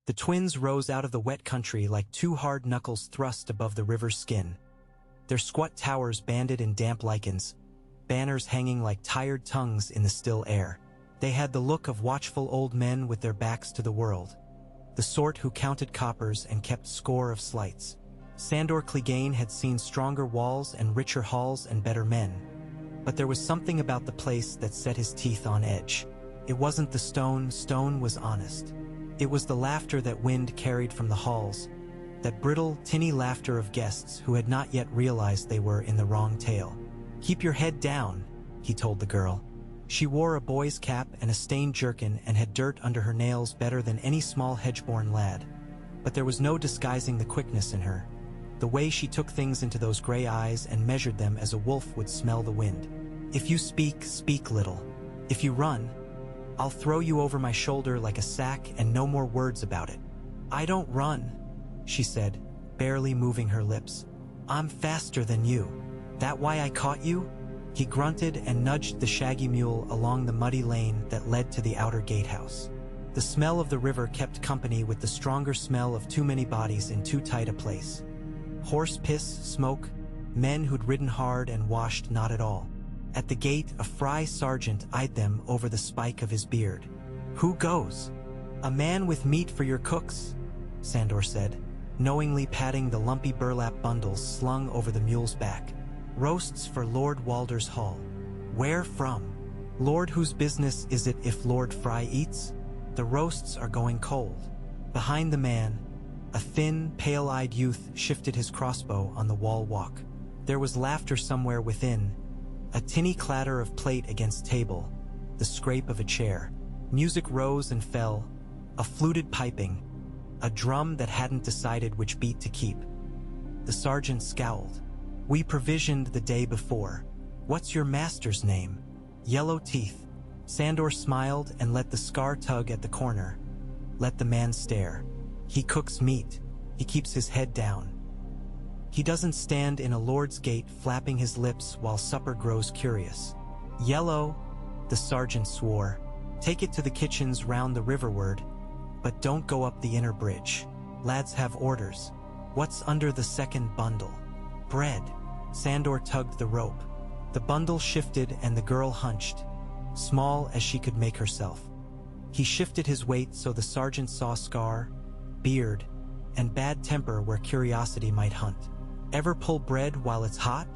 The twins rose out of the wet country like two hard knuckles thrust above the river's skin. Their squat towers banded in damp lichens, banners hanging like tired tongues in the still air. They had the look of watchful old men with their backs to the world, the sort who counted coppers and kept score of slights. Sandor Clegane had seen stronger walls and richer halls and better men, but there was something about the place that set his teeth on edge. It wasn't the stone was honest. It was the laughter that wind carried from the halls, that brittle, tinny laughter of guests who had not yet realized they were in the wrong tale. "Keep your head down," he told the girl. She wore a boy's cap and a stained jerkin and had dirt under her nails better than any small hedge-born lad. But there was no disguising the quickness in her, the way she took things into those gray eyes and measured them as a wolf would smell the wind. "If you speak, speak little. If you run, I'll throw you over my shoulder like a sack and no more words about it." "I don't run," she said, barely moving her lips. "I'm faster than you. That why I caught you?" He grunted and nudged the shaggy mule along the muddy lane that led to the outer gatehouse. The smell of the river kept company with the stronger smell of too many bodies in too tight a place. Horse piss, smoke, men who'd ridden hard and washed not at all. At the gate, a fry sergeant eyed them over the spike of his beard. "Who goes?" "A man with meat for your cooks," Sandor said, knowingly patting the lumpy burlap bundles slung over the mule's back. "Roasts for Lord Walder's hall." "Where from?" "Lord, whose business is it if Lord Fry eats?" "The roasts are going cold." Behind the man, a thin, pale-eyed youth shifted his crossbow on the wall walk. There was laughter somewhere within, a tinny clatter of plate against table, the scrape of a chair. Music rose and fell, a fluted piping, a drum that hadn't decided which beat to keep. The sergeant scowled. "We provisioned the day before. What's your master's name?" "Yellow Teeth." Sandor smiled and let the scar tug at the corner. Let the man stare. "He cooks meat. He keeps his head down. He doesn't stand in a lord's gate flapping his lips while supper grows curious." "Yellow," the sergeant swore. "Take it to the kitchens round the riverward, but don't go up the inner bridge. Lads have orders." "What's under the second bundle?" "Bread." Sandor tugged the rope. The bundle shifted and the girl hunched, small as she could make herself. He shifted his weight so the sergeant saw scar, beard, and bad temper where curiosity might hunt. "Ever pull bread while it's hot?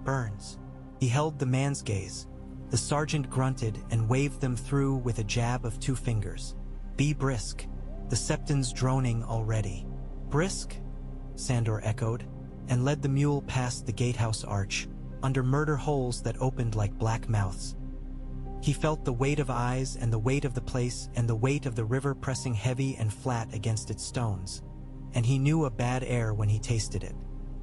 Burns." He held the man's gaze. The sergeant grunted and waved them through with a jab of 2 fingers. "Be brisk." The septon's droning already. "Brisk?" Sandor echoed, and led the mule past the gatehouse arch, under murder holes that opened like black mouths. He felt the weight of eyes and the weight of the place and the weight of the river pressing heavy and flat against its stones, and he knew a bad air when he tasted it.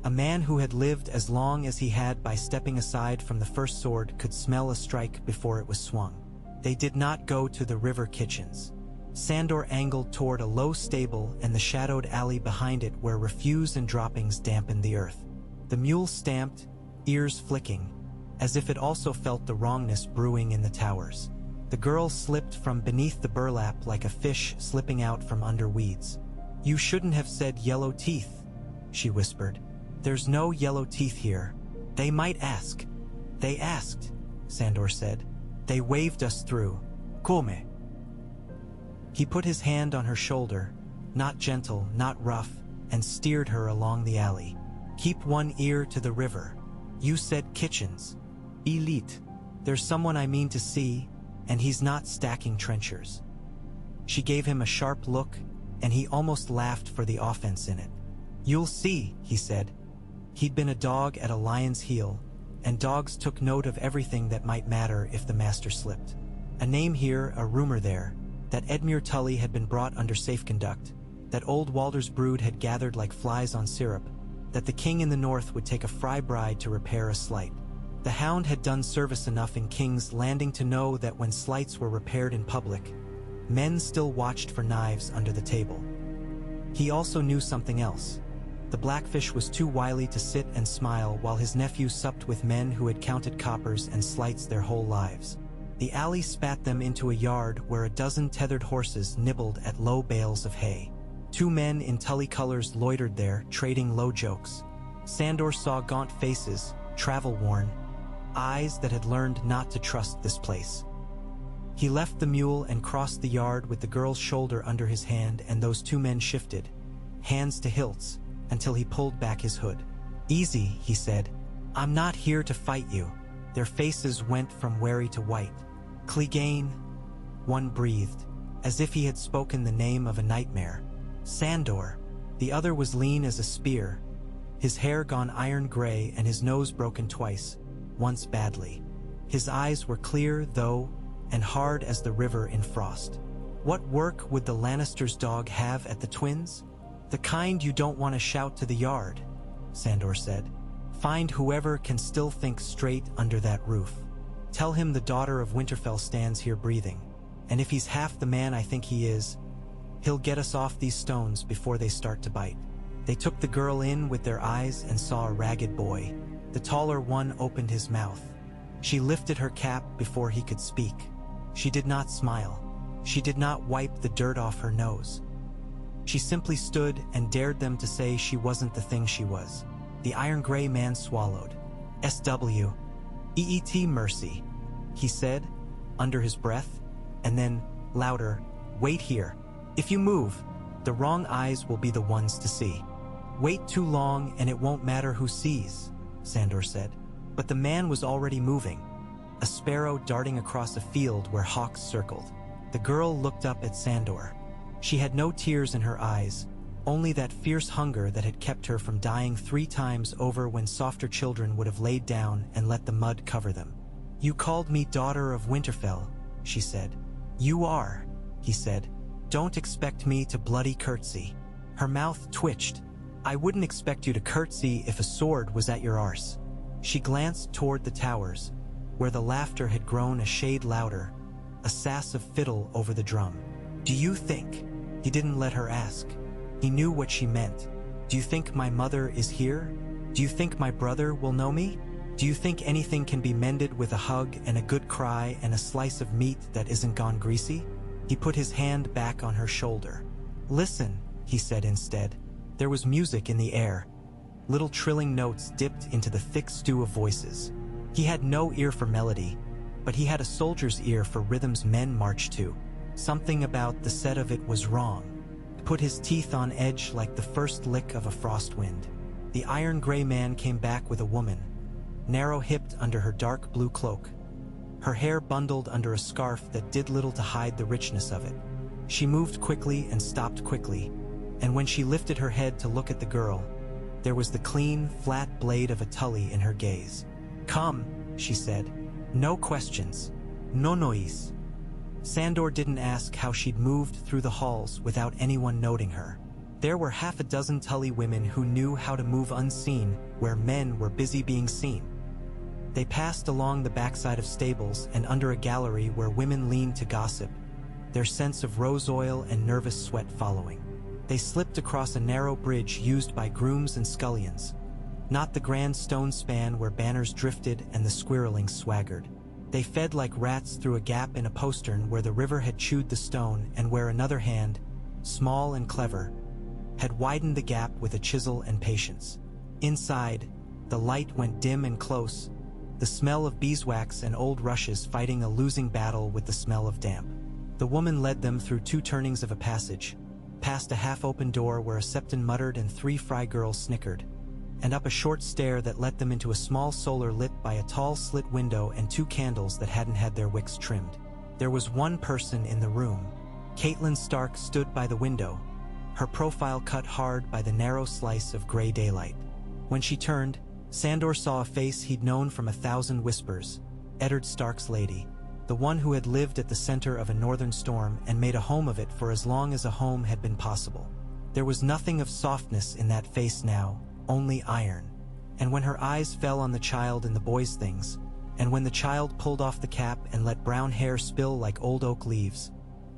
A man who had lived as long as he had by stepping aside from the first sword could smell a strike before it was swung. They did not go to the river kitchens. Sandor angled toward a low stable and the shadowed alley behind it where refuse and droppings dampened the earth. The mule stamped, ears flicking, as if it also felt the wrongness brewing in the towers. The girl slipped from beneath the burlap like a fish slipping out from under weeds. "You shouldn't have said yellow teeth," she whispered. "There's no yellow teeth here. They might ask." "They asked," Sandor said. "They waved us through." "Come." He put his hand on her shoulder, not gentle, not rough, and steered her along the alley. "Keep one ear to the river. You said kitchens." "Elite. There's someone I mean to see, and he's not stacking trenchers." She gave him a sharp look, and he almost laughed for the offense in it. "You'll see," he said. He'd been a dog at a lion's heel, and dogs took note of everything that might matter if the master slipped. A name here, a rumor there, that Edmure Tully had been brought under safe conduct, that old Walder's brood had gathered like flies on syrup, that the king in the north would take a fry bride to repair a slight. The hound had done service enough in King's Landing to know that when slights were repaired in public, men still watched for knives under the table. He also knew something else. The blackfish was too wily to sit and smile while his nephew supped with men who had counted coppers and slights their whole lives. The alley spat them into a yard where a dozen tethered horses nibbled at low bales of hay. Two men in Tully colors loitered there, trading low jokes. Sandor saw gaunt faces, travel-worn, eyes that had learned not to trust this place. He left the mule and crossed the yard with the girl's shoulder under his hand, and those two men shifted, hands to hilts, until he pulled back his hood. "Easy," he said. "I'm not here to fight you." Their faces went from wary to white. "Clegane," one breathed, as if he had spoken the name of a nightmare. "Sandor." The other was lean as a spear, his hair gone iron gray and his nose broken twice, once badly. His eyes were clear, though, and hard as the river in frost. What work would the Lannister's dog have at the twins? "The kind you don't want to shout to the yard," Sandor said. "Find whoever can still think straight under that roof. Tell him the daughter of Winterfell stands here breathing, and if he's half the man I think he is, he'll get us off these stones before they start to bite." They took the girl in with their eyes and saw a ragged boy. The taller one opened his mouth. She lifted her cap before he could speak. She did not smile. She did not wipe the dirt off her nose. She simply stood and dared them to say she wasn't the thing she was. The iron gray man swallowed. "SW. EET mercy," he said, under his breath, and then, louder, "Wait here. If you move, the wrong eyes will be the ones to see." "Wait too long and it won't matter who sees," Sandor said. But the man was already moving, a sparrow darting across a field where hawks circled. The girl looked up at Sandor. She had no tears in her eyes, only that fierce hunger that had kept her from dying 3 times over when softer children would have laid down and let the mud cover them. "You called me daughter of Winterfell," she said. "You are," he said. "Don't expect me to bloody curtsy." Her mouth twitched. "I wouldn't expect you to curtsy if a sword was at your arse." She glanced toward the towers, where the laughter had grown a shade louder, a sass of fiddle over the drum. "Do you think?" He didn't let her ask. He knew what she meant. "Do you think my mother is here? Do you think my brother will know me? Do you think anything can be mended with a hug and a good cry and a slice of meat that isn't gone greasy?" He put his hand back on her shoulder. "Listen," he said instead. There was music in the air. Little trilling notes dipped into the thick stew of voices. He had no ear for melody, but he had a soldier's ear for rhythms men march to. Something about the set of it was wrong. It put his teeth on edge like the first lick of a frost wind. The iron gray man came back with a woman, narrow-hipped under her dark blue cloak, her hair bundled under a scarf that did little to hide the richness of it. She moved quickly and stopped quickly, and when she lifted her head to look at the girl, there was the clean, flat blade of a Tully in her gaze. "Come," she said. "No questions. No noise." Sandor didn't ask how she'd moved through the halls without anyone noting her. There were half a dozen Tully women who knew how to move unseen where men were busy being seen. They passed along the backside of stables and under a gallery where women leaned to gossip, their sense of rose oil and nervous sweat following. They slipped across a narrow bridge used by grooms and scullions, not the grand stone span where banners drifted and the squirrelings swaggered. They fed like rats through a gap in a postern where the river had chewed the stone and where another hand, small and clever, had widened the gap with a chisel and patience. Inside, the light went dim and close, the smell of beeswax and old rushes fighting a losing battle with the smell of damp. The woman led them through 2 turnings of a passage, past a half-open door where a septon muttered and 3 fry girls snickered, and up a short stair that let them into a small solar lit by a tall slit window and 2 candles that hadn't had their wicks trimmed. There was one person in the room. Catelyn Stark stood by the window, her profile cut hard by the narrow slice of gray daylight. When she turned, Sandor saw a face he'd known from 1,000 whispers, Eddard Stark's lady, the one who had lived at the center of a northern storm and made a home of it for as long as a home had been possible. There was nothing of softness in that face now, only iron. And when her eyes fell on the child and the boy's things, and when the child pulled off the cap and let brown hair spill like old oak leaves,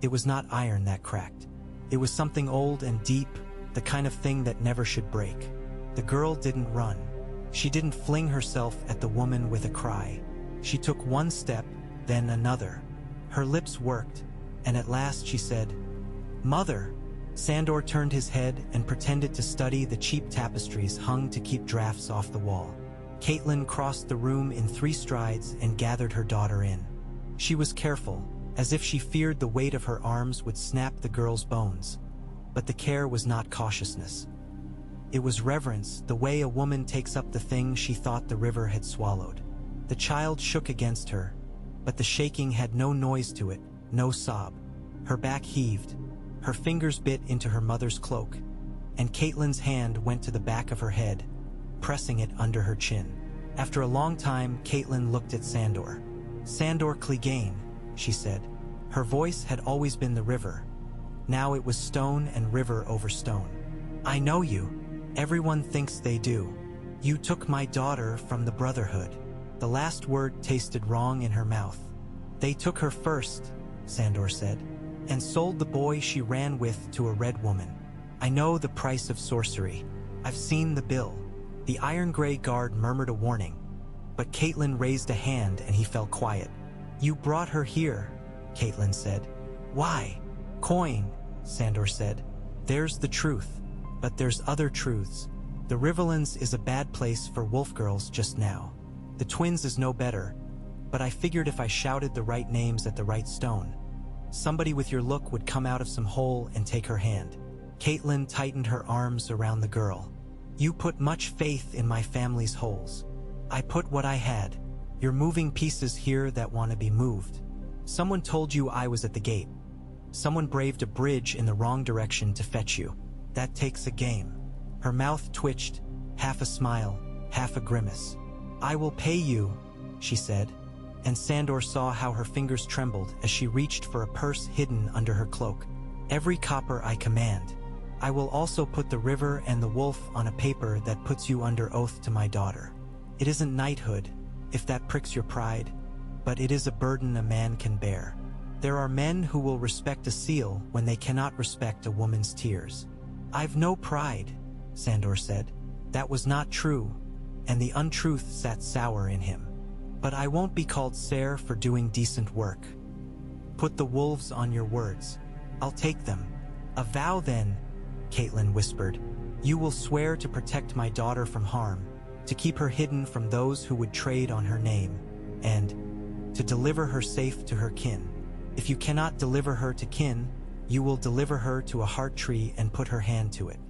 it was not iron that cracked. It was something old and deep, the kind of thing that never should break. The girl didn't run. She didn't fling herself at the woman with a cry. She took one step, then another. Her lips worked, and at last she said, "Mother." Sandor turned his head and pretended to study the cheap tapestries hung to keep drafts off the wall. Clegane crossed the room in 3 strides and gathered her daughter in. She was careful, as if she feared the weight of her arms would snap the girl's bones. But the care was not cautiousness. It was reverence, the way a woman takes up the thing she thought the river had swallowed. The child shook against her, but the shaking had no noise to it, no sob. Her back heaved, her fingers bit into her mother's cloak, and Cleglane's hand went to the back of her head, pressing it under her chin. After a long time, Clegane looked at Sandor. "Sandor Clegane," she said. Her voice had always been the river. Now it was stone and river over stone. "I know you. Everyone thinks they do. You took my daughter from the Brotherhood." The last word tasted wrong in her mouth. "They took her first," Sandor said, "and sold the boy she ran with to a red woman. I know the price of sorcery. I've seen the bill." The iron-gray guard murmured a warning, but Clegane raised a hand and he fell quiet. "You brought her here," Clegane said. "Why?" "Coin," Sandor said. "There's the truth, but there's other truths. The Riverlands is a bad place for wolf girls just now. The twins is no better, but I figured if I shouted the right names at the right stone, somebody with your look would come out of some hole and take her hand." Clegane tightened her arms around the girl. "You put much faith in my family's holes. I put what I had. You're moving pieces here that want to be moved. Someone told you I was at the gate. Someone braved a bridge in the wrong direction to fetch you. That takes a game." Her mouth twitched, half a smile, half a grimace. "I will pay you," she said, and Sandor saw how her fingers trembled as she reached for a purse hidden under her cloak. "Every copper I command. I will also put the river and the wolf on a paper that puts you under oath to my daughter. It isn't knighthood, if that pricks your pride, but it is a burden a man can bear. There are men who will respect a seal when they cannot respect a woman's tears." "I've no pride," Sandor said. That was not true, and the untruth sat sour in him. "But I won't be called sere for doing decent work. Put the wolves on your words. I'll take them." "A vow then," Clegane whispered. "You will swear to protect my daughter from harm, to keep her hidden from those who would trade on her name, and to deliver her safe to her kin. If you cannot deliver her to kin, you will deliver her to a heart tree and put her hand to it.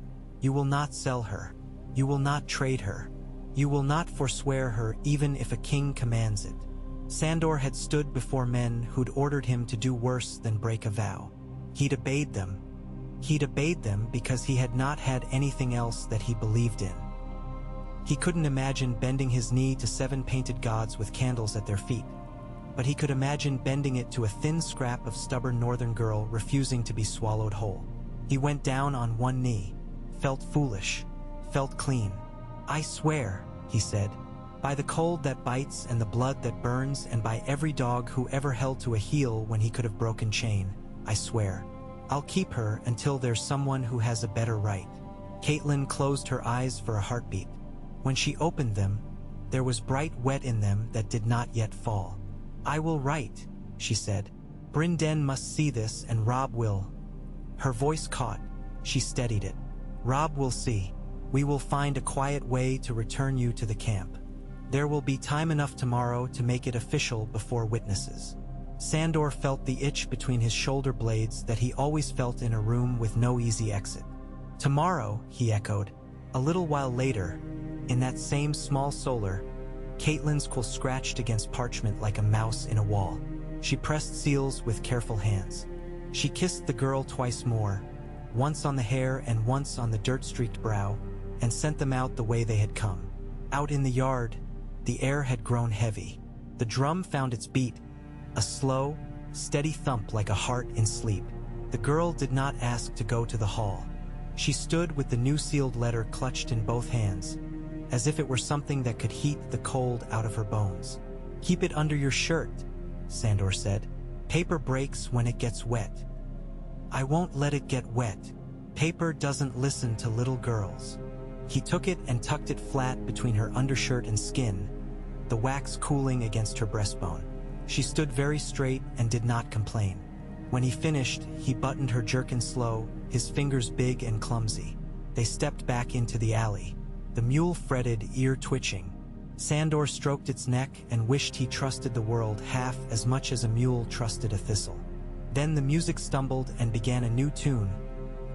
You will not sell her. You will not trade her. You will not forswear her even if a king commands it." Sandor had stood before men who'd ordered him to do worse than break a vow. He'd obeyed them. He'd obeyed them because he had not had anything else that he believed in. He couldn't imagine bending his knee to 7 painted gods with candles at their feet, but he could imagine bending it to a thin scrap of stubborn northern girl refusing to be swallowed whole. He went down on one knee, felt foolish, felt clean. "I swear," he said, "by the cold that bites and the blood that burns and by every dog who ever held to a heel when he could have broken chain, I swear. I'll keep her until there's someone who has a better right." Clegane closed her eyes for a heartbeat. When she opened them, there was bright wet in them that did not yet fall. "I will write," she said. "Brynden must see this and Rob will." Her voice caught. She steadied it. "Rob will see. We will find a quiet way to return you to the camp. There will be time enough tomorrow to make it official before witnesses." Sandor felt the itch between his shoulder blades that he always felt in a room with no easy exit. "Tomorrow," he echoed. A little while later, in that same small solar, Cleglane's quill scratched against parchment like a mouse in a wall. She pressed seals with careful hands. She kissed the girl twice more, once on the hair and once on the dirt-streaked brow, and sent them out the way they had come. Out in the yard, the air had grown heavy. The drum found its beat, a slow, steady thump like a heart in sleep. The girl did not ask to go to the hall. She stood with the new sealed letter clutched in both hands, as if it were something that could heat the cold out of her bones. "Keep it under your shirt," Sandor said. "Paper breaks when it gets wet." "I won't let it get wet. Paper doesn't listen to little girls." He took it and tucked it flat between her undershirt and skin, the wax cooling against her breastbone. She stood very straight and did not complain. When he finished, he buttoned her jerkin slow, his fingers big and clumsy. They stepped back into the alley. The mule fretted, ear twitching. Sandor stroked its neck and wished he trusted the world half as much as a mule trusted a thistle. Then the music stumbled and began a new tune,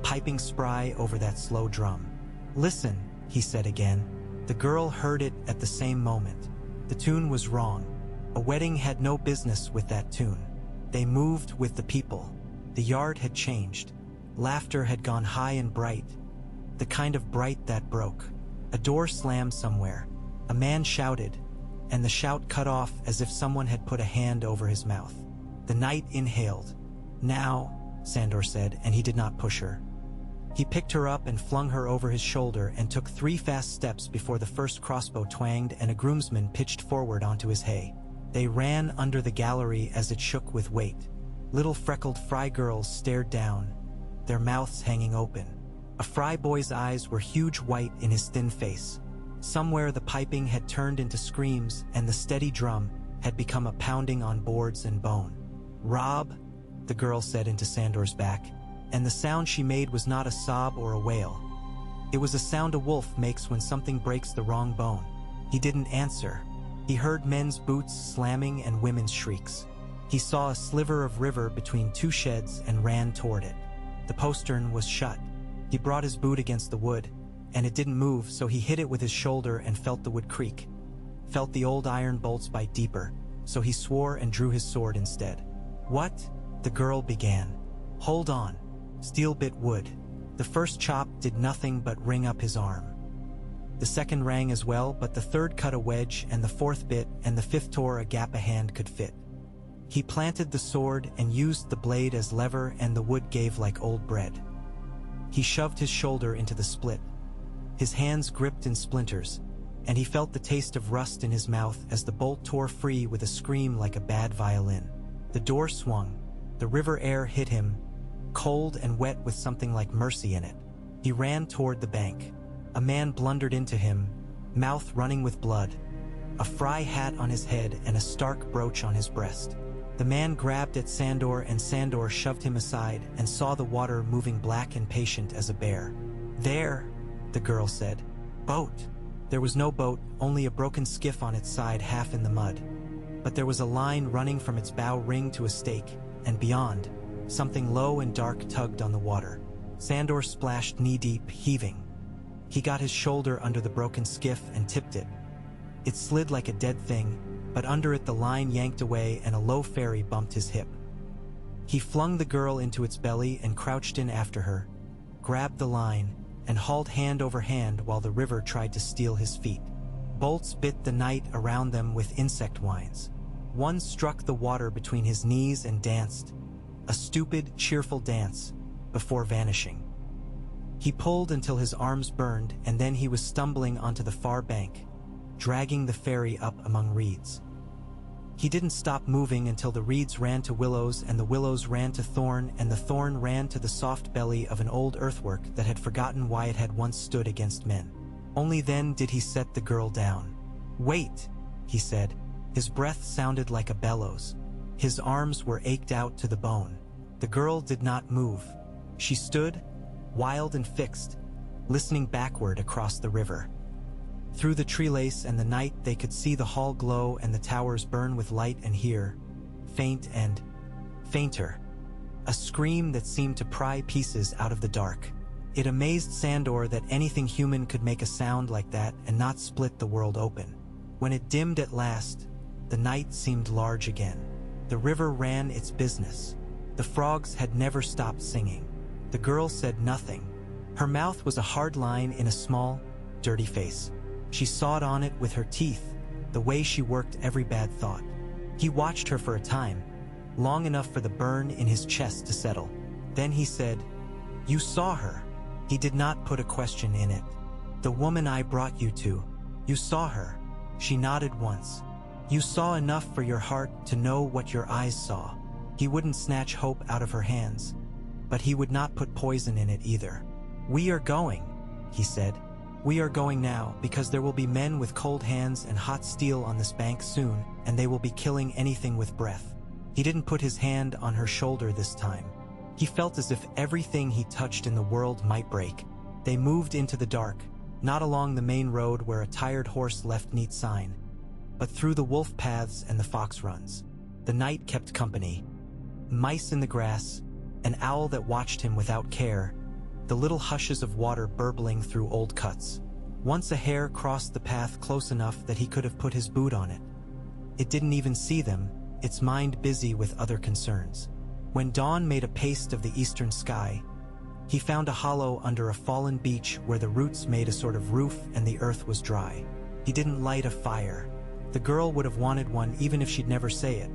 piping spry over that slow drum. "Listen," he said again. The girl heard it at the same moment. The tune was wrong. A wedding had no business with that tune. They moved with the people. The yard had changed. Laughter had gone high and bright, the kind of bright that broke. A door slammed somewhere. A man shouted, and the shout cut off as if someone had put a hand over his mouth. The knight inhaled. "Now," Sandor said, and he did not push her. He picked her up and flung her over his shoulder and took 3 fast steps before the first crossbow twanged and a groomsman pitched forward onto his hay. They ran under the gallery as it shook with weight. Little freckled fry girls stared down, their mouths hanging open. A fry boy's eyes were huge white in his thin face. Somewhere the piping had turned into screams and the steady drum had become a pounding on boards and bone. "Rob," the girl said into Sandor's back, and the sound she made was not a sob or a wail. It was a sound a wolf makes when something breaks the wrong bone. He didn't answer. He heard men's boots slamming and women's shrieks. He saw a sliver of river between 2 sheds and ran toward it. The postern was shut. He brought his boot against the wood, and it didn't move, so he hit it with his shoulder and felt the wood creak. Felt the old iron bolts bite deeper, so he swore and drew his sword instead. "What?" the girl began. "Hold on." Steel bit wood. The first chop did nothing but ring up his arm. The second rang as well, but the third cut a wedge, and the fourth bit, and the fifth tore a gap a hand could fit. He planted the sword and used the blade as lever, and the wood gave like old bread. He shoved his shoulder into the split. His hands gripped in splinters, and he felt the taste of rust in his mouth as the bolt tore free with a scream like a bad violin. The door swung. The river air hit him, cold and wet with something like mercy in it. He ran toward the bank. A man blundered into him, mouth running with blood, a fry hat on his head and a stark brooch on his breast. The man grabbed at Sandor, and Sandor shoved him aside and saw the water moving black and patient as a bear. "There," the girl said. "Boat." There was no boat, only a broken skiff on its side half in the mud. But there was a line running from its bow ring to a stake, and beyond, something low and dark tugged on the water. Sandor splashed knee-deep, heaving. He got his shoulder under the broken skiff and tipped it. It slid like a dead thing, but under it the line yanked away and a low ferry bumped his hip. He flung the girl into its belly and crouched in after her, grabbed the line, and hauled hand over hand while the river tried to steal his feet. Bolts bit the night around them with insect whines. One struck the water between his knees and danced, a stupid, cheerful dance, before vanishing. He pulled until his arms burned, and then he was stumbling onto the far bank, dragging the ferry up among reeds. He didn't stop moving until the reeds ran to willows, and the willows ran to thorn, and the thorn ran to the soft belly of an old earthwork that had forgotten why it had once stood against men. Only then did he set the girl down. "Wait," he said. His breath sounded like a bellows. His arms were ached out to the bone. The girl did not move. She stood, wild and fixed, listening backward across the river. Through the tree lace and the night they could see the hall glow and the towers burn with light, and hear, faint and fainter, a scream that seemed to pry pieces out of the dark. It amazed Sandor that anything human could make a sound like that and not split the world open. When it dimmed at last, the night seemed large again. The river ran its business. The frogs had never stopped singing. The girl said nothing. Her mouth was a hard line in a small, dirty face. She sawed on it with her teeth, the way she worked every bad thought. He watched her for a time, long enough for the burn in his chest to settle. Then he said, "You saw her." He did not put a question in it. "The woman I brought you to. You saw her." She nodded once. "You saw enough for your heart to know what your eyes saw." He wouldn't snatch hope out of her hands, but he would not put poison in it either. "We are going," he said. "We are going now, because there will be men with cold hands and hot steel on this bank soon, and they will be killing anything with breath." He didn't put his hand on her shoulder this time. He felt as if everything he touched in the world might break. They moved into the dark, not along the main road where a tired horse left neat sign, but through the wolf paths and the fox runs. The night kept company. Mice in the grass, an owl that watched him without care, the little hushes of water burbling through old cuts. Once a hare crossed the path close enough that he could have put his boot on it. It didn't even see them, its mind busy with other concerns. When dawn made a paste of the eastern sky, he found a hollow under a fallen beech where the roots made a sort of roof and the earth was dry. He didn't light a fire. The girl would have wanted one even if she'd never say it.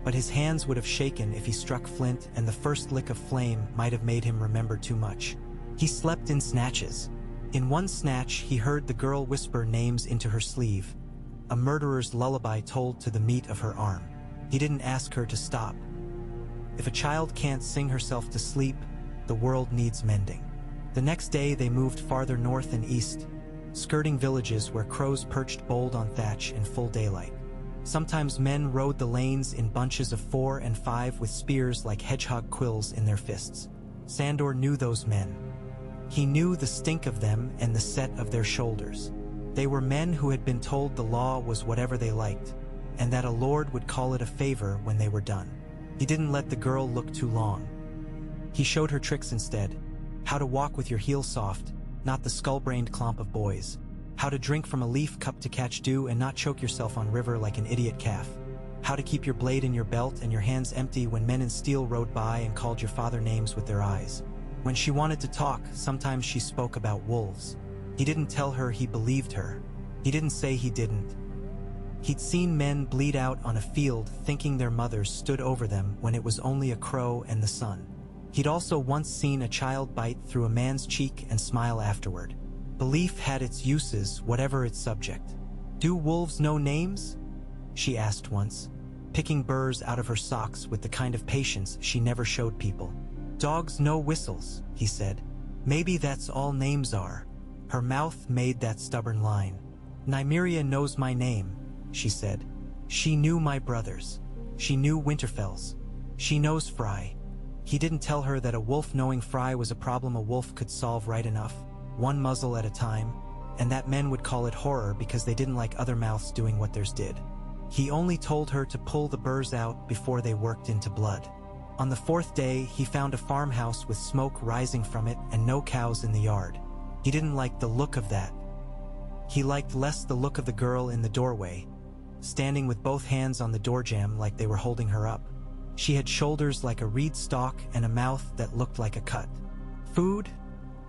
But his hands would have shaken if he struck flint, and the first lick of flame might have made him remember too much. He slept in snatches. In one snatch, he heard the girl whisper names into her sleeve, a murderer's lullaby told to the meat of her arm. He didn't ask her to stop. If a child can't sing herself to sleep, the world needs mending. The next day they moved farther north and east, skirting villages where crows perched bold on thatch in full daylight. Sometimes men rode the lanes in bunches of 4 and 5 with spears like hedgehog quills in their fists. Sandor knew those men. He knew the stink of them and the set of their shoulders. They were men who had been told the law was whatever they liked, and that a lord would call it a favor when they were done. He didn't let the girl look too long. He showed her tricks instead. How to walk with your heels soft, not the skull-brained clomp of boys. How to drink from a leaf cup to catch dew and not choke yourself on river like an idiot calf. How to keep your blade in your belt and your hands empty when men in steel rode by and called your father names with their eyes. When she wanted to talk, sometimes she spoke about wolves. He didn't tell her he believed her. He didn't say he didn't. He'd seen men bleed out on a field thinking their mothers stood over them when it was only a crow and the sun. He'd also once seen a child bite through a man's cheek and smile afterward. Belief had its uses, whatever its subject. "Do wolves know names?" she asked once, picking burrs out of her socks with the kind of patience she never showed people. "Dogs know whistles," he said. "Maybe that's all names are." Her mouth made that stubborn line. "Nymeria knows my name," she said. "She knew my brothers. She knew Winterfell's. She knows Fry." He didn't tell her that a wolf knowing Fry was a problem a wolf could solve right enough, one muzzle at a time, and that men would call it horror because they didn't like other mouths doing what theirs did. He only told her to pull the burrs out before they worked into blood. On the 4th day, he found a farmhouse with smoke rising from it and no cows in the yard. He didn't like the look of that. He liked less the look of the girl in the doorway, standing with both hands on the doorjamb like they were holding her up. She had shoulders like a reed stalk and a mouth that looked like a cut. "Food?"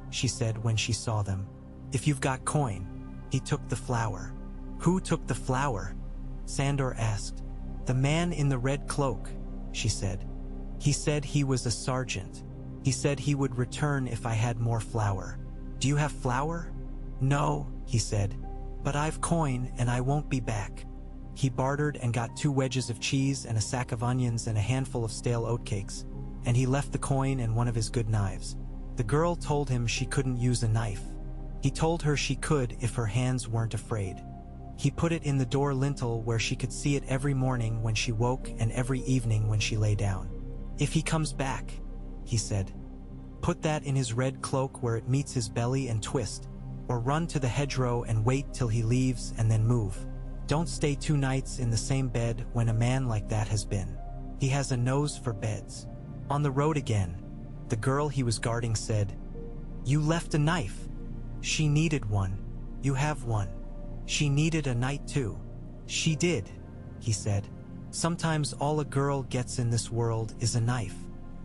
she said when she saw them. "If you've got coin." He took the flour. "Who took the flour?" Sandor asked. "The man in the red cloak," she said. "He said he was a sergeant. He said he would return if I had more flour." "Do you have flour?" "No," he said, "but I've coin and I won't be back." He bartered and got 2 wedges of cheese and a sack of onions and a handful of stale oatcakes, and he left the coin and one of his good knives. The girl told him she couldn't use a knife. He told her she could if her hands weren't afraid. He put it in the door lintel where she could see it every morning when she woke and every evening when she lay down. "If he comes back," he said, "put that in his red cloak where it meets his belly and twist, or run to the hedgerow and wait till he leaves and then move. Don't stay 2 nights in the same bed when a man like that has been. He has a nose for beds." On the road again, the girl he was guarding said, "You left a knife." "She needed one. You have one." "She needed a knight too." "She did," he said. "Sometimes all a girl gets in this world is a knife."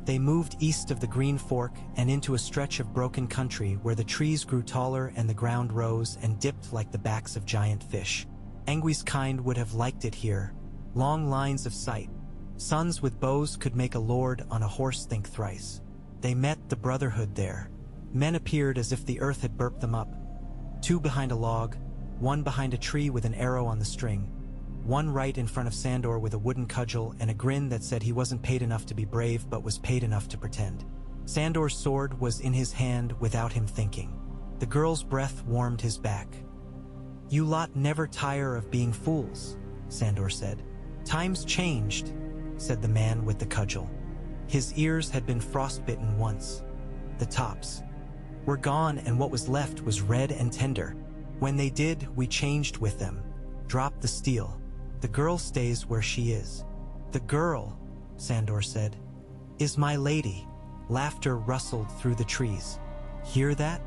They moved east of the Green Fork and into a stretch of broken country where the trees grew taller and the ground rose and dipped like the backs of giant fish. Angwy's kind would have liked it here. Long lines of sight. Sons with bows could make a lord on a horse think thrice. They met the brotherhood there. Men appeared as if the earth had burped them up. 2 behind a log, 1 behind a tree with an arrow on the string, 1 right in front of Sandor with a wooden cudgel and a grin that said he wasn't paid enough to be brave but was paid enough to pretend. Sandor's sword was in his hand without him thinking. The girl's breath warmed his back. "You lot never tire of being fools," Sandor said. "Times changed. said the man with the cudgel. His ears had been frostbitten once. The tops were gone, and what was left was red and tender. When they did, we changed with them. Drop the steel. The girl stays where she is. The girl, Sandor said, is my lady. Laughter rustled through the trees. Hear that?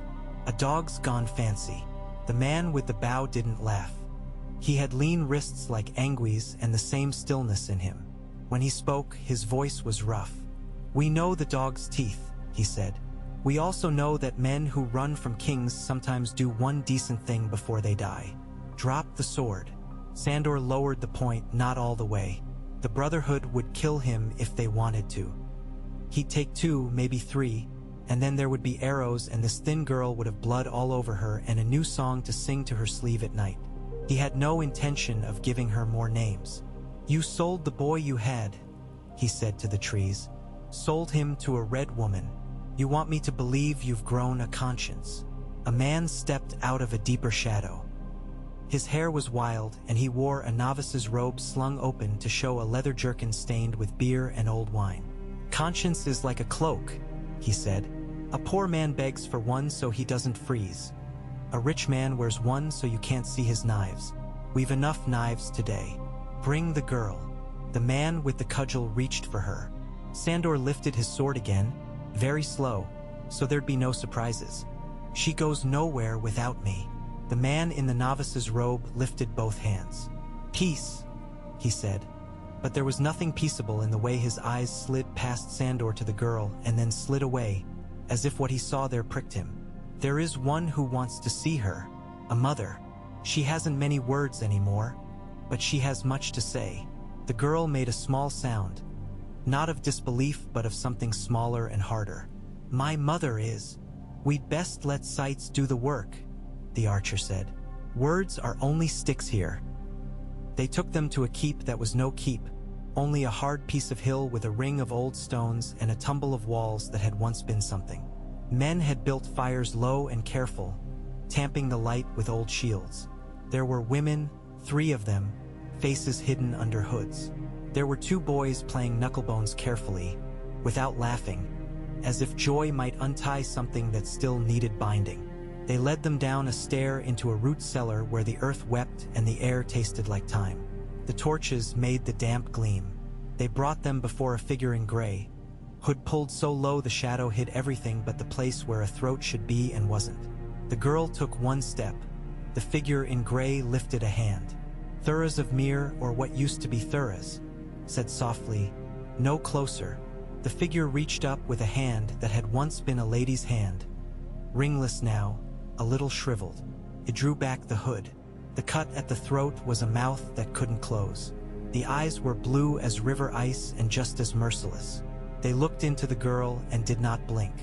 A dog's gone fancy. The man with the bow didn't laugh. He had lean wrists like anguies and the same stillness in him. When he spoke, his voice was rough. We know the dog's teeth, he said. We also know that men who run from kings sometimes do one decent thing before they die. Drop the sword. Sandor lowered the point not all the way. The Brotherhood would kill him if they wanted to. He'd take 2, maybe 3, and then there would be arrows, and this thin girl would have blood all over her and a new song to sing to her sleeve at night. He had no intention of giving her more names. You sold the boy you had, he said to the trees. Sold him to a red woman. You want me to believe you've grown a conscience. A man stepped out of a deeper shadow. His hair was wild, and he wore a novice's robe slung open to show a leather jerkin stained with beer and old wine. Conscience is like a cloak, he said. A poor man begs for one so he doesn't freeze. A rich man wears one so you can't see his knives. We've enough knives today. Bring the girl. The man with the cudgel reached for her. Sandor lifted his sword again, very slow, so there'd be no surprises. She goes nowhere without me. The man in the novice's robe lifted both hands. Peace, he said. But there was nothing peaceable in the way his eyes slid past Sandor to the girl and then slid away, as if what he saw there pricked him. There is one who wants to see her, a mother. She hasn't many words anymore, but she has much to say. The girl made a small sound, not of disbelief but of something smaller and harder. My mother is. We'd best let sights do the work, the archer said. Words are only sticks here. They took them to a keep that was no keep, only a hard piece of hill with a ring of old stones and a tumble of walls that had once been something. Men had built fires low and careful, tamping the light with old shields. There were women, 3 of them, faces hidden under hoods. There were 2 boys playing knucklebones carefully, without laughing, as if joy might untie something that still needed binding. They led them down a stair into a root cellar where the earth wept and the air tasted like time. The torches made the damp gleam. They brought them before a figure in gray. Hood pulled so low the shadow hid everything but the place where a throat should be and wasn't. The girl took 1 step. The figure in gray lifted a hand. Thuras of Mir, or what used to be Thuras, said softly, no closer. The figure reached up with a hand that had once been a lady's hand. Ringless now, a little shriveled. It drew back the hood. The cut at the throat was a mouth that couldn't close. The eyes were blue as river ice and just as merciless. They looked into the girl and did not blink.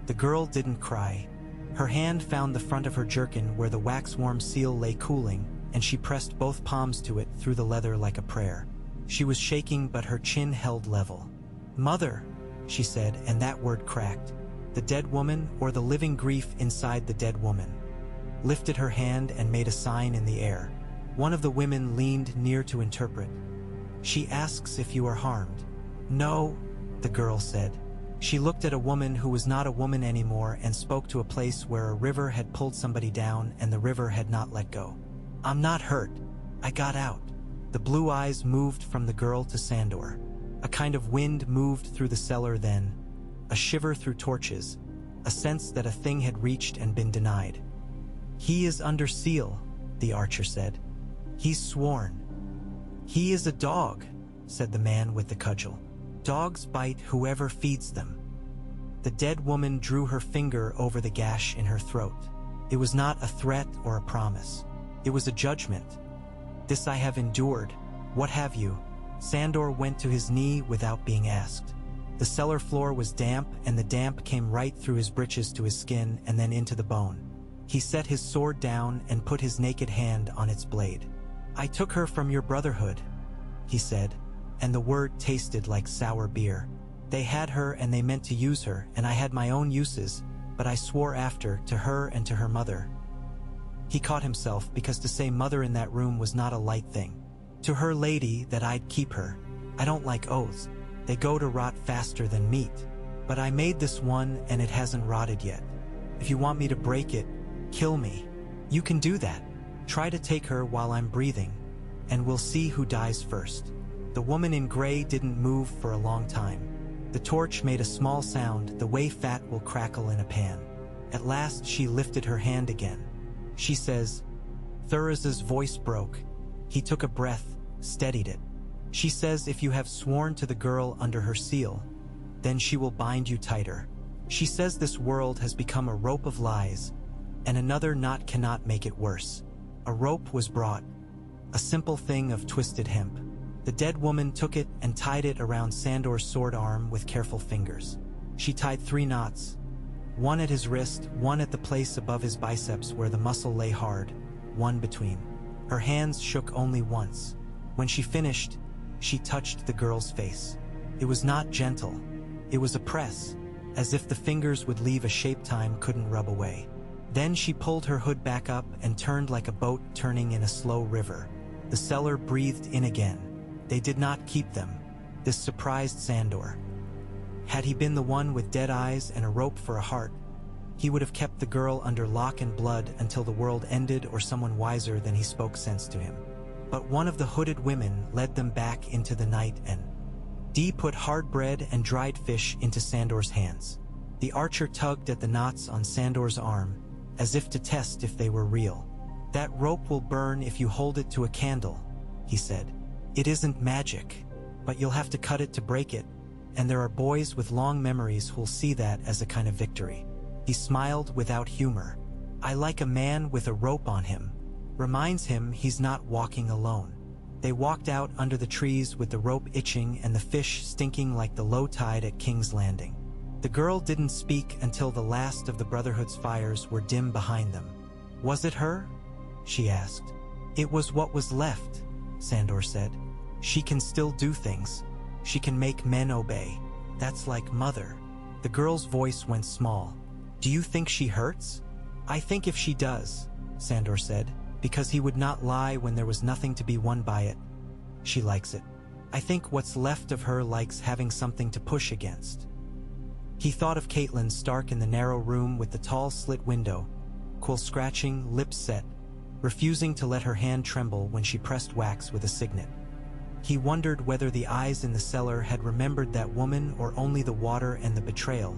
The girl didn't cry. Her hand found the front of her jerkin where the wax-warm seal lay cooling, and she pressed both palms to it through the leather like a prayer. She was shaking, but her chin held level. Mother, she said, and that word cracked. The dead woman, or the living grief inside the dead woman, lifted her hand and made a sign in the air. One of the women leaned near to interpret. She asks if you are harmed. No, the girl said. She looked at a woman who was not a woman anymore and spoke to a place where a river had pulled somebody down and the river had not let go. I'm not hurt. I got out. The blue eyes moved from the girl to Sandor. A kind of wind moved through the cellar then, a shiver through torches, a sense that a thing had reached and been denied. He is under seal, the archer said. He's sworn. He is a dog, said the man with the cudgel. Dogs bite whoever feeds them. The dead woman drew her finger over the gash in her throat. It was not a threat or a promise. It was a judgment. This I have endured. What have you? Sandor went to his knee without being asked. The cellar floor was damp, and the damp came right through his breeches to his skin and then into the bone. He set his sword down and put his naked hand on its blade. I took her from your brotherhood, he said, and the word tasted like sour beer. They had her and they meant to use her, and I had my own uses, but I swore after to her and to her mother. He caught himself because to say mother in that room was not a light thing. To her lady that I'd keep her. I don't like oaths. They go to rot faster than meat. But I made this one and it hasn't rotted yet. If you want me to break it, kill me. You can do that. Try to take her while I'm breathing, and we'll see who dies first." The woman in gray didn't move for a long time. The torch made a small sound, the way fat will crackle in a pan. At last she lifted her hand again. She says, Thuraz's voice broke. He took a breath, steadied it. She says if you have sworn to the girl under her seal, then she will bind you tighter. She says this world has become a rope of lies, and another knot cannot make it worse. A rope was brought, a simple thing of twisted hemp. The dead woman took it and tied it around Sandor's sword arm with careful fingers. She tied 3 knots, one at his wrist, one at the place above his biceps where the muscle lay hard, one between. Her hands shook only once. When she finished, she touched the girl's face. It was not gentle. It was a press, as if the fingers would leave a shape time couldn't rub away. Then she pulled her hood back up and turned like a boat turning in a slow river. The seller breathed in again. They did not keep them. This surprised Sandor. Had he been the one with dead eyes and a rope for a heart, he would have kept the girl under lock and blood until the world ended or someone wiser than he spoke sense to him. But one of the hooded women led them back into the night, and Dee put hard bread and dried fish into Sandor's hands. The archer tugged at the knots on Sandor's arm, as if to test if they were real. "That rope will burn if you hold it to a candle," he said. "It isn't magic, but you'll have to cut it to break it, and there are boys with long memories who'll see that as a kind of victory." He smiled without humor. "I like a man with a rope on him. Reminds him he's not walking alone." They walked out under the trees with the rope itching and the fish stinking like the low tide at King's Landing. The girl didn't speak until the last of the Brotherhood's fires were dim behind them. "Was it her?" she asked. "It was what was left," Sandor said. "She can still do things. She can make men obey. That's like Mother." The girl's voice went small. "Do you think she hurts?" "I think if she does," Sandor said, because he would not lie when there was nothing to be won by it. "She likes it. I think what's left of her likes having something to push against." He thought of Caitlin Stark in the narrow room with the tall slit window, quill scratching, lips set, refusing to let her hand tremble when she pressed wax with a signet. He wondered whether the eyes in the cellar had remembered that woman or only the water and the betrayal,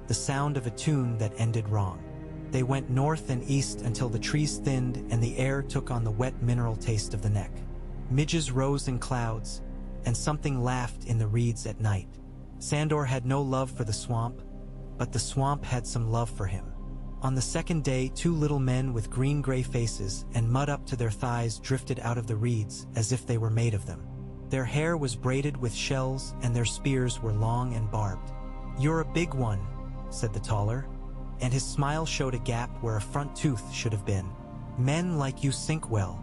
the sound of a tune that ended wrong. They went north and east until the trees thinned and the air took on the wet mineral taste of the neck. Midges rose in clouds, and something laughed in the reeds at night. Sandor had no love for the swamp, but the swamp had some love for him. On the second day, 2 little men with green-gray faces and mud up to their thighs drifted out of the reeds as if they were made of them. Their hair was braided with shells and their spears were long and barbed. "You're a big one," said the taller, and his smile showed a gap where a front tooth should have been. "Men like you sink well."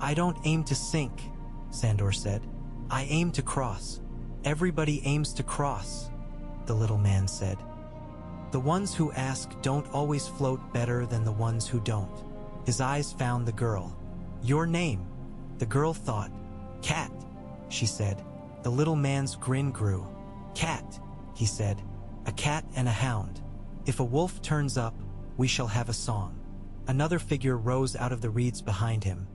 "I don't aim to sink," Sandor said. "I aim to cross." "Everybody aims to cross," the little man said. "The ones who ask don't always float better than the ones who don't." His eyes found the girl. "Your name?" The girl thought. "Cat," she said. The little man's grin grew. "Cat," he said. "A cat and a hound. If a wolf turns up, we shall have a song." Another figure rose out of the reeds behind him.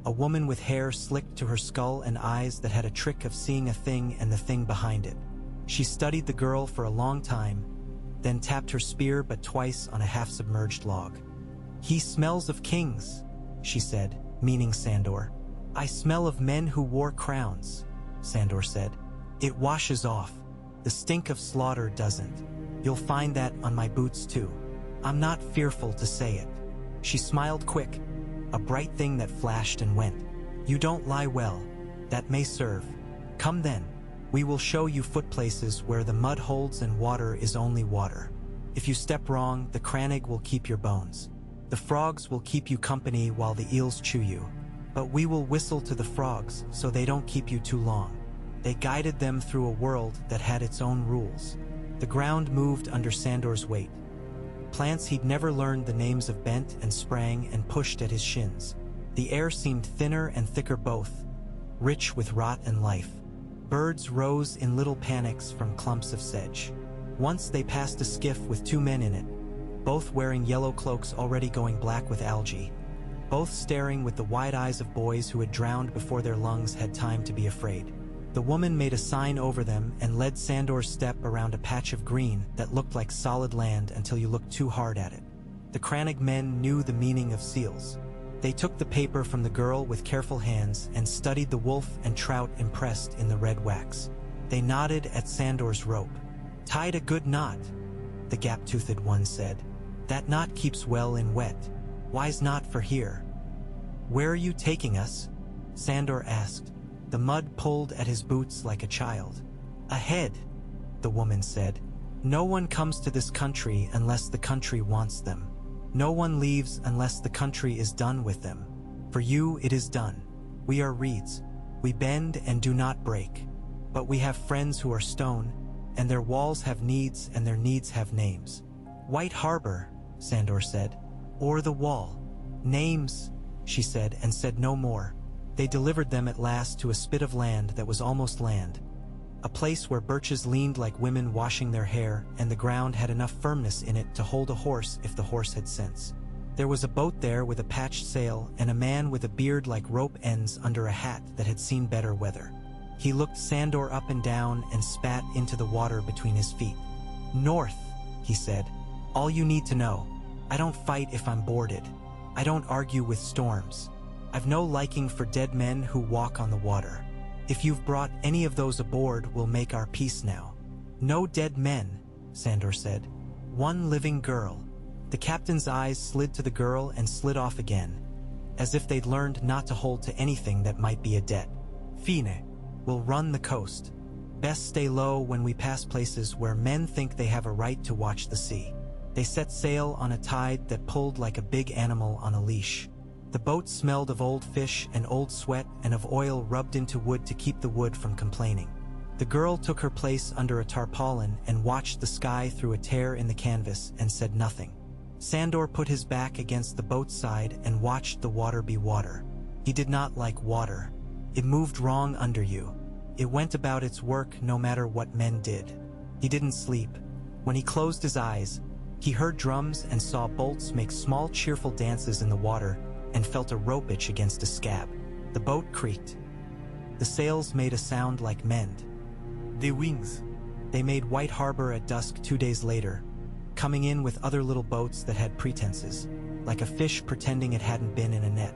A woman with hair slicked to her skull and eyes that had a trick of seeing a thing and the thing behind it. She studied the girl for a long time, then tapped her spear but twice on a half-submerged log. "He smells of kings," she said, meaning Sandor. "I smell of men who wore crowns," Sandor said. "It washes off. The stink of slaughter doesn't. You'll find that on my boots too. I'm not fearful to say it." She smiled quick, a bright thing that flashed and went. "You don't lie well. That may serve. Come then. We will show you footplaces where the mud holds and water is only water. If you step wrong, the crannig will keep your bones. The frogs will keep you company while the eels chew you. But we will whistle to the frogs so they don't keep you too long." They guided them through a world that had its own rules. The ground moved under Sandor's weight. Plants he'd never learned the names of bent and sprang and pushed at his shins. The air seemed thinner and thicker both, rich with rot and life. Birds rose in little panics from clumps of sedge. Once they passed a skiff with 2 men in it, both wearing yellow cloaks already going black with algae, both staring with the wide eyes of boys who had drowned before their lungs had time to be afraid. The woman made a sign over them and led Sandor's step around a patch of green that looked like solid land until you looked too hard at it. The Clegane men knew the meaning of seals. They took the paper from the girl with careful hands and studied the wolf and trout impressed in the red wax. They nodded at Sandor's rope. "Tied a good knot," the gap-toothed one said. "That knot keeps well in wet. Wise knot for here." "Where are you taking us?" Sandor asked. The mud pulled at his boots like a child. "Ahead," the woman said. "No one comes to this country unless the country wants them. No one leaves unless the country is done with them. For you it is done. We are reeds. We bend and do not break. But we have friends who are stone, and their walls have needs and their needs have names." "White Harbor," Sandor said. "Or the wall." "Names," she said, and said no more. They delivered them at last to a spit of land that was almost land. A place where birches leaned like women washing their hair, and the ground had enough firmness in it to hold a horse if the horse had sense. There was a boat there with a patched sail and a man with a beard like rope ends under a hat that had seen better weather. He looked Sandor up and down and spat into the water between his feet. "North," he said. "All you need to know. I don't fight if I'm boarded. I don't argue with storms. I've no liking for dead men who walk on the water. If you've brought any of those aboard, we'll make our peace now." "No dead men," Sandor said. "One living girl." The captain's eyes slid to the girl and slid off again, as if they'd learned not to hold to anything that might be a debt. "Fine. We'll run the coast. Best stay low when we pass places where men think they have a right to watch the sea." They set sail on a tide that pulled like a big animal on a leash. The boat smelled of old fish and old sweat and of oil rubbed into wood to keep the wood from complaining. The girl took her place under a tarpaulin and watched the sky through a tear in the canvas and said nothing. Sandor put his back against the boat's side and watched the water be water. He did not like water. It moved wrong under you. It went about its work no matter what men did. He didn't sleep. When he closed his eyes, he heard drums and saw bolts make small cheerful dances in the water and felt a rope itch against a scab. The boat creaked. The sails made a sound like mend. "The wings." They made White Harbor at dusk 2 days later, coming in with other little boats that had pretenses, like a fish pretending it hadn't been in a net.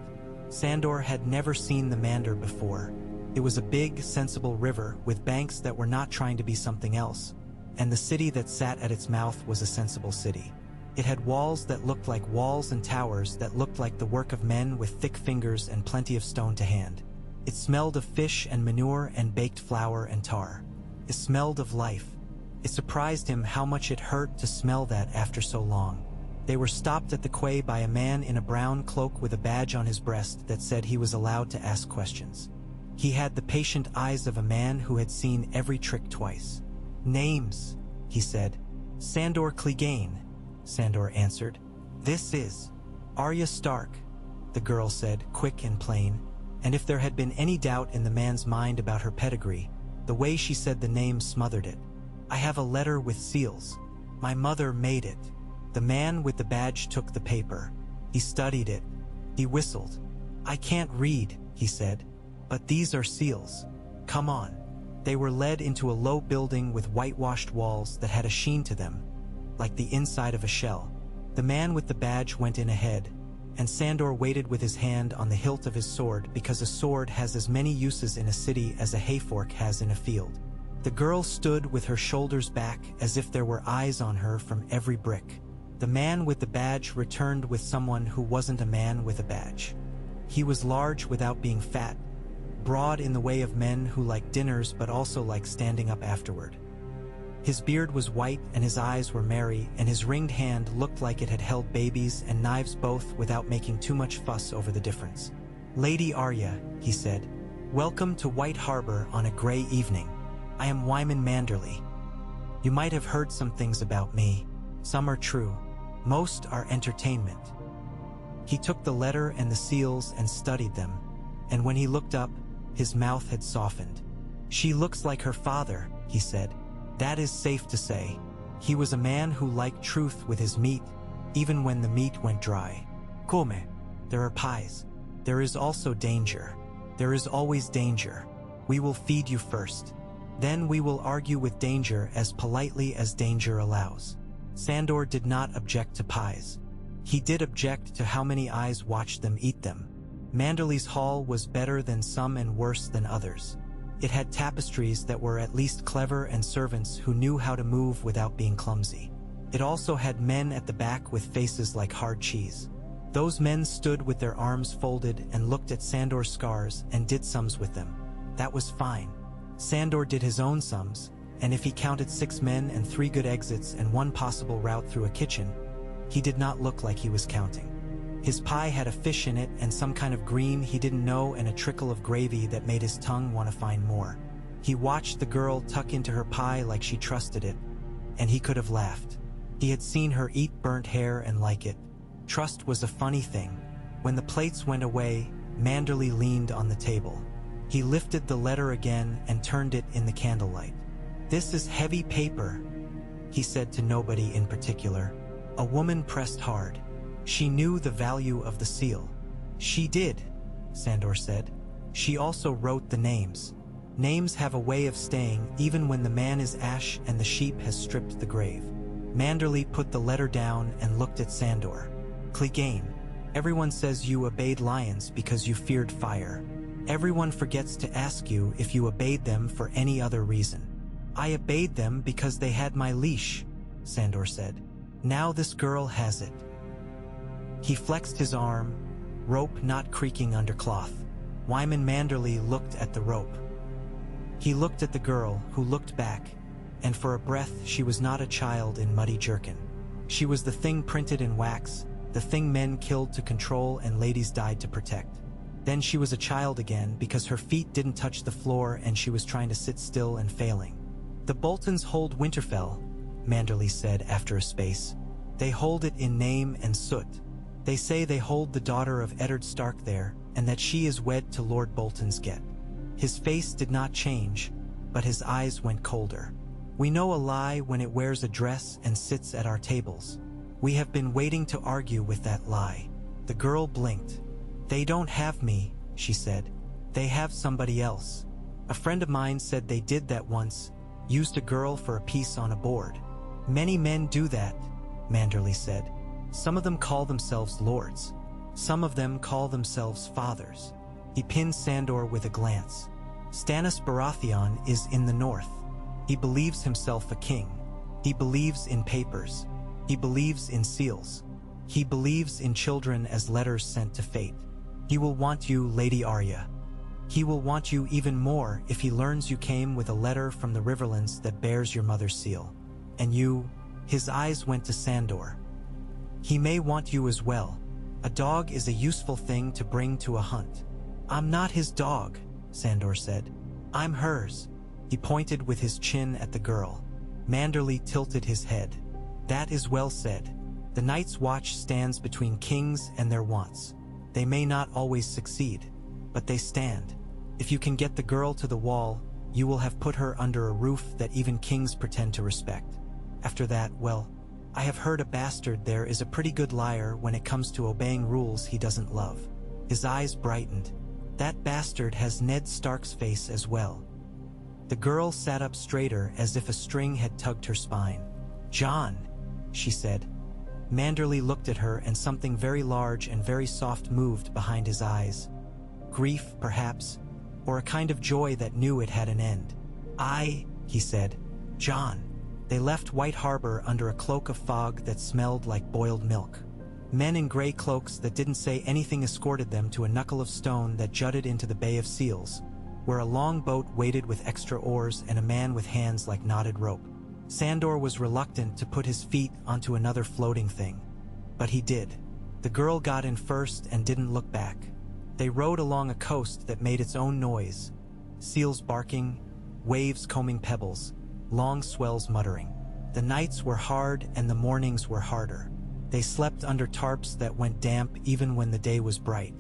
Sandor had never seen the Mander before. It was a big, sensible river with banks that were not trying to be something else, and the city that sat at its mouth was a sensible city. It had walls that looked like walls and towers that looked like the work of men with thick fingers and plenty of stone to hand. It smelled of fish and manure and baked flour and tar. It smelled of life. It surprised him how much it hurt to smell that after so long. They were stopped at the quay by a man in a brown cloak with a badge on his breast that said he was allowed to ask questions. He had the patient eyes of a man who had seen every trick twice. "Names," he said. "Sandor Clegane," Sandor answered. "This is Arya Stark," the girl said, quick and plain, and if there had been any doubt in the man's mind about her pedigree, the way she said the name smothered it. "I have a letter with seals. My mother made it." The man with the badge took the paper. He studied it. He whistled. "I can't read," he said, "but these are seals. Come on." They were led into a low building with whitewashed walls that had a sheen to them, like the inside of a shell. The man with the badge went in ahead, and Sandor waited with his hand on the hilt of his sword because a sword has as many uses in a city as a hayfork has in a field. The girl stood with her shoulders back as if there were eyes on her from every brick. The man with the badge returned with someone who wasn't a man with a badge. He was large without being fat, broad in the way of men who like dinners but also like standing up afterward. His beard was white and his eyes were merry, and his ringed hand looked like it had held babies and knives both without making too much fuss over the difference. "Lady Arya," he said, "welcome to White Harbor on a gray evening. I am Wyman Manderley. You might have heard some things about me. Some are true. Most are entertainment." He took the letter and the seals and studied them, and when he looked up, his mouth had softened. She looks like her father, he said. That is safe to say. He was a man who liked truth with his meat, even when the meat went dry. Come. There are pies. There is also danger. There is always danger. We will feed you first. Then we will argue with danger as politely as danger allows. Sandor did not object to pies. He did object to how many eyes watched them eat them. Manderley's hall was better than some and worse than others. It had tapestries that were at least clever and servants who knew how to move without being clumsy. It also had men at the back with faces like hard cheese. Those men stood with their arms folded and looked at Sandor's scars and did sums with them. That was fine. Sandor did his own sums, and if he counted 6 men and 3 good exits and 1 possible route through a kitchen, he did not look like he was counting. His pie had a fish in it and some kind of green he didn't know and a trickle of gravy that made his tongue want to find more. He watched the girl tuck into her pie like she trusted it, and he could have laughed. He had seen her eat burnt hair and like it. Trust was a funny thing. When the plates went away, Manderley leaned on the table. He lifted the letter again and turned it in the candlelight. "This is heavy paper," he said to nobody in particular. A woman pressed hard. She knew the value of the seal. "She did," Sandor said. "She also wrote the names. Names have a way of staying even when the man is ash and the sheep has stripped the grave." Manderley put the letter down and looked at Sandor. "Clegane, everyone says you obeyed lions because you feared fire. Everyone forgets to ask you if you obeyed them for any other reason." "I obeyed them because they had my leash," Sandor said. "Now this girl has it." He flexed his arm, rope not creaking under cloth. Wyman Manderley looked at the rope. He looked at the girl, who looked back, and for a breath she was not a child in muddy jerkin. She was the thing printed in wax, the thing men killed to control and ladies died to protect. Then she was a child again because her feet didn't touch the floor and she was trying to sit still and failing. "The Boltons hold Winterfell," Manderley said after a space. "They hold it in name and soot. They say they hold the daughter of Eddard Stark there, and that she is wed to Lord Bolton's get." His face did not change, but his eyes went colder. "We know a lie when it wears a dress and sits at our tables. We have been waiting to argue with that lie." The girl blinked. "They don't have me," she said. "They have somebody else. A friend of mine said they did that once, used a girl for a piece on a board." "Many men do that," Manderley said. "Some of them call themselves lords. Some of them call themselves fathers." He pinned Sandor with a glance. "Stannis Baratheon is in the north. He believes himself a king. He believes in papers. He believes in seals. He believes in children as letters sent to fate. He will want you, Lady Arya. He will want you even more if he learns you came with a letter from the Riverlands that bears your mother's seal. And you..." His eyes went to Sandor. "He may want you as well. A dog is a useful thing to bring to a hunt." "I'm not his dog," Sandor said. "I'm hers." He pointed with his chin at the girl. Manderley tilted his head. "That is well said. The Night's Watch stands between kings and their wants. They may not always succeed, but they stand. If you can get the girl to the wall, you will have put her under a roof that even kings pretend to respect. After that, well, I have heard a bastard there is a pretty good liar when it comes to obeying rules he doesn't love." His eyes brightened. "That bastard has Ned Stark's face as well." The girl sat up straighter as if a string had tugged her spine. "Jon," she said. Manderley looked at her and something very large and very soft moved behind his eyes. Grief, perhaps, or a kind of joy that knew it had an end. "I," he said. "Jon." They left White Harbor under a cloak of fog that smelled like boiled milk. Men in gray cloaks that didn't say anything escorted them to a knuckle of stone that jutted into the Bay of Seals, where a long boat waited with extra oars and a man with hands like knotted rope. Sandor was reluctant to put his feet onto another floating thing, but he did. The girl got in first and didn't look back. They rowed along a coast that made its own noise, seals barking, waves combing pebbles, long swells muttering. The nights were hard and the mornings were harder. They slept under tarps that went damp even when the day was bright.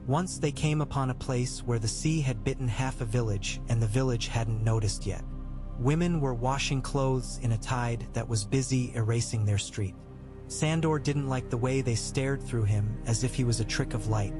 Once they came upon a place where the sea had bitten half a village and the village hadn't noticed yet. Women were washing clothes in a tide that was busy erasing their street. Sandor didn't like the way they stared through him as if he was a trick of light.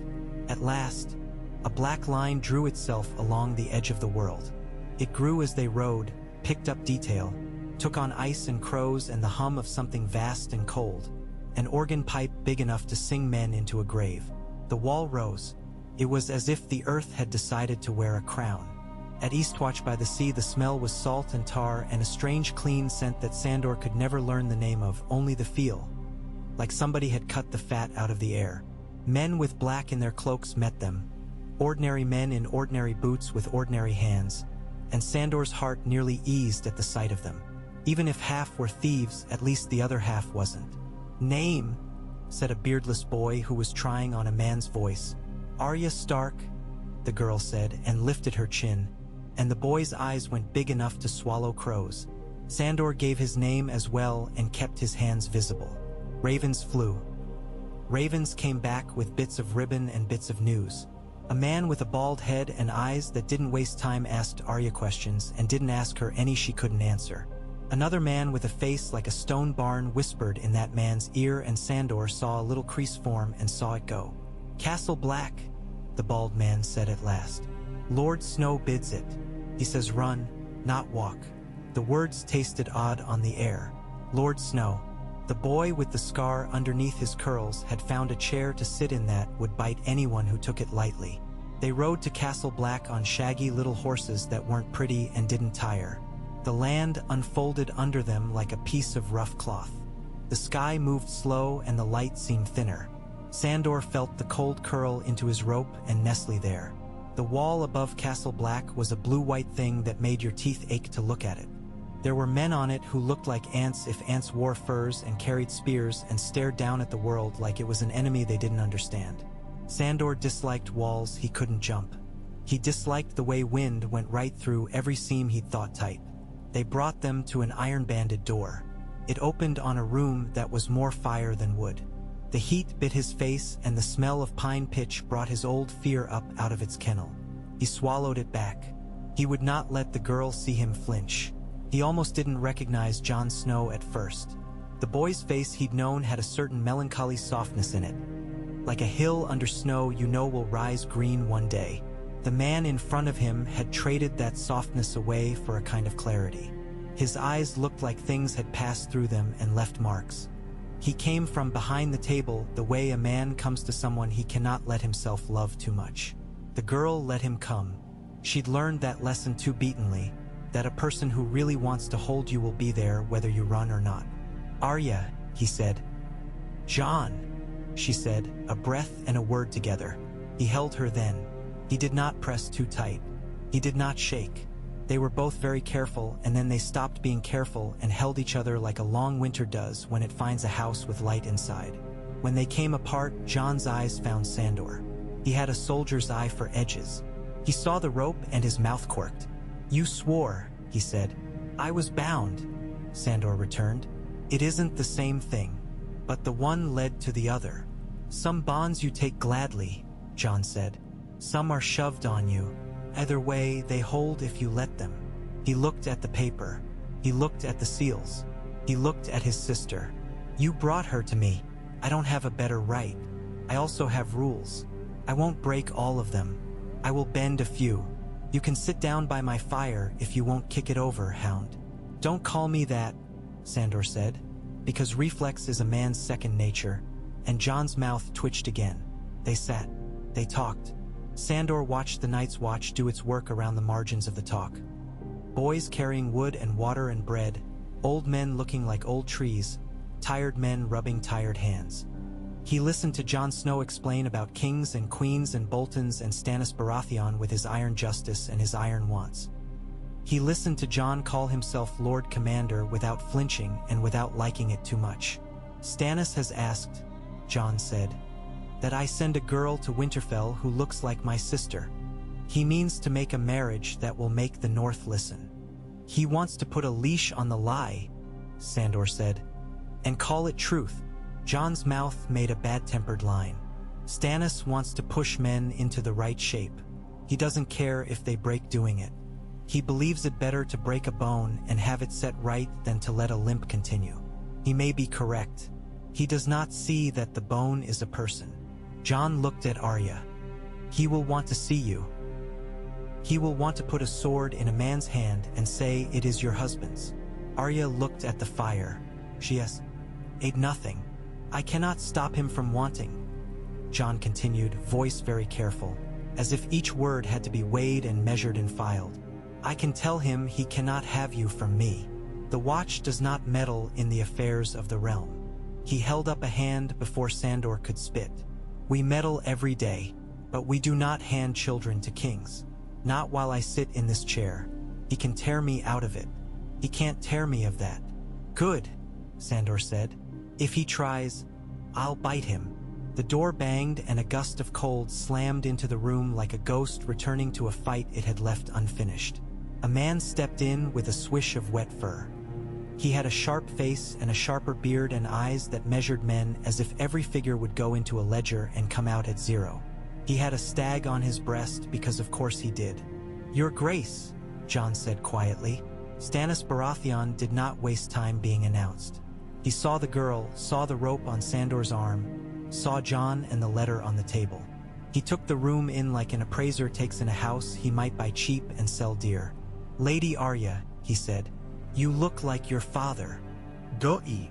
At last, a black line drew itself along the edge of the world. It grew as they rode, picked up detail, took on ice and crows and the hum of something vast and cold, an organ pipe big enough to sing men into a grave. The wall rose. It was as if the earth had decided to wear a crown. At Eastwatch by the sea, the smell was salt and tar and a strange clean scent that Sandor could never learn the name of, only the feel. Like somebody had cut the fat out of the air. Men with black in their cloaks met them. Ordinary men in ordinary boots with ordinary hands. And Sandor's heart nearly eased at the sight of them. Even if half were thieves, at least the other half wasn't. "Name," said a beardless boy who was trying on a man's voice. "Arya Stark," the girl said, and lifted her chin, and the boy's eyes went big enough to swallow crows. Sandor gave his name as well and kept his hands visible. Ravens flew. Ravens came back with bits of ribbon and bits of news. A man with a bald head and eyes that didn't waste time asked Arya questions and didn't ask her any she couldn't answer. Another man with a face like a stone barn whispered in that man's ear, and Sandor saw a little crease form and saw it go. "Castle Black," the bald man said at last. "Lord Snow bids it. He says run, not walk." The words tasted odd on the air. Lord Snow. The boy with the scar underneath his curls had found a chair to sit in that would bite anyone who took it lightly. They rode to Castle Black on shaggy little horses that weren't pretty and didn't tire. The land unfolded under them like a piece of rough cloth. The sky moved slow and the light seemed thinner. Sandor felt the cold curl into his rope and nestle there. The wall above Castle Black was a blue-white thing that made your teeth ache to look at it. There were men on it who looked like ants if ants wore furs and carried spears and stared down at the world like it was an enemy they didn't understand. Sandor disliked walls he couldn't jump. He disliked the way wind went right through every seam he'd thought tight. They brought them to an iron-banded door. It opened on a room that was more fire than wood. The heat bit his face and the smell of pine pitch brought his old fear up out of its kennel. He swallowed it back. He would not let the girl see him flinch. He almost didn't recognize Jon Snow at first. The boy's face he'd known had a certain melancholy softness in it. Like a hill under snow you know will rise green one day. The man in front of him had traded that softness away for a kind of clarity. His eyes looked like things had passed through them and left marks. He came from behind the table the way a man comes to someone he cannot let himself love too much. The girl let him come. She'd learned that lesson too beatenly, that a person who really wants to hold you will be there whether you run or not. "Arya," he said. "John," she said, a breath and a word together. He held her then. He did not press too tight. He did not shake. They were both very careful, and then they stopped being careful and held each other like a long winter does when it finds a house with light inside. When they came apart, John's eyes found Sandor. He had a soldier's eye for edges. He saw the rope and his mouth quirked. "You swore," he said. "I was bound," Sandor returned. "It isn't the same thing. But the one led to the other. Some bonds you take gladly," John said. "Some are shoved on you. Either way, they hold if you let them." He looked at the paper. He looked at the seals. He looked at his sister. "You brought her to me. I don't have a better right. I also have rules. I won't break all of them. I will bend a few. You can sit down by my fire if you won't kick it over, hound." "Don't call me that," Sandor said, because reflex is a man's second nature, and John's mouth twitched again. They sat. They talked. Sandor watched the Night's Watch do its work around the margins of the talk. Boys carrying wood and water and bread, old men looking like old trees, tired men rubbing tired hands. He listened to Jon Snow explain about kings and queens and Boltons and Stannis Baratheon with his iron justice and his iron wants. He listened to Jon call himself Lord Commander without flinching and without liking it too much. "Stannis has asked," Jon said, "that I send a girl to Winterfell who looks like my sister. He means to make a marriage that will make the North listen. He wants to put a leash on the lie," Sandor said, "and call it truth." Jon's mouth made a bad-tempered line. Stannis wants to push men into the right shape. He doesn't care if they break doing it. He believes it better to break a bone and have it set right than to let a limp continue. He may be correct. He does not see that the bone is a person. Jon looked at Arya. He will want to see you. He will want to put a sword in a man's hand and say it is your husband's. Arya looked at the fire. She ate nothing. I cannot stop him from wanting. Jon continued, voice very careful, as if each word had to be weighed and measured and filed. I can tell him he cannot have you from me. The Watch does not meddle in the affairs of the realm. He held up a hand before Sandor could spit. We meddle every day, but we do not hand children to kings. Not while I sit in this chair. He can tear me out of it. He can't tear me of that. Good, Sandor said. If he tries, I'll bite him. The door banged and a gust of cold slammed into the room like a ghost returning to a fight it had left unfinished. A man stepped in with a swish of wet fur. He had a sharp face and a sharper beard and eyes that measured men as if every figure would go into a ledger and come out at 0. He had a stag on his breast because of course he did. Your Grace, Jon said quietly. Stannis Baratheon did not waste time being announced. He saw the girl, saw the rope on Sandor's arm, saw Jon and the letter on the table. He took the room in like an appraiser takes in a house he might buy cheap and sell dear. Lady Arya, he said, you look like your father. Doi?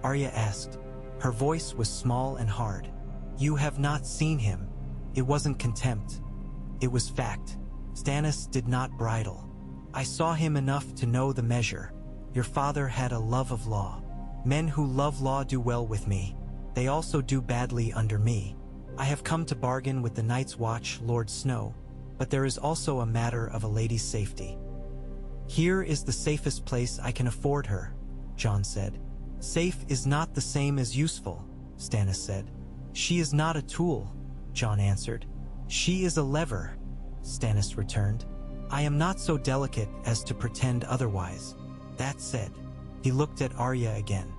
Arya asked. Her voice was small and hard. You have not seen him. It wasn't contempt. It was fact. Stannis did not bridle. I saw him enough to know the measure. Your father had a love of law. Men who love law do well with me. They also do badly under me. I have come to bargain with the Night's Watch, Lord Snow, but there is also a matter of a lady's safety. Here is the safest place I can afford her, Jon said. Safe is not the same as useful, Stannis said. She is not a tool, Jon answered. She is a lever, Stannis returned. I am not so delicate as to pretend otherwise. That said, he looked at Arya again.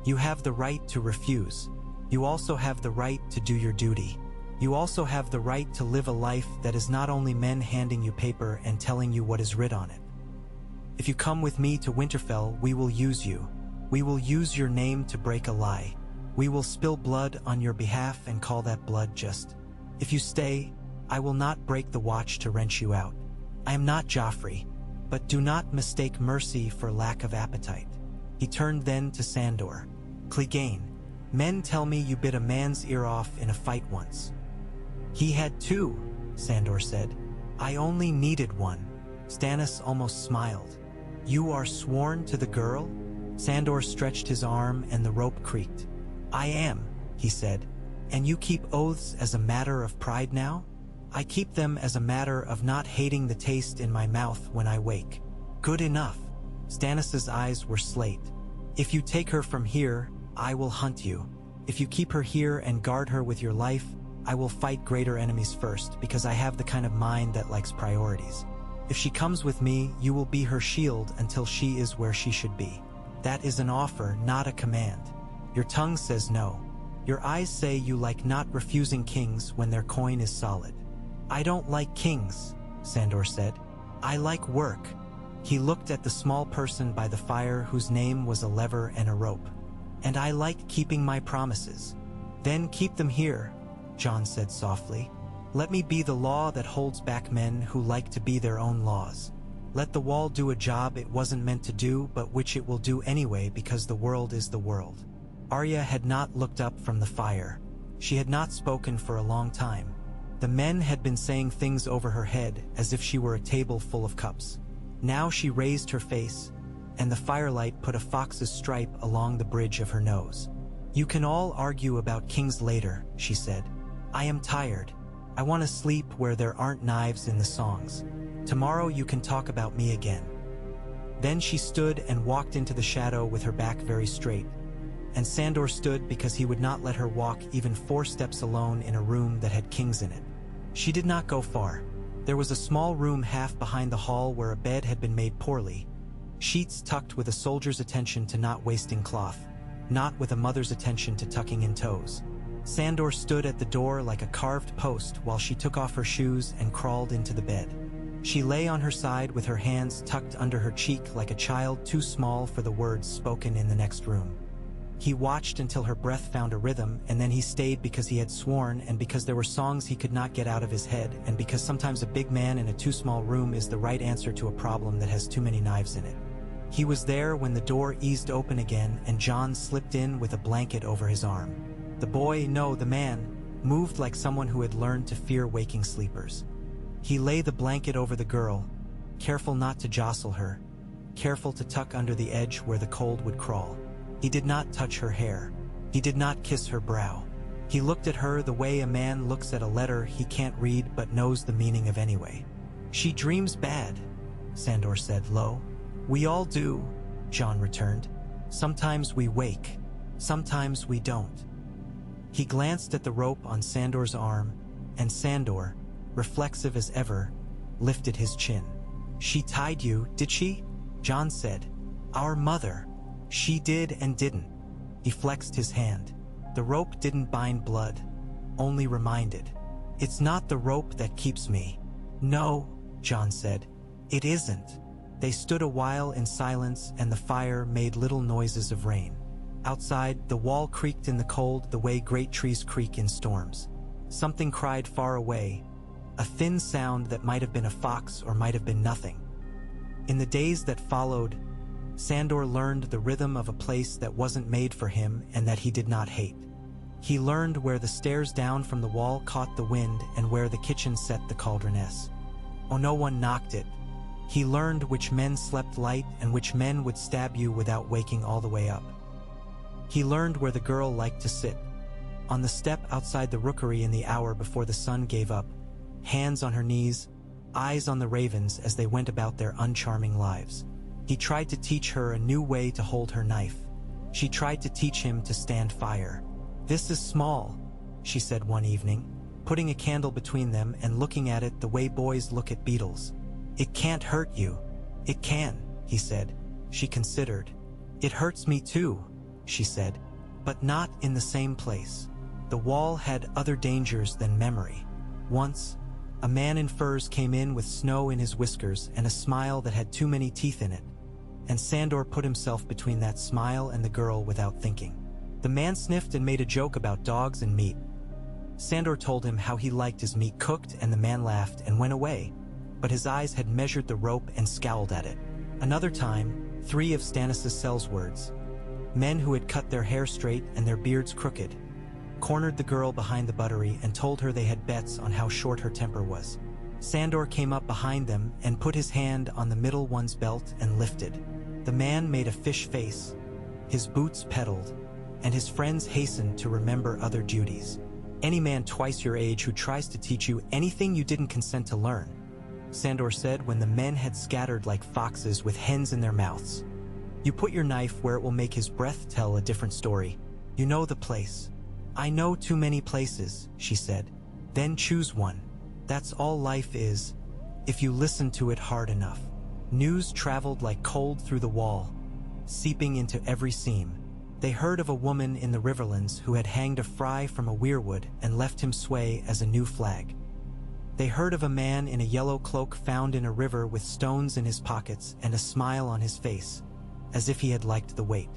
You have the right to refuse. You also have the right to do your duty. You also have the right to live a life that is not only men handing you paper and telling you what is writ on it. If you come with me to Winterfell, we will use you. We will use your name to break a lie. We will spill blood on your behalf and call that blood just. If you stay, I will not break the Watch to wrench you out. I am not Joffrey, but do not mistake mercy for lack of appetite. He turned then to Sandor. Clegane, men tell me you bit a man's ear off in a fight once. He had 2, Sandor said. I only needed 1. Stannis almost smiled. You are sworn to the girl? Sandor stretched his arm and the rope creaked. I am, he said. And you keep oaths as a matter of pride now? I keep them as a matter of not hating the taste in my mouth when I wake. Good enough. Stannis's eyes were slate. If you take her from here, I will hunt you. If you keep her here and guard her with your life, I will fight greater enemies first because I have the kind of mind that likes priorities. If she comes with me, you will be her shield until she is where she should be. That is an offer, not a command. Your tongue says no. Your eyes say you like not refusing kings when their coin is solid. I don't like kings, Sandor said. I like work. He looked at the small person by the fire whose name was a lever and a rope. And I like keeping my promises. Then keep them here, Jon said softly. Let me be the law that holds back men who like to be their own laws. Let the wall do a job it wasn't meant to do, but which it will do anyway because the world is the world. Arya had not looked up from the fire. She had not spoken for a long time. The men had been saying things over her head as if she were a table full of cups. Now she raised her face, and the firelight put a fox's stripe along the bridge of her nose. You can all argue about kings later, she said. I am tired. I want to sleep where there aren't knives in the songs. Tomorrow you can talk about me again. Then she stood and walked into the shadow with her back very straight. And Sandor stood because he would not let her walk even 4 steps alone in a room that had kings in it. She did not go far. There was a small room half behind the hall where a bed had been made poorly, sheets tucked with a soldier's attention to not wasting cloth, not with a mother's attention to tucking in toes. Sandor stood at the door like a carved post while she took off her shoes and crawled into the bed. She lay on her side with her hands tucked under her cheek like a child too small for the words spoken in the next room. He watched until her breath found a rhythm, and then he stayed because he had sworn, and because there were songs he could not get out of his head, and because sometimes a big man in a too small room is the right answer to a problem that has too many knives in it. He was there when the door eased open again and John slipped in with a blanket over his arm. The boy, no, the man, moved like someone who had learned to fear waking sleepers. He lay the blanket over the girl, careful not to jostle her, careful to tuck under the edge where the cold would crawl. He did not touch her hair. He did not kiss her brow. He looked at her the way a man looks at a letter he can't read but knows the meaning of anyway. "She dreams bad," Sandor said low. "We all do," John returned. "Sometimes we wake. Sometimes we don't." He glanced at the rope on Sandor's arm, and Sandor, reflexive as ever, lifted his chin. "She tied you, did she?" John said. "Our mother. She did and didn't." He flexed his hand. The rope didn't bind blood, only reminded. "It's not the rope that keeps me." "No," John said. "It isn't." They stood a while in silence, and the fire made little noises of rain. Outside, the wall creaked in the cold the way great trees creak in storms. Something cried far away, a thin sound that might have been a fox or might have been nothing. In the days that followed, Sandor learned the rhythm of a place that wasn't made for him and that he did not hate. He learned where the stairs down from the wall caught the wind and where the kitchen set the cauldroness. Oh, no one knocked it. He learned which men slept light and which men would stab you without waking all the way up. He learned where the girl liked to sit, on the step outside the rookery in the hour before the sun gave up, hands on her knees, eyes on the ravens as they went about their uncharming lives. He tried to teach her a new way to hold her knife. She tried to teach him to stand fire. "This is small," she said one evening, putting a candle between them and looking at it the way boys look at beetles. "It can't hurt you." "It can," he said. She considered. "It hurts me too," she said, "but not in the same place." The wall had other dangers than memory. Once, a man in furs came in with snow in his whiskers and a smile that had too many teeth in it, and Sandor put himself between that smile and the girl without thinking. The man sniffed and made a joke about dogs and meat. Sandor told him how he liked his meat cooked, and the man laughed and went away, but his eyes had measured the rope and scowled at it. Another time, 3 of Stannis' sellswords, men who had cut their hair straight and their beards crooked, cornered the girl behind the buttery and told her they had bets on how short her temper was. Sandor came up behind them and put his hand on the middle one's belt and lifted. The man made a fish face, his boots pedaled, and his friends hastened to remember other duties. "Any man twice your age who tries to teach you anything you didn't consent to learn," Sandor said when the men had scattered like foxes with hens in their mouths. "You put your knife where it will make his breath tell a different story. You know the place." "I know too many places," she said. "Then choose one. That's all life is, if you listen to it hard enough." News traveled like cold through the wall, seeping into every seam. They heard of a woman in the Riverlands who had hanged a fry from a weirwood and left him sway as a new flag. They heard of a man in a yellow cloak found in a river with stones in his pockets and a smile on his face, as if he had liked the weight.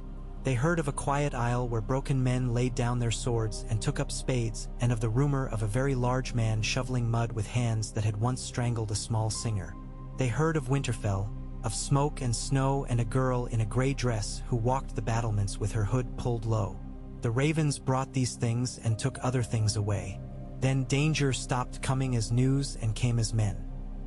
They heard of a quiet isle where broken men laid down their swords and took up spades, and of the rumor of a very large man shoveling mud with hands that had once strangled a small singer. They heard of Winterfell, of smoke and snow and a girl in a gray dress who walked the battlements with her hood pulled low. The ravens brought these things and took other things away. Then danger stopped coming as news and came as men.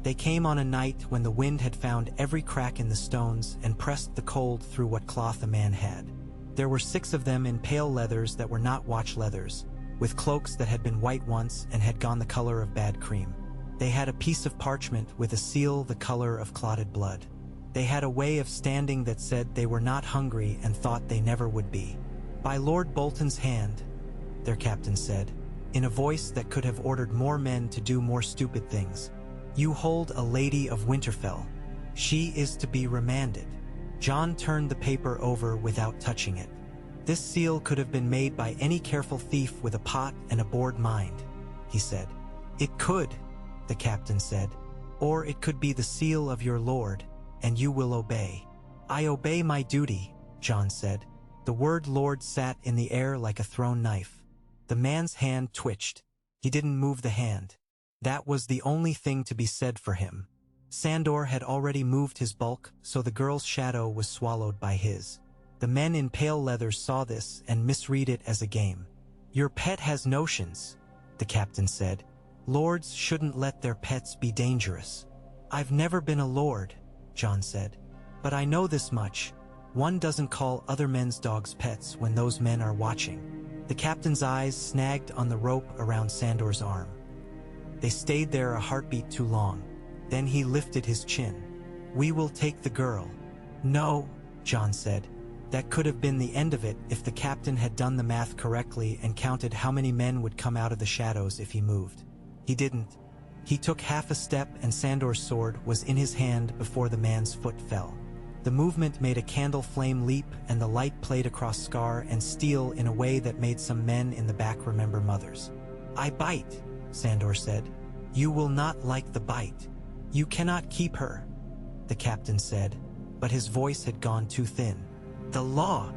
They came on a night when the wind had found every crack in the stones and pressed the cold through what cloth a man had. There were 6 of them in pale leathers that were not watch leathers, with cloaks that had been white once and had gone the color of bad cream. They had a piece of parchment with a seal the color of clotted blood. They had a way of standing that said they were not hungry and thought they never would be. "By Lord Bolton's hand," their captain said, in a voice that could have ordered more men to do more stupid things, "you hold a lady of Winterfell. She is to be remanded." John turned the paper over without touching it. This seal could have been made by any careful thief with a pot and a bored mind, he said. It could, the captain said. Or it could be the seal of your lord, and you will obey. I obey my duty, John said. The word lord sat in the air like a thrown knife. The man's hand twitched. He didn't move the hand. That was the only thing to be said for him. Sandor had already moved his bulk, so the girl's shadow was swallowed by his. The men in pale leather saw this and misread it as a game. Your pet has notions, the captain said. Lords shouldn't let their pets be dangerous. I've never been a lord, John said. But I know this much. One doesn't call other men's dogs pets when those men are watching. The captain's eyes snagged on the rope around Sandor's arm. They stayed there a heartbeat too long. Then he lifted his chin. We will take the girl. No, John said. That could have been the end of it if the captain had done the math correctly and counted how many men would come out of the shadows if he moved. He didn't. He took half a step and Sandor's sword was in his hand before the man's foot fell. The movement made a candle flame leap and the light played across scar and steel in a way that made some men in the back remember mothers. I bite, Sandor said. You will not like the bite. You cannot keep her, the captain said, but his voice had gone too thin. The law,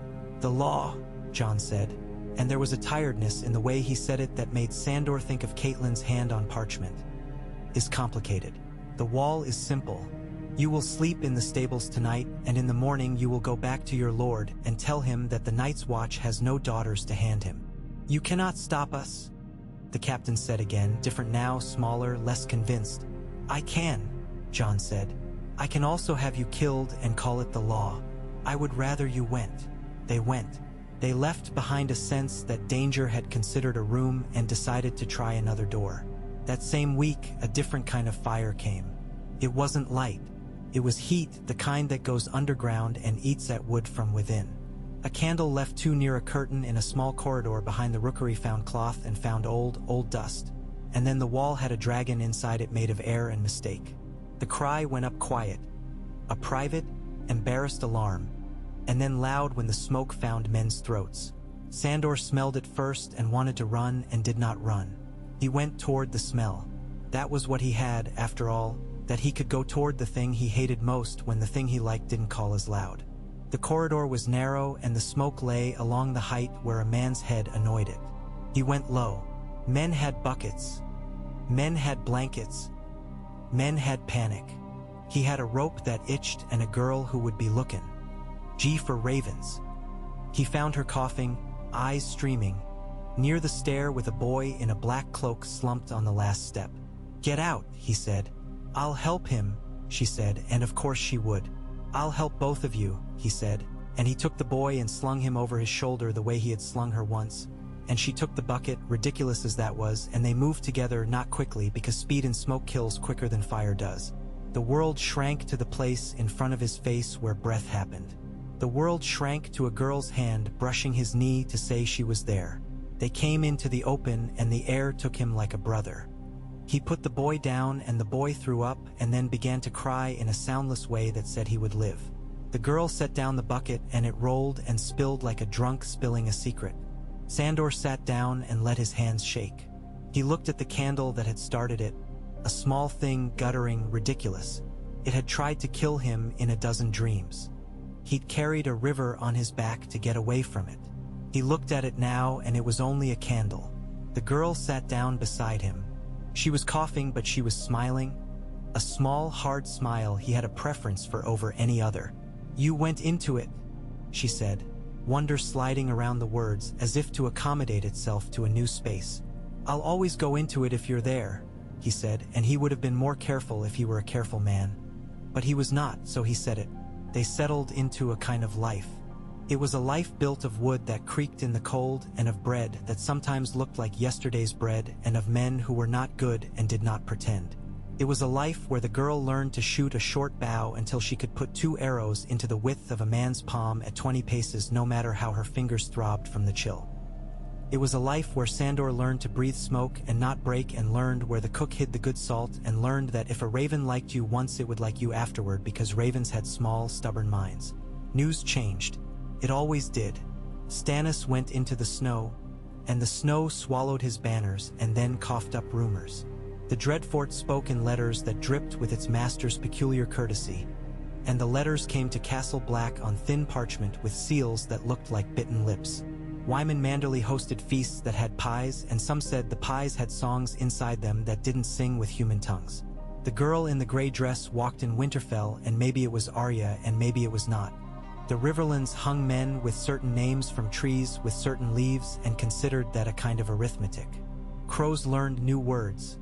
John said, and there was a tiredness in the way he said it that made Sandor think of Caitlyn's hand on parchment. Is complicated. The wall is simple. You will sleep in the stables tonight, and in the morning you will go back to your lord and tell him that the night's watch has no daughters to hand him. You cannot stop us, the captain said again, different now, smaller, less convinced. I can, John said. I can also have you killed and call it the law. I would rather you went. They went. They left behind a sense that danger had considered a room and decided to try another door. That same week, a different kind of fire came. It wasn't light. It was heat, the kind that goes underground and eats at wood from within. A candle left too near a curtain in a small corridor behind the rookery found cloth and found old dust. And then the wall had a dragon inside it made of air and mistake. The cry went up quiet. A private, embarrassed alarm, and then loud when the smoke found men's throats. Sandor smelled it first and wanted to run and did not run. He went toward the smell. That was what he had, after all, that he could go toward the thing he hated most when the thing he liked didn't call as loud. The corridor was narrow and the smoke lay along the height where a man's head annoyed it. He went low. Men had buckets. Men had blankets. Men had panic. He had a rope that itched and a girl who would be looking. G for ravens. He found her coughing, eyes streaming, near the stair with a boy in a black cloak slumped on the last step. Get out, he said. I'll help him, she said, and of course she would. I'll help both of you, he said, and he took the boy and slung him over his shoulder the way he had slung her once. And she took the bucket, ridiculous as that was, and they moved together not quickly because speed and smoke kills quicker than fire does. The world shrank to the place in front of his face where breath happened. The world shrank to a girl's hand brushing his knee to say she was there. They came into the open and the air took him like a brother. He put the boy down and the boy threw up and then began to cry in a soundless way that said he would live. The girl set down the bucket and it rolled and spilled like a drunk spilling a secret. Sandor sat down and let his hands shake. He looked at the candle that had started it, a small thing guttering, ridiculous. It had tried to kill him in a dozen dreams. He'd carried a river on his back to get away from it. He looked at it now and it was only a candle. The girl sat down beside him. She was coughing but she was smiling. A small, hard smile he had a preference for over any other. You went into it, she said, wonder sliding around the words as if to accommodate itself to a new space. I'll always go into it if you're there, he said, and he would have been more careful if he were a careful man. But he was not, so he said it. They settled into a kind of life. It was a life built of wood that creaked in the cold and of bread that sometimes looked like yesterday's bread and of men who were not good and did not pretend. It was a life where the girl learned to shoot a short bow until she could put 2 arrows into the width of a man's palm at 20 paces no matter how her fingers throbbed from the chill. It was a life where Sandor learned to breathe smoke and not break and learned where the cook hid the good salt and learned that if a raven liked you once it would like you afterward because ravens had small, stubborn minds. News changed. It always did. Stannis went into the snow, and the snow swallowed his banners and then coughed up rumors. The Dreadfort spoke in letters that dripped with its master's peculiar courtesy, and the letters came to Castle Black on thin parchment with seals that looked like bitten lips. Wyman Manderley hosted feasts that had pies, and some said the pies had songs inside them that didn't sing with human tongues. The girl in the gray dress walked in Winterfell, and maybe it was Arya and maybe it was not. The Riverlands hung men with certain names from trees with certain leaves and considered that a kind of arithmetic. Crows learned new words.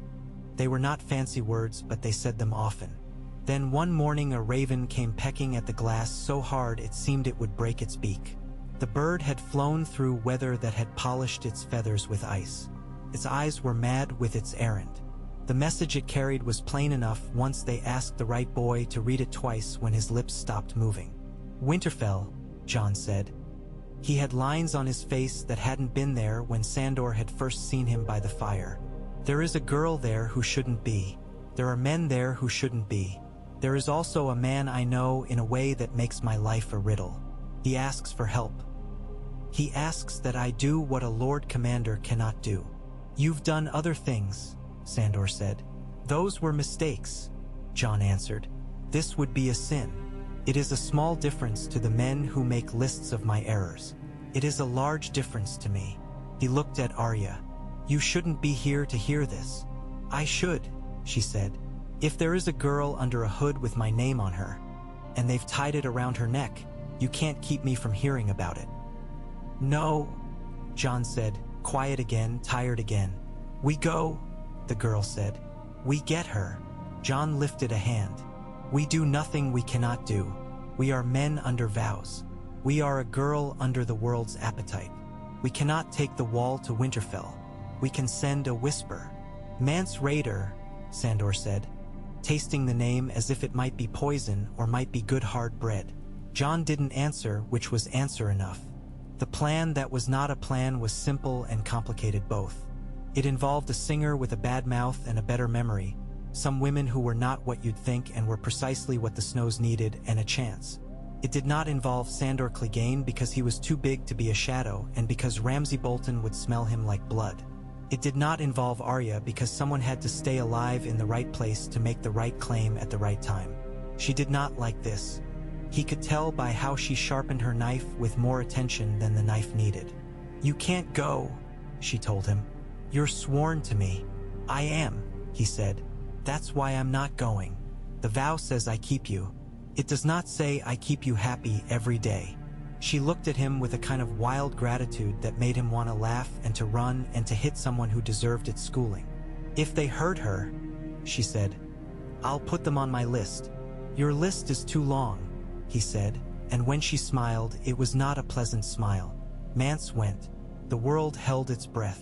They were not fancy words, but they said them often. Then one morning a raven came pecking at the glass so hard it seemed it would break its beak. The bird had flown through weather that had polished its feathers with ice. Its eyes were mad with its errand. The message it carried was plain enough once they asked the right boy to read it twice when his lips stopped moving. Winterfell, Jon said. He had lines on his face that hadn't been there when Sandor had first seen him by the fire. There is a girl there who shouldn't be. There are men there who shouldn't be. There is also a man I know in a way that makes my life a riddle. He asks for help. He asks that I do what a Lord Commander cannot do. You've done other things, Sandor said. Those were mistakes, Jon answered. This would be a sin. It is a small difference to the men who make lists of my errors. It is a large difference to me. He looked at Arya. You shouldn't be here to hear this. I should, she said. If there is a girl under a hood with my name on her, and they've tied it around her neck, you can't keep me from hearing about it. No, Jon said, quiet again, tired again. We go, the girl said. We get her. Jon lifted a hand. We do nothing we cannot do. We are men under vows. We are a girl under the world's appetite. We cannot take the wall to Winterfell. We can send a whisper. Mance Raider, Sandor said, tasting the name as if it might be poison or might be good hard bread. Jon didn't answer, which was answer enough. The plan that was not a plan was simple and complicated both. It involved a singer with a bad mouth and a better memory, some women who were not what you'd think and were precisely what the Snows needed, and a chance. It did not involve Sandor Clegane because he was too big to be a shadow and because Ramsay Bolton would smell him like blood. It did not involve Arya because someone had to stay alive in the right place to make the right claim at the right time. She did not like this. He could tell by how she sharpened her knife with more attention than the knife needed. You can't go, she told him. You're sworn to me. I am, he said. That's why I'm not going. The vow says I keep you. It does not say I keep you happy every day. She looked at him with a kind of wild gratitude that made him want to laugh and to run and to hit someone who deserved its schooling. If they hurt her, she said, I'll put them on my list. Your list is too long, he said, and when she smiled, it was not a pleasant smile. Mance went. The world held its breath.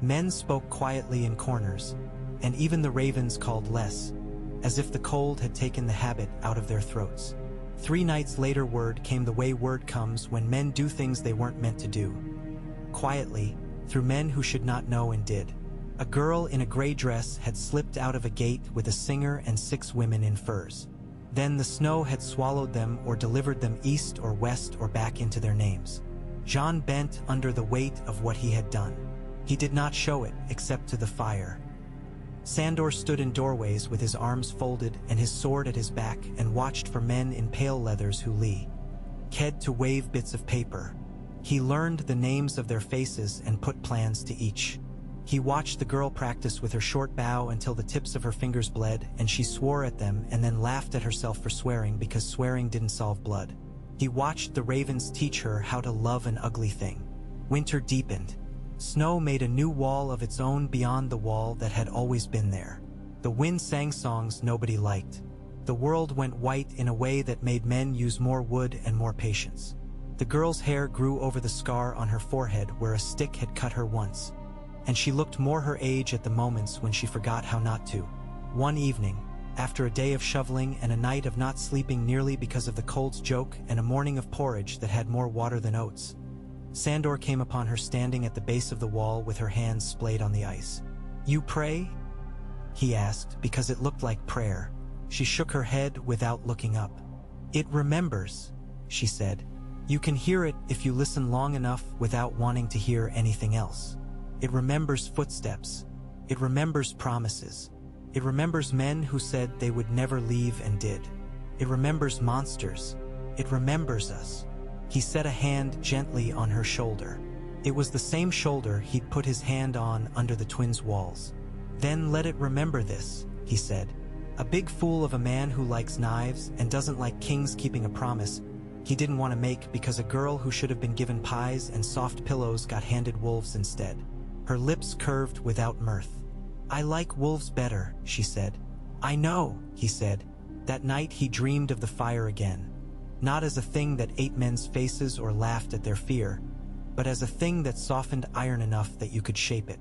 Men spoke quietly in corners, and even the ravens called less, as if the cold had taken the habit out of their throats. 3 nights later word came the way word comes when men do things they weren't meant to do. Quietly, through men who should not know and did. A girl in a gray dress had slipped out of a gate with a singer and 6 women in furs. Then the snow had swallowed them or delivered them east or west or back into their names. Jon bent under the weight of what he had done. He did not show it, except to the fire. Sandor stood in doorways with his arms folded and his sword at his back and watched for men in pale leathers who ked to wave bits of paper. He learned the names of their faces and put plans to each. He watched the girl practice with her short bow until the tips of her fingers bled, and she swore at them and then laughed at herself for swearing because swearing didn't solve blood. He watched the ravens teach her how to love an ugly thing. Winter deepened. Snow made a new wall of its own beyond the wall that had always been there. The wind sang songs nobody liked. The world went white in a way that made men use more wood and more patience. The girl's hair grew over the scar on her forehead where a stick had cut her once, and she looked more her age at the moments when she forgot how not to. One evening, after a day of shoveling and a night of not sleeping nearly because of the cold's joke and a morning of porridge that had more water than oats, Sandor came upon her standing at the base of the wall with her hands splayed on the ice. You pray? He asked, because it looked like prayer. She shook her head without looking up. It remembers, she said. You can hear it if you listen long enough without wanting to hear anything else. It remembers footsteps. It remembers promises. It remembers men who said they would never leave and did. It remembers monsters. It remembers us. He set a hand gently on her shoulder. It was the same shoulder he'd put his hand on under the twins' walls. Then let it remember this, he said. A big fool of a man who likes knives and doesn't like kings keeping a promise he didn't want to make because a girl who should have been given pies and soft pillows got handed wolves instead. Her lips curved without mirth. I like wolves better, she said. I know, he said. That night he dreamed of the fire again. Not as a thing that ate men's faces or laughed at their fear, but as a thing that softened iron enough that you could shape it.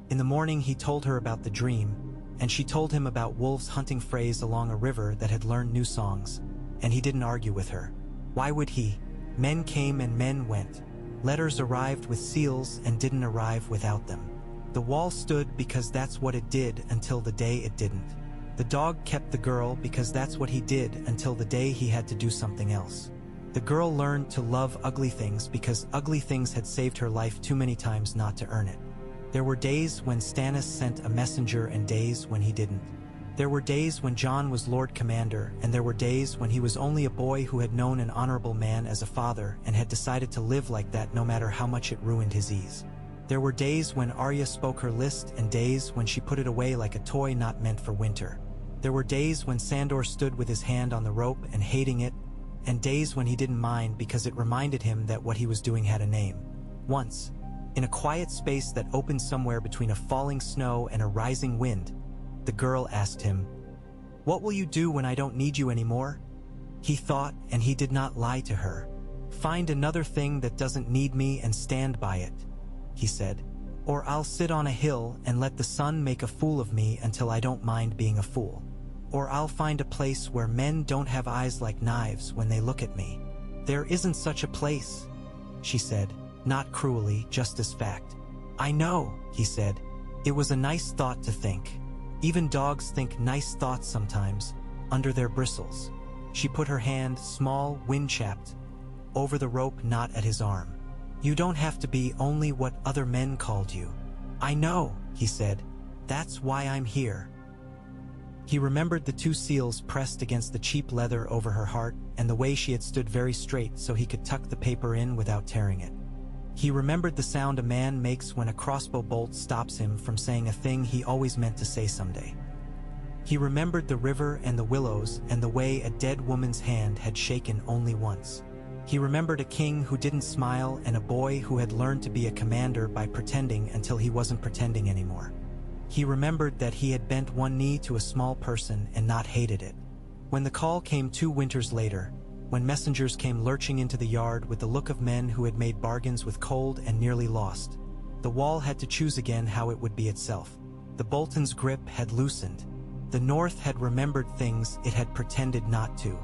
In the morning he told her about the dream, and she told him about wolves hunting frays along a river that had learned new songs, and he didn't argue with her. Why would he? Men came and men went. Letters arrived with seals and didn't arrive without them. The wall stood because that's what it did until the day it didn't. The dog kept the girl because that's what he did until the day he had to do something else. The girl learned to love ugly things because ugly things had saved her life too many times not to earn it. There were days when Stannis sent a messenger and days when he didn't. There were days when Jon was Lord Commander, and there were days when he was only a boy who had known an honorable man as a father and had decided to live like that no matter how much it ruined his ease. There were days when Arya spoke her list and days when she put it away like a toy not meant for winter. There were days when Sandor stood with his hand on the rope and hating it, and days when he didn't mind because it reminded him that what he was doing had a name. Once, in a quiet space that opened somewhere between a falling snow and a rising wind, the girl asked him, "What will you do when I don't need you anymore?" He thought, and he did not lie to her. "Find another thing that doesn't need me and stand by it," he said. "Or I'll sit on a hill and let the sun make a fool of me until I don't mind being a fool. Or I'll find a place where men don't have eyes like knives when they look at me." "There isn't such a place," she said, not cruelly, just as fact. "I know," he said. It was a nice thought to think. Even dogs think nice thoughts sometimes, under their bristles. She put her hand, small, wind-chapped, over the rope knot at his arm. "You don't have to be only what other men called you." "I know," he said. "That's why I'm here." He remembered the two seals pressed against the cheap leather over her heart and the way she had stood very straight so he could tuck the paper in without tearing it. He remembered the sound a man makes when a crossbow bolt stops him from saying a thing he always meant to say someday. He remembered the river and the willows and the way a dead woman's hand had shaken only once. He remembered a king who didn't smile and a boy who had learned to be a commander by pretending until he wasn't pretending anymore. He remembered that he had bent one knee to a small person and not hated it. When the call came 2 winters later, when messengers came lurching into the yard with the look of men who had made bargains with cold and nearly lost, the wall had to choose again how it would be itself. The Bolton's grip had loosened. The North had remembered things it had pretended not to.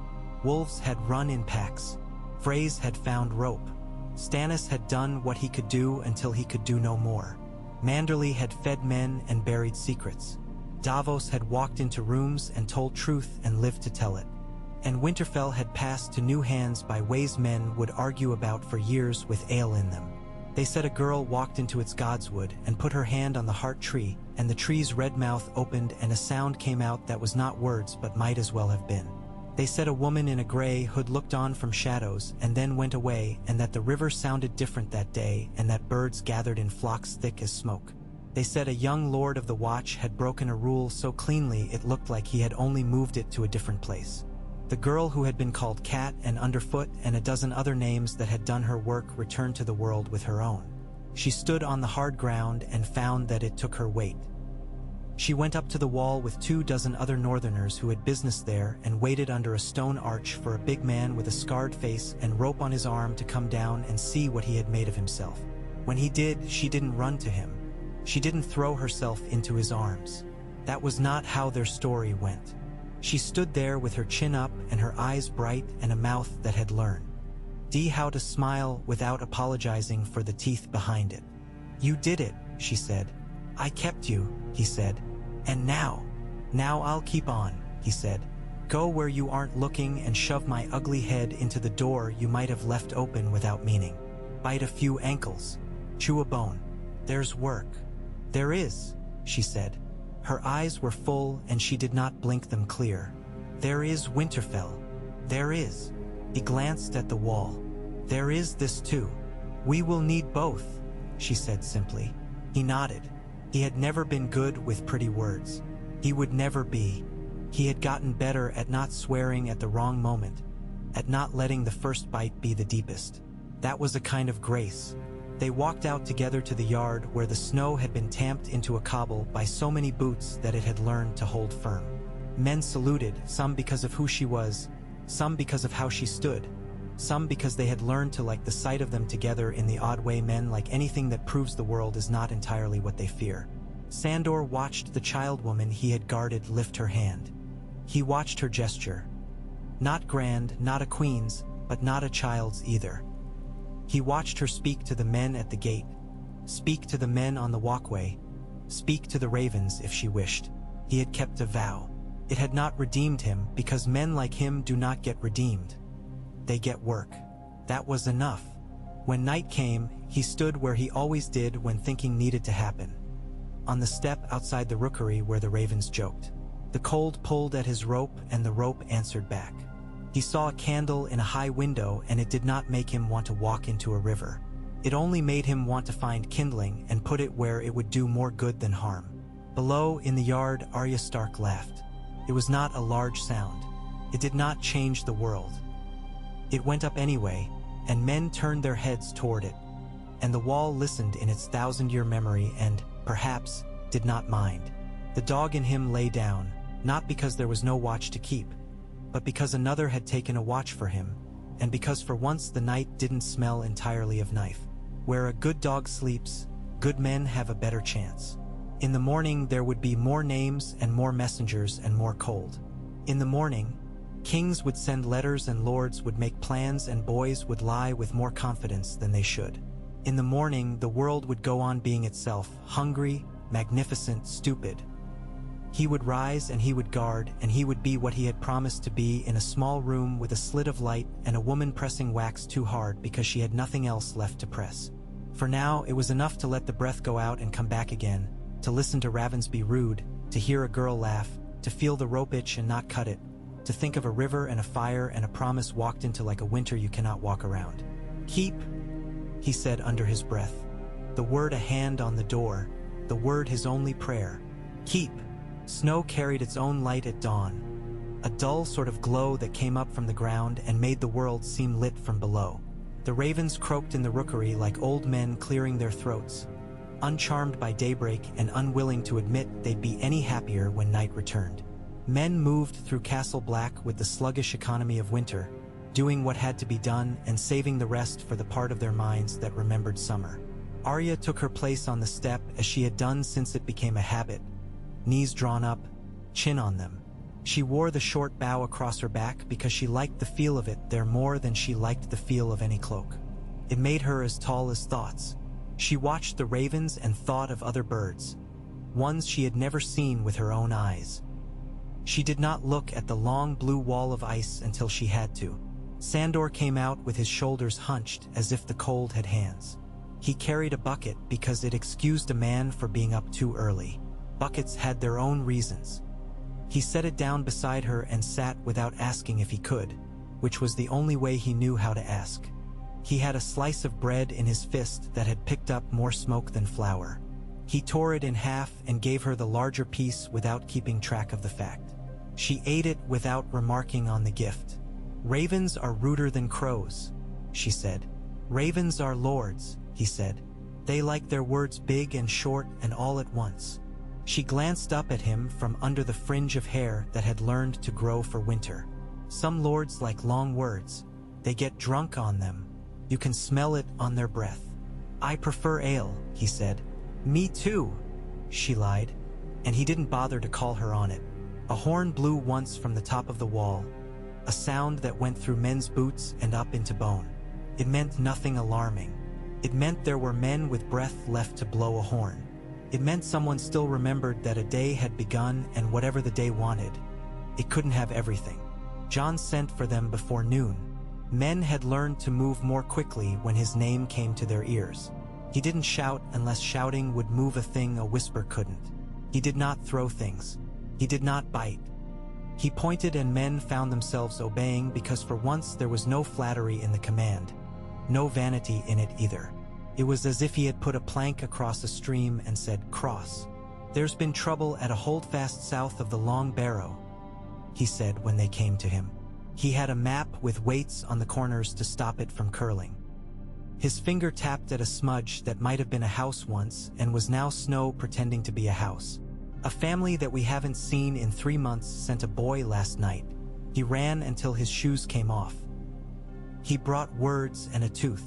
Wolves had run in packs. Freys had found rope. Stannis had done what he could do until he could do no more. Manderley had fed men and buried secrets. Davos had walked into rooms and told truth and lived to tell it. And Winterfell had passed to new hands by ways men would argue about for years with ale in them. They said a girl walked into its godswood and put her hand on the heart tree, and the tree's red mouth opened and a sound came out that was not words but might as well have been. They said a woman in a gray hood looked on from shadows and then went away, and that the river sounded different that day and that birds gathered in flocks thick as smoke. They said a young lord of the watch had broken a rule so cleanly it looked like he had only moved it to a different place. The girl who had been called Cat and Underfoot and a dozen other names that had done her work returned to the world with her own. She stood on the hard ground and found that it took her weight. She went up to the wall with 24 other northerners who had business there and waited under a stone arch for a big man with a scarred face and rope on his arm to come down and see what he had made of himself. When he did, she didn't run to him. She didn't throw herself into his arms. That was not how their story went. She stood there with her chin up and her eyes bright and a mouth that had learned how to smile without apologizing for the teeth behind it. "You did it," she said. "I kept you," he said. "And now I'll keep on," he said. go where you aren't looking and shove my ugly head into the door you might have left open without meaning. Bite a few ankles. Chew a bone. There's work. There is, she said. Her eyes were full and she did not blink them clear. There is Winterfell. There is. He glanced at the wall. There is this too. We will need both, she said simply. He nodded. He had never been good with pretty words. He would never be. He had gotten better at not swearing at the wrong moment, at not letting the first bite be the deepest. That was a kind of grace. They walked out together to the yard where the snow had been tamped into a cobble by so many boots that it had learned to hold firm. Men saluted, some because of who she was, some because of how she stood, some because they had learned to like the sight of them together in the odd way men like anything that proves the world is not entirely what they fear. Sandor watched the child woman he had guarded lift her hand. He watched her gesture. Not grand, not a queen's, but not a child's either. He watched her speak to the men at the gate, speak to the men on the walkway, speak to the ravens if she wished. He had kept a vow. It had not redeemed him because men like him do not get redeemed. They get work. That was enough. When night came, he stood where he always did when thinking needed to happen. On the step outside the rookery where the ravens joked. The cold pulled at his rope and the rope answered back. He saw a candle in a high window and it did not make him want to walk into a river. It only made him want to find kindling and put it where it would do more good than harm. Below, in the yard, Arya Stark laughed. It was not a large sound. It did not change the world. It went up anyway, and men turned their heads toward it. And the wall listened in its thousand-year memory and, perhaps, did not mind. The dog in him lay down, not because there was no watch to keep, but because another had taken a watch for him, and because for once the night didn't smell entirely of knife. Where a good dog sleeps, good men have a better chance. In the morning there would be more names and more messengers and more cold. In the morning, kings would send letters and lords would make plans and boys would lie with more confidence than they should. In the morning, the world would go on being itself, hungry, magnificent, stupid. He would rise and he would guard and he would be what he had promised to be in a small room with a slit of light and a woman pressing wax too hard because she had nothing else left to press. For now, it was enough to let the breath go out and come back again, to listen to ravens be rude, to hear a girl laugh, to feel the rope itch and not cut it, to think of a river and a fire and a promise walked into like a winter you cannot walk around. Keep, he said under his breath. The word a hand on the door, the word his only prayer. Keep. Snow carried its own light at dawn, a dull sort of glow that came up from the ground and made the world seem lit from below. The ravens croaked in the rookery like old men clearing their throats, uncharmed by daybreak and unwilling to admit they'd be any happier when night returned. Men moved through Castle Black with the sluggish economy of winter, doing what had to be done and saving the rest for the part of their minds that remembered summer. Arya took her place on the step as she had done since it became a habit, knees drawn up, chin on them. She wore the short bow across her back because she liked the feel of it there more than she liked the feel of any cloak. It made her as tall as thoughts. She watched the ravens and thought of other birds, ones she had never seen with her own eyes. She did not look at the long blue wall of ice until she had to. Sandor came out with his shoulders hunched as if the cold had hands. He carried a bucket because it excused a man for being up too early. Buckets had their own reasons. He set it down beside her and sat without asking if he could, which was the only way he knew how to ask. He had a slice of bread in his fist that had picked up more smoke than flour. He tore it in half and gave her the larger piece without keeping track of the fact. She ate it without remarking on the gift. Ravens are ruder than crows, she said. Ravens are lords, he said. They like their words big and short and all at once. She glanced up at him from under the fringe of hair that had learned to grow for winter. Some lords like long words. They get drunk on them. You can smell it on their breath. I prefer ale, he said. Me too, she lied, and he didn't bother to call her on it. A horn blew once from the top of the wall, a sound that went through men's boots and up into bone. It meant nothing alarming. It meant there were men with breath left to blow a horn. It meant someone still remembered that a day had begun and whatever the day wanted, It couldn't have everything. John sent for them before noon. Men had learned to move more quickly when his name came to their ears. He didn't shout unless shouting would move a thing a whisper couldn't. He did not throw things. He did not bite. He pointed and men found themselves obeying because for once there was no flattery in the command, no vanity in it either. It was as if he had put a plank across a stream and said, "Cross." "There's been trouble at a holdfast south of the Long Barrow," he said when they came to him. He had a map with weights on the corners to stop it from curling. His finger tapped at a smudge that might have been a house once and was now snow pretending to be a house. "A family that we haven't seen in 3 months sent a boy last night. He ran until his shoes came off. He brought words and a tooth.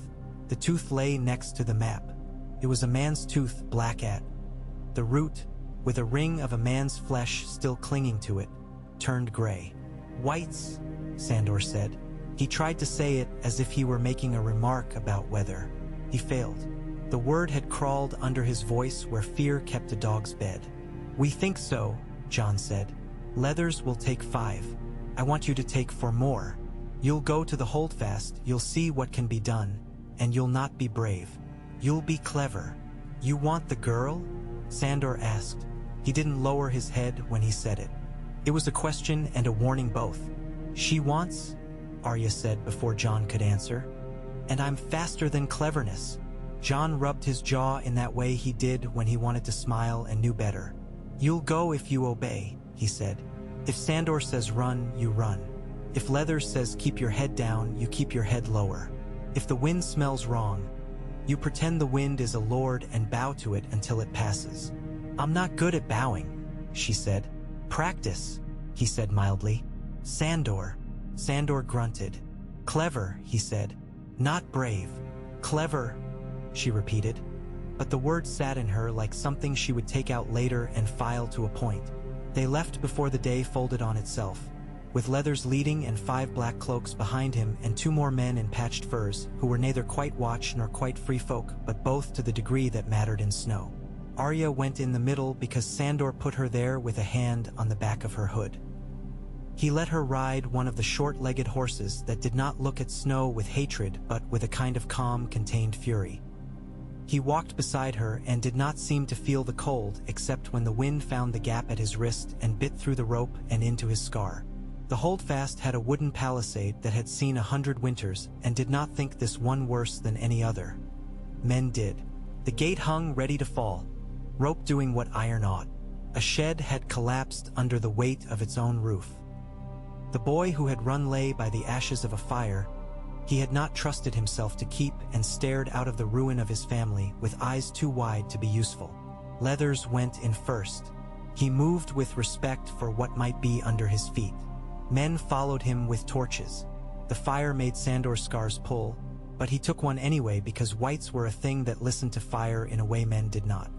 The tooth lay next to the map. It was a man's tooth, black at the root, with a ring of a man's flesh still clinging to it, turned gray. "Whites," Sandor said. He tried to say it as if he were making a remark about weather. He failed. The word had crawled under his voice where fear kept a dog's bed. "We think so," John said. "Leathers will take 5. I want you to take 4 more. You'll go to the holdfast, you'll see what can be done, and you'll not be brave. You'll be clever." "You want the girl?" Sandor asked. He didn't lower his head when he said it. It was a question and a warning both. "She wants," Arya said before John could answer. "And I'm faster than cleverness." John rubbed his jaw in that way he did when he wanted to smile and knew better. "You'll go if you obey," he said. "If Sandor says run, you run. If Leathers says keep your head down, you keep your head lower. If the wind smells wrong, you pretend the wind is a lord and bow to it until it passes." "I'm not good at bowing," she said. "Practice," he said mildly. "Sandor." Sandor grunted. "Clever," he said. "Not brave." "Clever," she repeated. But the word sat in her like something she would take out later and file to a point. They left before the day folded on itself, with Leathers leading and 5 black cloaks behind him and 2 more men in patched furs who were neither quite watch nor quite free folk, but both to the degree that mattered in snow. Arya went in the middle because Sandor put her there with a hand on the back of her hood. He let her ride one of the short-legged horses that did not look at snow with hatred but with a kind of calm, contained fury. He walked beside her and did not seem to feel the cold except when the wind found the gap at his wrist and bit through the rope and into his scar. The holdfast had a wooden palisade that had seen 100 winters and did not think this one worse than any other. Men did. The gate hung ready to fall, rope doing what iron ought. A shed had collapsed under the weight of its own roof. The boy who had run lay by the ashes of a fire. He had not trusted himself to keep and stared out of the ruin of his family with eyes too wide to be useful. Leathers went in first. He moved with respect for what might be under his feet. Men followed him with torches. The fire made Sandor's scars pull, but he took one anyway because whites were a thing that listened to fire in a way men did not.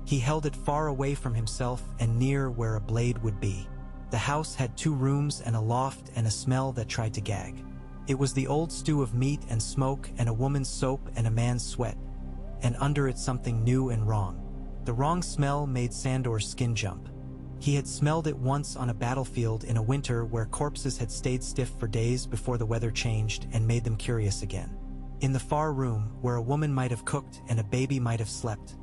He held it far away from himself and near where a blade would be. The house had 2 rooms and a loft and a smell that tried to gag. It was the old stew of meat and smoke and a woman's soap and a man's sweat, and under it something new and wrong. The wrong smell made Sandor's skin jump. He had smelled it once on a battlefield in a winter where corpses had stayed stiff for days before the weather changed and made them curious again. In the far room, where a woman might have cooked and a baby might have slept,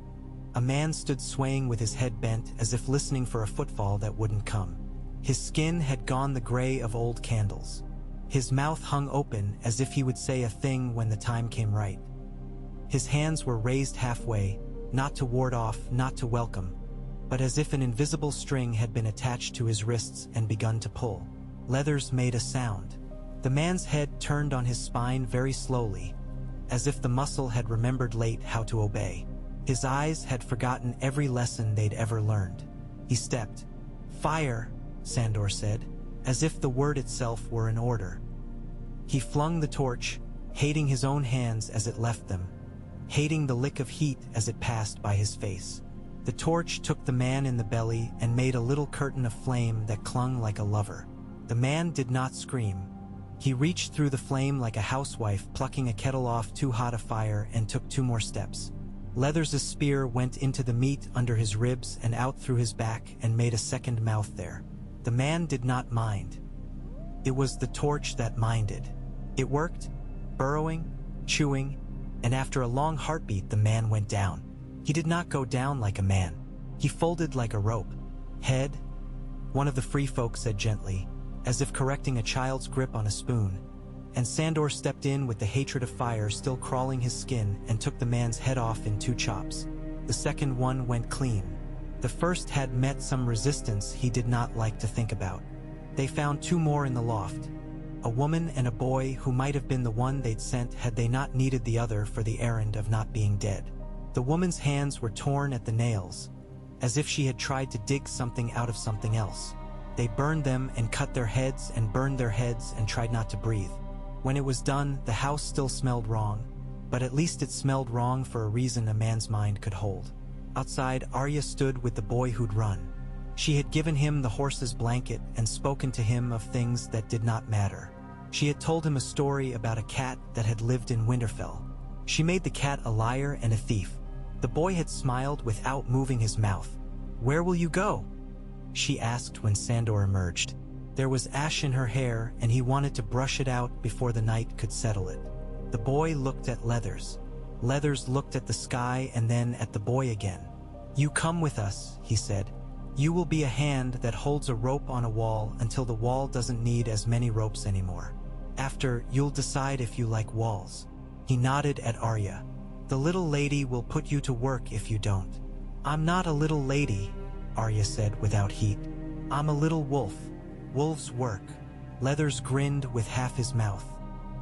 a man stood swaying with his head bent as if listening for a footfall that wouldn't come. His skin had gone the gray of old candles. His mouth hung open as if he would say a thing when the time came right. His hands were raised halfway, not to ward off, not to welcome, but as if an invisible string had been attached to his wrists and begun to pull. Leathers made a sound. The man's head turned on his spine very slowly, as if the muscle had remembered late how to obey. His eyes had forgotten every lesson they'd ever learned. He stepped. "Fire," Sandor said, as if the word itself were an order. He flung the torch, hating his own hands as it left them, hating the lick of heat as it passed by his face. The torch took the man in the belly and made a little curtain of flame that clung like a lover. The man did not scream. He reached through the flame like a housewife plucking a kettle off too hot a fire and took 2 more steps. Leathers' spear went into the meat under his ribs and out through his back and made a second mouth there. The man did not mind. It was the torch that minded. It worked, burrowing, chewing, and after a long heartbeat the man went down. He did not go down like a man. He folded like a rope. Head, one of the free folk said gently, as if correcting a child's grip on a spoon, and Sandor stepped in with the hatred of fire still crawling his skin and took the man's head off in 2 chops. The second one went clean. The first had met some resistance he did not like to think about. They found 2 more in the loft, a woman and a boy who might have been the one they'd sent had they not needed the other for the errand of not being dead. The woman's hands were torn at the nails, as if she had tried to dig something out of something else. They burned them and cut their heads and burned their heads and tried not to breathe. When it was done, the house still smelled wrong, but at least it smelled wrong for a reason a man's mind could hold. Outside, Arya stood with the boy who'd run. She had given him the horse's blanket and spoken to him of things that did not matter. She had told him a story about a cat that had lived in Winterfell. She made the cat a liar and a thief. The boy had smiled without moving his mouth. "Where will you go?" she asked when Sandor emerged. There was ash in her hair, and he wanted to brush it out before the night could settle it. The boy looked at Leathers. Leathers looked at the sky and then at the boy again. "You come with us," he said. "You will be a hand that holds a rope on a wall until the wall doesn't need as many ropes anymore. After, you'll decide if you like walls." He nodded at Arya. "The little lady will put you to work if you don't." "I'm not a little lady," Arya said without heat. "I'm a little wolf. Wolves work." Leathers grinned with half his mouth.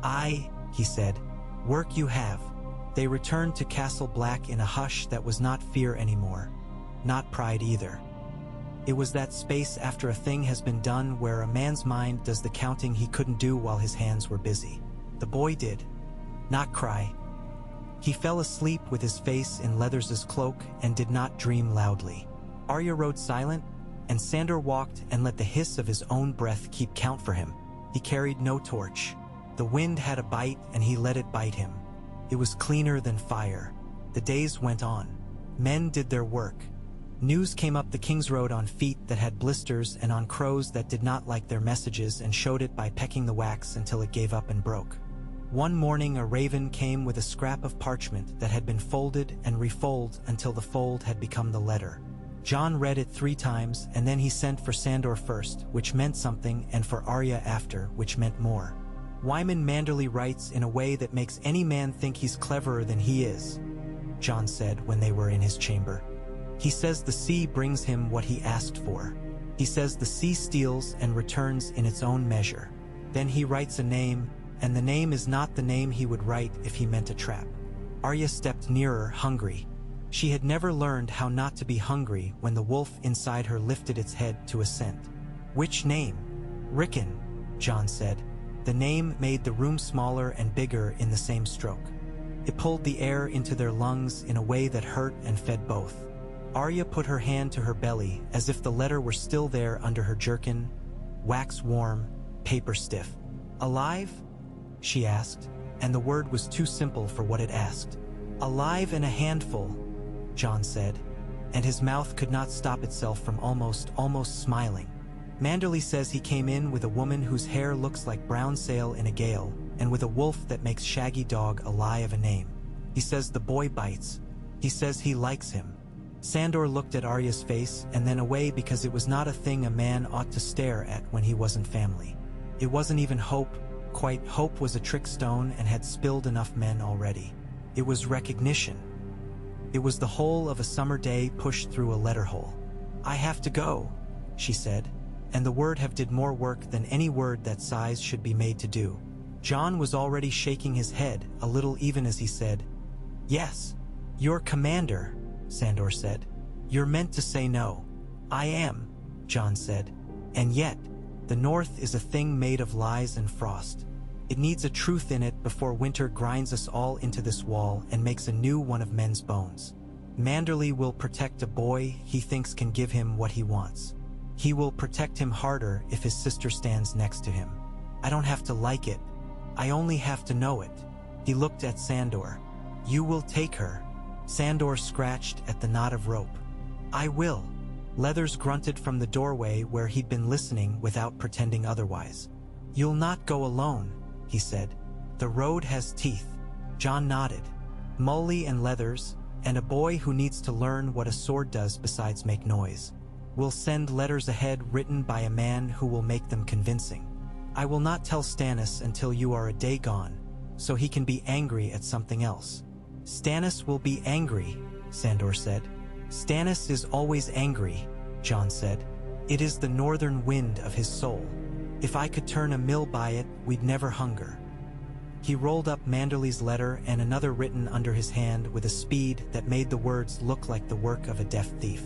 "Aye," he said. "Work you have." They returned to Castle Black in a hush that was not fear anymore. Not pride either. It was that space after a thing has been done where a man's mind does the counting he couldn't do while his hands were busy. The boy did. Not cry. He fell asleep with his face in Leathers' cloak and did not dream loudly. Arya rode silent, and Sandor walked and let the hiss of his own breath keep count for him. He carried no torch. The wind had a bite and he let it bite him. It was cleaner than fire. The days went on. Men did their work. News came up the King's Road on feet that had blisters and on crows that did not like their messages and showed it by pecking the wax until it gave up and broke. One morning a raven came with a scrap of parchment that had been folded and refolded until the fold had become the letter. Jon read it 3 times and then he sent for Sandor first, which meant something, and for Arya after, which meant more. "Wyman Manderly writes in a way that makes any man think he's cleverer than he is," Jon said when they were in his chamber. "He says the sea brings him what he asked for. He says the sea steals and returns in its own measure. Then he writes a name, and the name is not the name he would write if he meant a trap." Arya stepped nearer, hungry. She had never learned how not to be hungry when the wolf inside her lifted its head to assent. "Which name?" "Rickon," Jon said. The name made the room smaller and bigger in the same stroke. It pulled the air into their lungs in a way that hurt and fed both. Arya put her hand to her belly as if the letter were still there under her jerkin, wax warm, paper stiff. "Alive?" she asked, and the word was too simple for what it asked. "Alive and a handful," Jon said, and his mouth could not stop itself from almost smiling. "Manderly says he came in with a woman whose hair looks like brown sail in a gale, and with a wolf that makes Shaggy Dog a lie of a name. He says the boy bites. He says he likes him." Sandor looked at Arya's face and then away because it was not a thing a man ought to stare at when he wasn't family. It wasn't even hope. Quite, hope was a trick stone and had spilled enough men already. It was recognition. It was the whole of a summer day pushed through a letter hole. "I have to go," she said, and the word have did more work than any word that size should be made to do. Jon was already shaking his head, a little even as he said, "Yes, you're commander," Sandor said. "You're meant to say no." "I am," Jon said. "And yet, the North is a thing made of lies and frost. It needs a truth in it before winter grinds us all into this wall and makes a new one of men's bones. Manderly will protect a boy he thinks can give him what he wants. He will protect him harder if his sister stands next to him. I don't have to like it. I only have to know it." He looked at Sandor. "You will take her." Sandor scratched at the knot of rope. "I will." Leathers grunted from the doorway where he'd been listening without pretending otherwise. "You'll not go alone," he said. "The road has teeth." John nodded. "Mully and Leathers, and a boy who needs to learn what a sword does besides make noise. We'll send letters ahead written by a man who will make them convincing. I will not tell Stannis until you are a day gone, so he can be angry at something else." "Stannis will be angry," Sandor said. "Stannis is always angry," John said. "It is the northern wind of his soul. If I could turn a mill by it, we'd never hunger." He rolled up Manderly's letter and another written under his hand with a speed that made the words look like the work of a deft thief.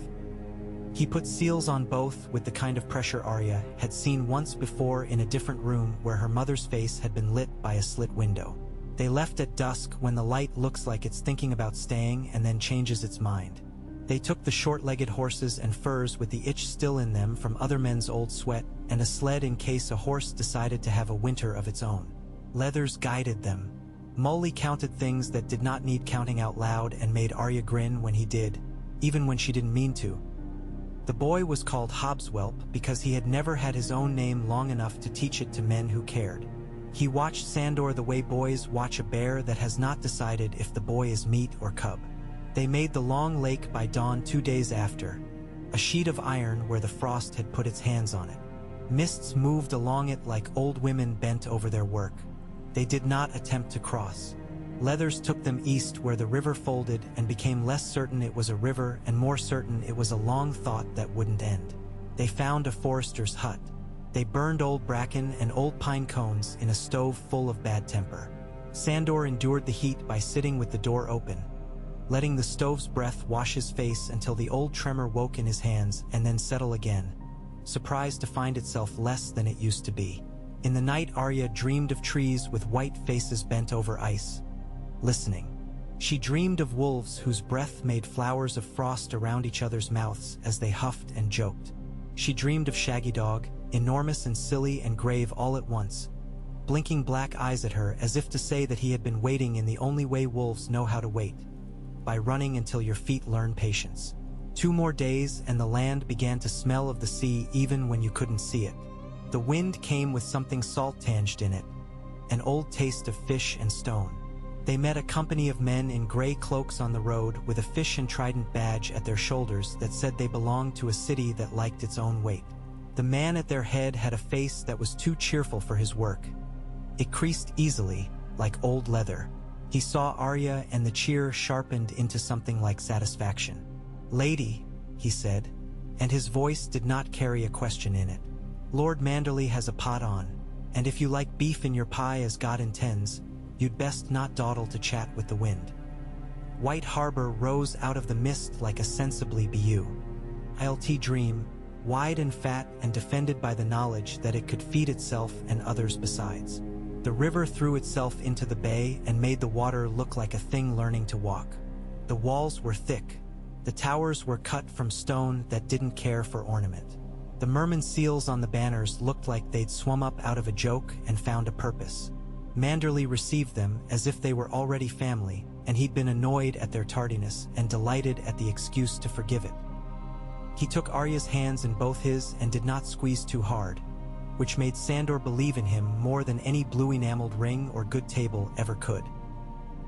He put seals on both with the kind of pressure Arya had seen once before in a different room where her mother's face had been lit by a slit window. They left at dusk when the light looks like it's thinking about staying and then changes its mind. They took the short-legged horses and furs with the itch still in them from other men's old sweat and a sled in case a horse decided to have a winter of its own. Leathers guided them. Mully counted things that did not need counting out loud and made Arya grin when he did, even when she didn't mean to. The boy was called Hobbswhelp because he had never had his own name long enough to teach it to men who cared. He watched Sandor the way boys watch a bear that has not decided if the boy is meat or cub. They made the long lake by dawn 2 days after, a sheet of iron where the frost had put its hands on it. Mists moved along it like old women bent over their work. They did not attempt to cross. Leathers took them east where the river folded and became less certain it was a river and more certain it was a long thought that wouldn't end. They found a forester's hut. They burned old bracken and old pine cones in a stove full of bad temper. Sandor endured the heat by sitting with the door open, letting the stove's breath wash his face until the old tremor woke in his hands and then settle again, surprised to find itself less than it used to be. In the night, Arya dreamed of trees with white faces bent over ice, listening. She dreamed of wolves whose breath made flowers of frost around each other's mouths as they huffed and joked. She dreamed of Shaggy Dog, enormous and silly and grave all at once, blinking black eyes at her as if to say that he had been waiting in the only way wolves know how to wait, by running until your feet learn patience. 2 more days and the land began to smell of the sea even when you couldn't see it. The wind came with something salt-tinged in it, an old taste of fish and stone. They met a company of men in gray cloaks on the road with a fish and trident badge at their shoulders that said they belonged to a city that liked its own weight. The man at their head had a face that was too cheerful for his work. It creased easily, like old leather. He saw Arya and the cheer sharpened into something like satisfaction. "Lady," he said, and his voice did not carry a question in it. "Lord Manderly has a pot on, and if you like beef in your pie as God intends, you'd best not dawdle to chat with the wind." White Harbor rose out of the mist like a sensibly Bayou. I'lt dream, wide and fat and defended by the knowledge that it could feed itself and others besides. The river threw itself into the bay and made the water look like a thing learning to walk. The walls were thick. The towers were cut from stone that didn't care for ornament. The merman seals on the banners looked like they'd swum up out of a joke and found a purpose. Manderly received them as if they were already family, and he'd been annoyed at their tardiness and delighted at the excuse to forgive it. He took Arya's hands in both his and did not squeeze too hard, which made Sandor believe in him more than any blue-enameled ring or good table ever could.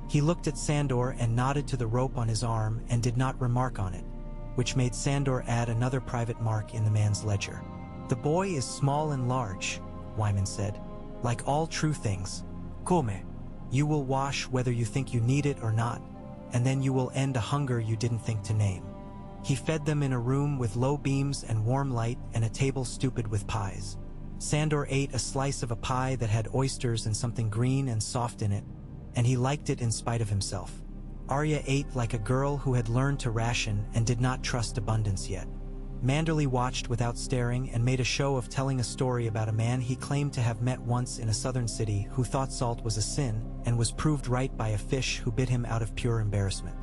He looked at Sandor and nodded to the rope on his arm and did not remark on it, which made Sandor add another private mark in the man's ledger. "The boy is small and large," Wyman said, "like all true things. Come, you will wash whether you think you need it or not, and then you will end a hunger you didn't think to name." He fed them in a room with low beams and warm light and a table stupid with pies. Sandor ate a slice of a pie that had oysters and something green and soft in it, and he liked it in spite of himself. Arya ate like a girl who had learned to ration and did not trust abundance yet. Manderly watched without staring and made a show of telling a story about a man he claimed to have met once in a southern city who thought salt was a sin and was proved right by a fish who bit him out of pure embarrassment.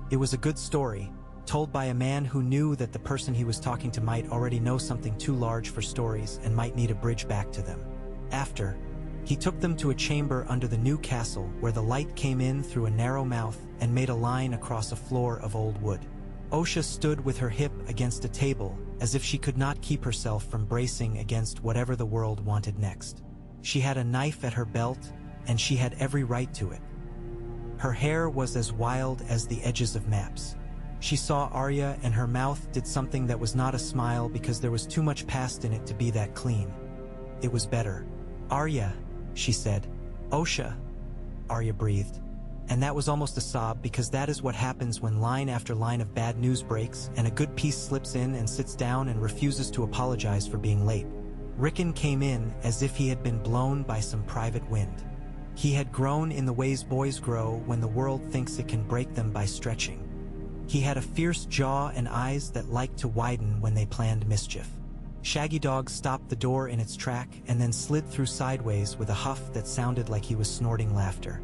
It was a good story, told by a man who knew that the person he was talking to might already know something too large for stories and might need a bridge back to them. After, he took them to a chamber under the new castle where the light came in through a narrow mouth and made a line across a floor of old wood. Osha stood with her hip against a table, as if she could not keep herself from bracing against whatever the world wanted next. She had a knife at her belt, and she had every right to it. Her hair was as wild as the edges of maps. She saw Arya, and her mouth did something that was not a smile because there was too much past in it to be that clean. It was better. "Arya," she said. "Osha," Arya breathed. And that was almost a sob, because that is what happens when line after line of bad news breaks and a good piece slips in and sits down and refuses to apologize for being late. Rickon came in as if he had been blown by some private wind. He had grown in the ways boys grow when the world thinks it can break them by stretching. He had a fierce jaw and eyes that liked to widen when they planned mischief. Shaggy Dog stopped the door in its track and then slid through sideways with a huff that sounded like he was snorting laughter.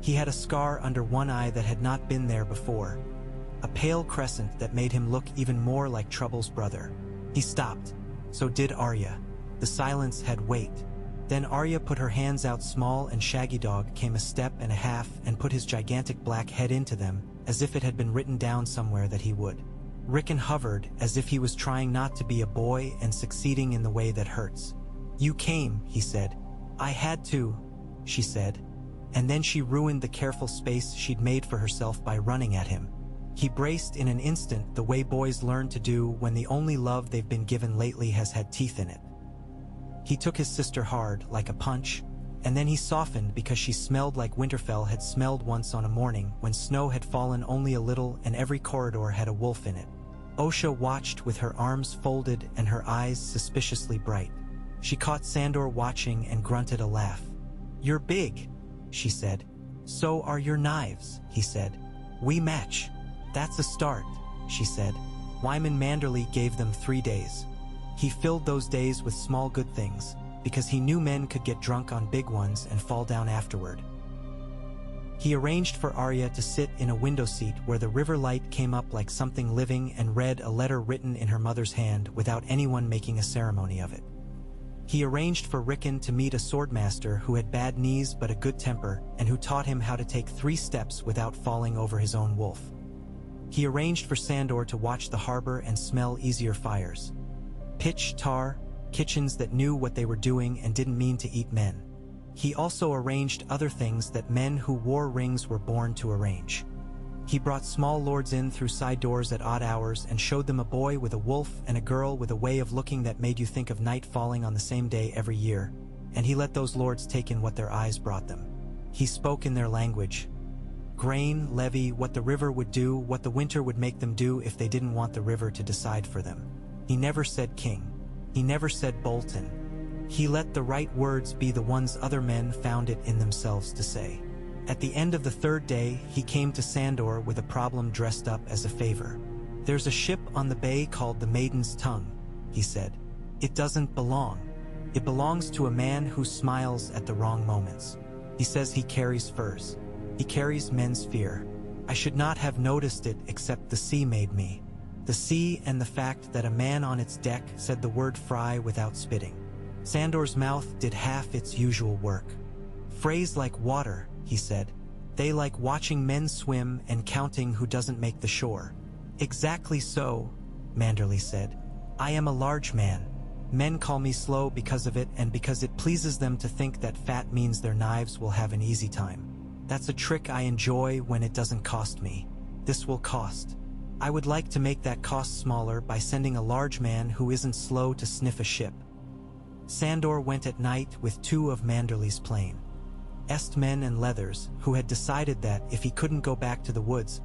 He had a scar under one eye that had not been there before, a pale crescent that made him look even more like Trouble's brother. He stopped. So did Arya. The silence had weight. Then Arya put her hands out small, and Shaggy Dog came a step and a half and put his gigantic black head into them, as if it had been written down somewhere that he would. Rickon hovered as if he was trying not to be a boy and succeeding in the way that hurts. "You came," he said. "I had to," she said. And then she ruined the careful space she'd made for herself by running at him. He braced in an instant, the way boys learn to do when the only love they've been given lately has had teeth in it. He took his sister hard, like a punch, and then he softened because she smelled like Winterfell had smelled once on a morning when snow had fallen only a little and every corridor had a wolf in it. Osha watched with her arms folded and her eyes suspiciously bright. She caught Sandor watching and grunted a laugh. "You're big," she said. "So are your knives," he said. "We match." "That's a start," she said. Wyman Manderley gave them 3 days. He filled those days with small good things, because he knew men could get drunk on big ones and fall down afterward. He arranged for Arya to sit in a window seat where the river light came up like something living and read a letter written in her mother's hand without anyone making a ceremony of it. He arranged for Rickon to meet a swordmaster who had bad knees but a good temper and who taught him how to take 3 steps without falling over his own wolf. He arranged for Sandor to watch the harbor and smell easier fires. Pitch, tar, kitchens that knew what they were doing and didn't mean to eat men. He also arranged other things that men who wore rings were born to arrange. He brought small lords in through side doors at odd hours and showed them a boy with a wolf and a girl with a way of looking that made you think of night falling on the same day every year, and he let those lords take in what their eyes brought them. He spoke in their language. Grain, levy, what the river would do, what the winter would make them do if they didn't want the river to decide for them. He never said king. He never said Bolton. He let the right words be the ones other men found it in themselves to say. At the end of the 3rd day, he came to Sandor with a problem dressed up as a favor. "There's a ship on the bay called the Maiden's Tongue," he said. "It doesn't belong. It belongs to a man who smiles at the wrong moments. He says he carries furs. He carries men's fear. I should not have noticed it except the sea made me. The sea and the fact that a man on its deck said the word fry without spitting." Sandor's mouth did half its usual work. "Phrase like water," he said. "They like watching men swim and counting who doesn't make the shore." "Exactly so," Manderley said. "I am a large man. Men call me slow because of it and because it pleases them to think that fat means their knives will have an easy time. That's a trick I enjoy when it doesn't cost me. This will cost. I would like to make that cost smaller by sending a large man who isn't slow to sniff a ship." Sandor went at night with 2 of Manderley's plane. Men and Leathers, who had decided that if he couldn't go back to the woods,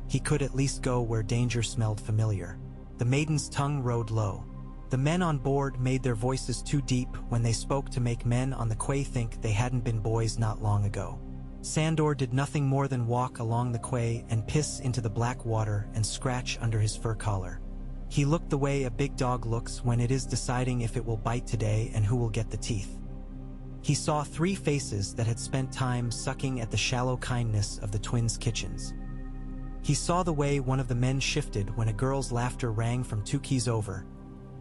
he could at least go where danger smelled familiar. The Maiden's Tongue rode low. The men on board made their voices too deep when they spoke to make men on the quay think they hadn't been boys not long ago. Sandor did nothing more than walk along the quay and piss into the black water and scratch under his fur collar. He looked the way a big dog looks when it is deciding if it will bite today and who will get the teeth. He saw 3 faces that had spent time sucking at the shallow kindness of the twins' kitchens. He saw the way one of the men shifted when a girl's laughter rang from 2 keys over,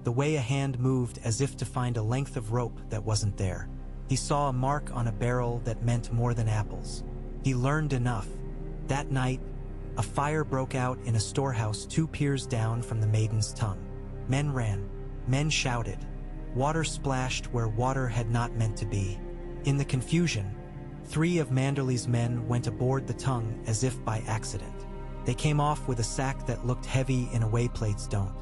the way a hand moved as if to find a length of rope that wasn't there. He saw a mark on a barrel that meant more than apples. He learned enough. That night, A fire broke out in a storehouse 2 piers down from the maiden's tongue. Men ran. Men shouted. Water splashed where water had not meant to be. In the confusion, 3 of Manderley's men went aboard the tongue as if by accident. They came off with a sack that looked heavy in a way plates don't.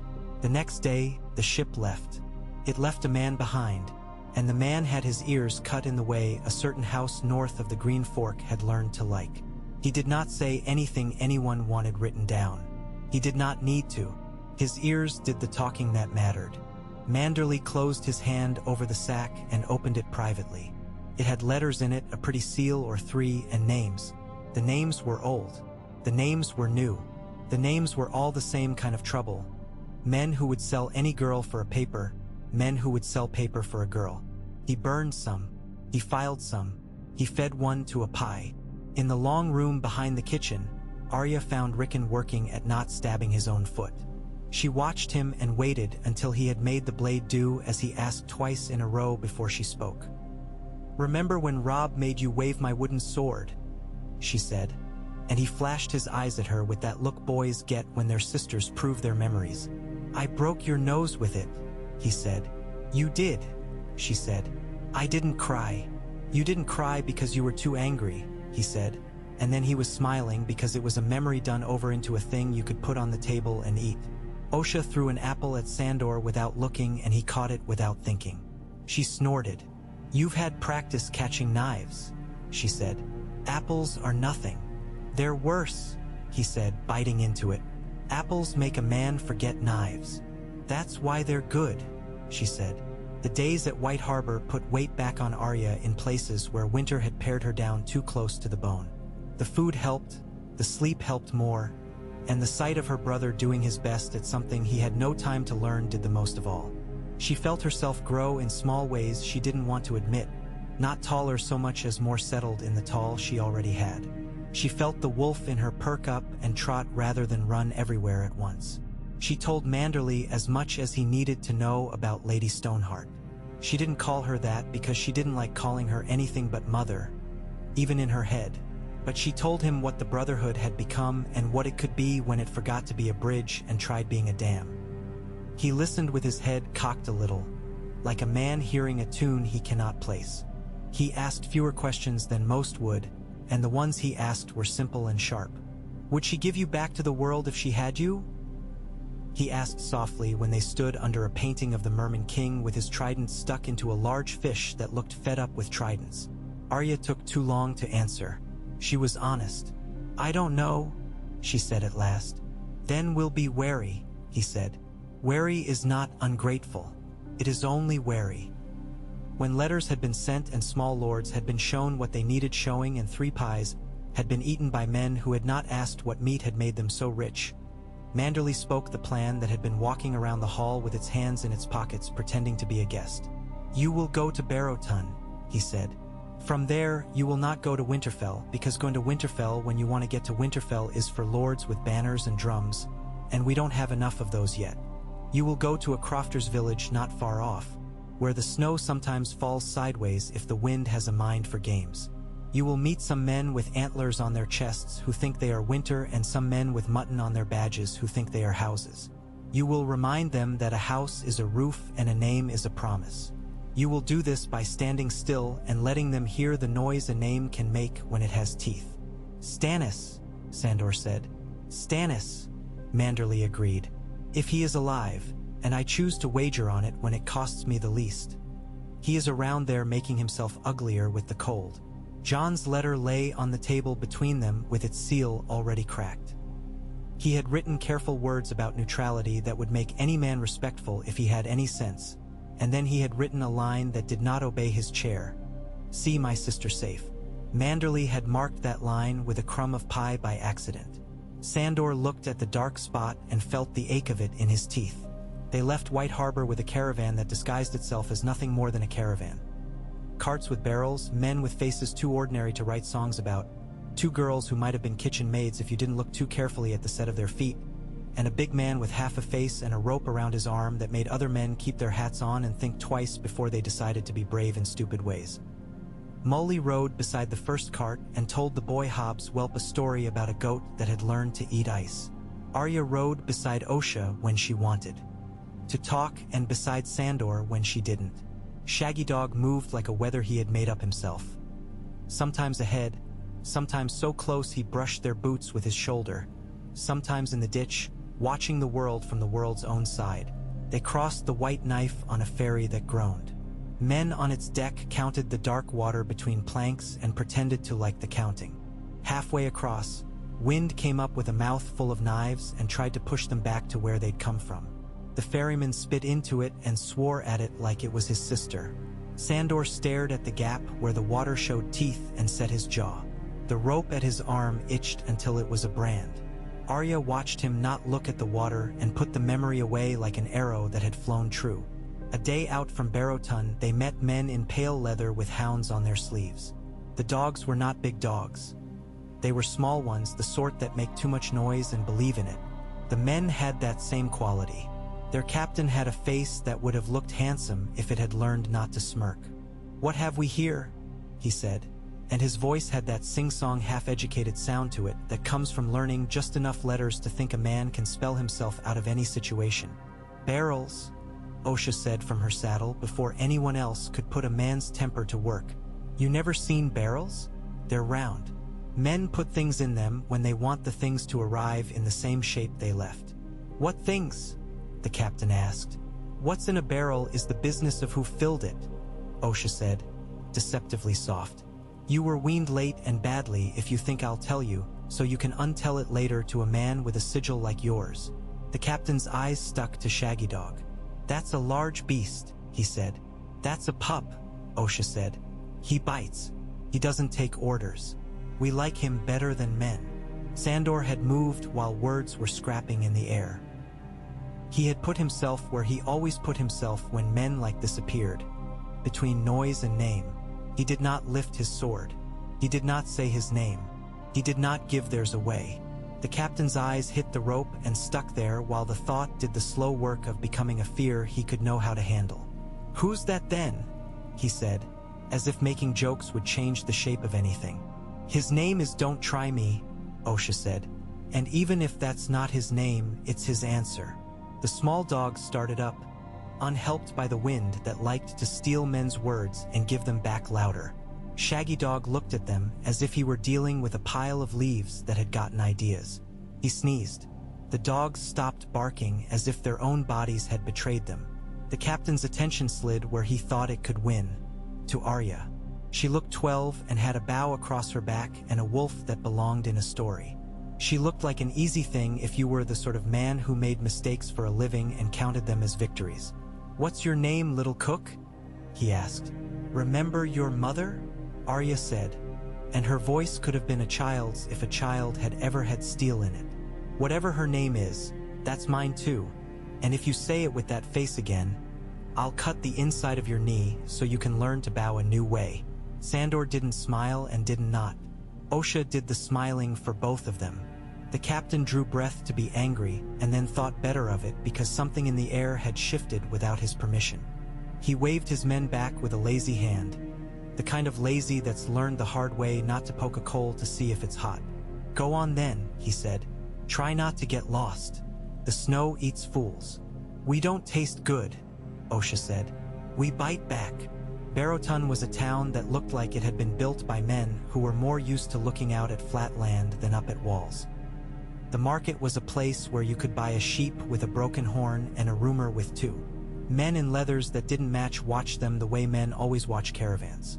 The next day, the ship left. It left a man behind, and the man had his ears cut in the way a certain house north of the Green Fork had learned to like. He did not say anything anyone wanted written down. He did not need to. His ears did the talking that mattered. Manderley closed his hand over the sack and opened it privately. It had letters in it, a pretty seal or 3, and names. The names were old. The names were new. The names were all the same kind of trouble. Men who would sell any girl for a paper. Men who would sell paper for a girl. He burned some. He filed some. He fed one to a pie. In the long room behind the kitchen, Arya found Rickon working at not stabbing his own foot. She watched him and waited until he had made the blade do as he asked twice in a row before she spoke. "Remember when Rob made you wave my wooden sword?" she said, and he flashed his eyes at her with that look boys get when their sisters prove their memories. "I broke your nose with it," he said. "You did," she said. "I didn't cry." "You didn't cry because you were too angry," he said, and then he was smiling because it was a memory done over into a thing you could put on the table and eat. Osha threw an apple at Sandor without looking and he caught it without thinking. She snorted. "You've had practice catching knives," she said. "Apples are nothing." "They're worse," he said, biting into it. "Apples make a man forget knives." "That's why they're good," she said. The days at White Harbor put weight back on Arya in places where winter had pared her down too close to the bone. The food helped, the sleep helped more, and the sight of her brother doing his best at something he had no time to learn did the most of all. She felt herself grow in small ways she didn't want to admit, not taller so much as more settled in the tall she already had. She felt the wolf in her perk up and trot rather than run everywhere at once. She told Manderley as much as he needed to know about Lady Stoneheart. She didn't call her that because she didn't like calling her anything but mother, even in her head. But she told him what the Brotherhood had become and what it could be when it forgot to be a bridge and tried being a dam. He listened with his head cocked a little, like a man hearing a tune he cannot place. He asked fewer questions than most would, and the ones he asked were simple and sharp. "Would she give you back to the world if she had you?" he asked softly when they stood under a painting of the Merman King with his trident stuck into a large fish that looked fed up with tridents. Arya took too long to answer. She was honest. "I don't know," she said at last. "Then we'll be wary," he said. "Wary is not ungrateful. It is only wary." When letters had been sent and small lords had been shown what they needed showing and 3 pies had been eaten by men who had not asked what meat had made them so rich, Manderley spoke the plan that had been walking around the hall with its hands in its pockets pretending to be a guest. "You will go to Barrowton," he said. "From there, you will not go to Winterfell, because going to Winterfell when you want to get to Winterfell is for lords with banners and drums, and we don't have enough of those yet. You will go to a crofter's village not far off, where the snow sometimes falls sideways if the wind has a mind for games. You will meet some men with antlers on their chests who think they are winter and some men with mutton on their badges who think they are houses. You will remind them that a house is a roof and a name is a promise. You will do this by standing still and letting them hear the noise a name can make when it has teeth." "Stannis," Sandor said. "Stannis," Manderley agreed. "If he is alive, and I choose to wager on it when it costs me the least. He is around there making himself uglier with the cold." John's letter lay on the table between them with its seal already cracked. He had written careful words about neutrality that would make any man respectful if he had any sense, and then he had written a line that did not obey his chair. "See my sister safe." Manderley had marked that line with a crumb of pie by accident. Sandor looked at the dark spot and felt the ache of it in his teeth. They left White Harbor with a caravan that disguised itself as nothing more than a caravan. Carts with barrels, men with faces too ordinary to write songs about, 2 girls who might have been kitchen maids if you didn't look too carefully at the set of their feet, and a big man with half a face and a rope around his arm that made other men keep their hats on and think twice before they decided to be brave in stupid ways. Molly rode beside the first cart and told the boy Hobbs Whelp a story about a goat that had learned to eat ice. Arya rode beside Osha when she wanted to talk and beside Sandor when she didn't. Shaggy Dog moved like a wether he had made up himself. Sometimes ahead, sometimes so close he brushed their boots with his shoulder, sometimes in the ditch, watching the world from the world's own side. They crossed the white knife on a ferry that groaned. Men on its deck counted the dark water between planks and pretended to like the counting. Halfway across, Wind came up with a mouth full of knives and tried to push them back to where they'd come from. The ferryman spit into it and swore at it like it was his sister. Sandor stared at the gap where the water showed teeth and set his jaw. The rope at his arm itched until it was a brand. Arya watched him not look at the water and put the memory away like an arrow that had flown true. A day out from Barrowton, they met men in pale leather with hounds on their sleeves. The dogs were not big dogs. They were small ones, the sort that make too much noise and believe in it. The men had that same quality. Their captain had a face that would have looked handsome if it had learned not to smirk. "What have we here?" he said, and his voice had that sing-song half-educated sound to it that comes from learning just enough letters to think a man can spell himself out of any situation. "Barrels," Osha said from her saddle before anyone else could put a man's temper to work. "You never seen barrels? They're round. Men put things in them when they want the things to arrive in the same shape they left." "What things?" the captain asked. "What's in a barrel is the business of who filled it," Osha said, deceptively soft. "You were weaned late and badly if you think I'll tell you, so you can untell it later to a man with a sigil like yours." The captain's eyes stuck to Shaggy Dog. "That's a large beast," he said. "That's a pup," Osha said. "He bites. He doesn't take orders. We like him better than men." Sandor had moved while words were scrapping in the air. He had put himself where he always put himself when men like this appeared, between noise and name. He did not lift his sword. He did not say his name. He did not give theirs away. The captain's eyes hit the rope and stuck there while the thought did the slow work of becoming a fear he could know how to handle. "Who's that then?" he said, as if making jokes would change the shape of anything. "His name is Don't Try Me," Osha said. "And even if that's not his name, it's his answer." The small dog started up, unhelped by the wind that liked to steal men's words and give them back louder. Shaggy Dog looked at them as if he were dealing with a pile of leaves that had gotten ideas. He sneezed. The dogs stopped barking as if their own bodies had betrayed them. The captain's attention slid where he thought it could win, to Arya. She looked 12 and had a bow across her back and a wolf that belonged in a story. She looked like an easy thing if you were the sort of man who made mistakes for a living and counted them as victories. "What's your name, little cook?" he asked. "Remember your mother?" Arya said, and her voice could have been a child's if a child had ever had steel in it. "Whatever her name is, that's mine too, and if you say it with that face again, I'll cut the inside of your knee so you can learn to bow a new way." Sandor didn't smile and didn't nod. Osha did the smiling for both of them. The captain drew breath to be angry and then thought better of it because something in the air had shifted without his permission. He waved his men back with a lazy hand, the kind of lazy that's learned the hard way not to poke a coal to see if it's hot. "Go on then," he said. "Try not to get lost. The snow eats fools." "We don't taste good," Osha said. "We bite back." Barrowton was a town that looked like it had been built by men who were more used to looking out at flat land than up at walls. The market was a place where you could buy a sheep with a broken horn and a rumor with two. Men in leathers that didn't match watched them the way men always watch caravans,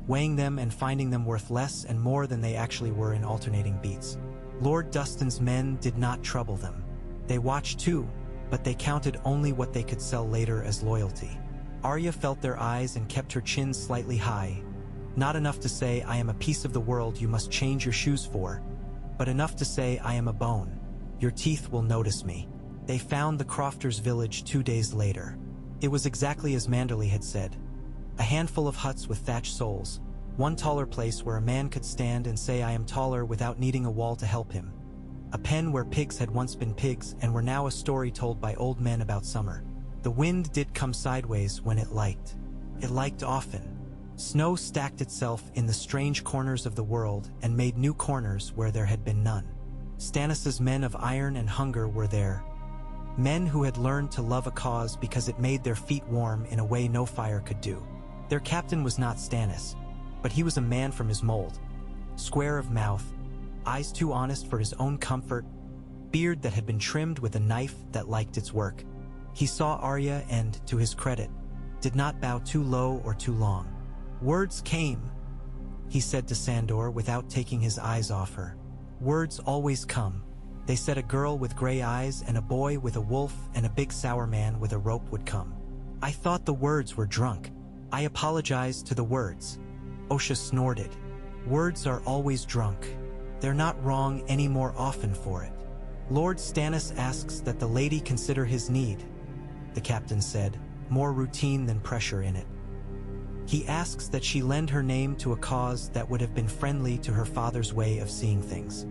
weighing them and finding them worth less and more than they actually were in alternating beats. Lord Dustin's men did not trouble them. They watched too, but they counted only what they could sell later as loyalty. Arya felt their eyes and kept her chin slightly high. Not enough to say, "I am a piece of the world you must change your shoes for," but enough to say, "I am a bone. Your teeth will notice me." They found the Crofters' village 2 days later. It was exactly as Manderley had said. A handful of huts with thatched soles, one taller place where a man could stand and say, "I am taller," without needing a wall to help him. A pen where pigs had once been pigs and were now a story told by old men about summer. The wind did come sideways when it liked. It liked often. Snow stacked itself in the strange corners of the world and made new corners where there had been none. Stannis's men of iron and hunger were there, men who had learned to love a cause because it made their feet warm in a way no fire could do. Their captain was not Stannis, but he was a man from his mold, square of mouth, eyes too honest for his own comfort, beard that had been trimmed with a knife that liked its work. He saw Arya and, to his credit, did not bow too low or too long. "Words came," he said to Sandor without taking his eyes off her. "Words always come. They said a girl with gray eyes and a boy with a wolf and a big sour man with a rope would come. I thought the words were drunk. I apologized to the words." Osha snorted. "Words are always drunk. They're not wrong any more often for it." "Lord Stannis asks that the lady consider his need," the captain said, more routine than pressure in it. "He asks that she lend her name to a cause that would have been friendly to her father's way of seeing things.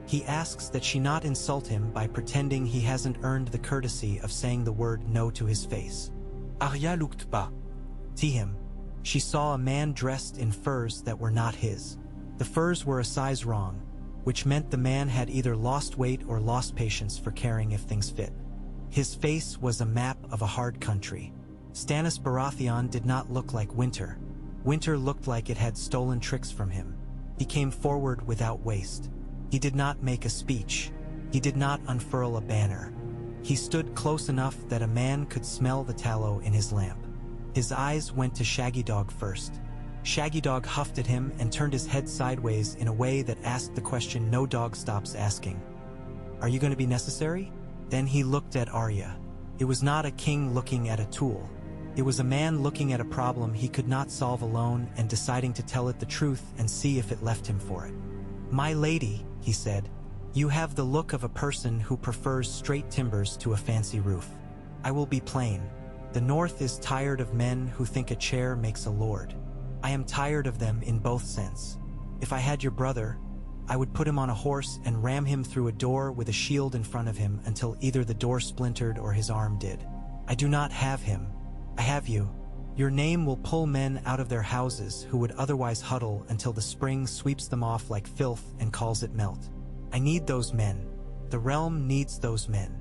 He asks that she not insult him by pretending he hasn't earned the courtesy of saying the word no to his face." Arya looked bas. To him, she saw a man dressed in furs that were not his. The furs were a size wrong, which meant the man had either lost weight or lost patience for caring if things fit. His face was a map of a hard country. Stannis Baratheon did not look like Winter. Winter looked like it had stolen tricks from him. He came forward without waste. He did not make a speech. He did not unfurl a banner. He stood close enough that a man could smell the tallow in his lamp. His eyes went to Shaggy Dog first. Shaggy Dog huffed at him and turned his head sideways in a way that asked the question no dog stops asking. "Are you going to be necessary?" Then he looked at Arya. It was not a king looking at a tool. It was a man looking at a problem he could not solve alone and deciding to tell it the truth and see if it left him for it. "My lady," he said, "you have the look of a person who prefers straight timbers to a fancy roof. I will be plain. The North is tired of men who think a chair makes a lord. I am tired of them in both sense. If I had your brother, I would put him on a horse and ram him through a door with a shield in front of him until either the door splintered or his arm did. I do not have him. I have you. Your name will pull men out of their houses who would otherwise huddle until the spring sweeps them off like filth and calls it melt. I need those men. The realm needs those men."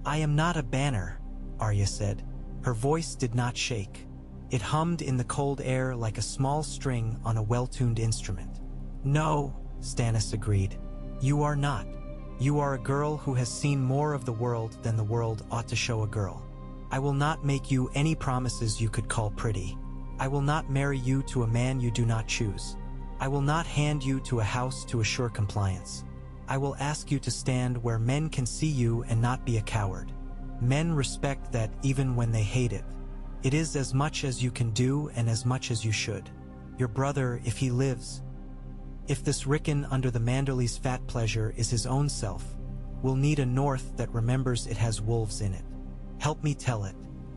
"I am not a banner," Arya said. Her voice did not shake. It hummed in the cold air like a small string on a well-tuned instrument. "No," Stannis agreed. "You are not. You are a girl who has seen more of the world than the world ought to show a girl. I will not make you any promises you could call pretty. I will not marry you to a man you do not choose. I will not hand you to a house to assure compliance. I will ask you to stand where men can see you and not be a coward. Men respect that even when they hate it. It is as much as you can do and as much as you should. Your brother, if he lives, if this Rickon under the Manderly's fat pleasure is his own self, will need a north that remembers it has wolves in it. Help me tell it."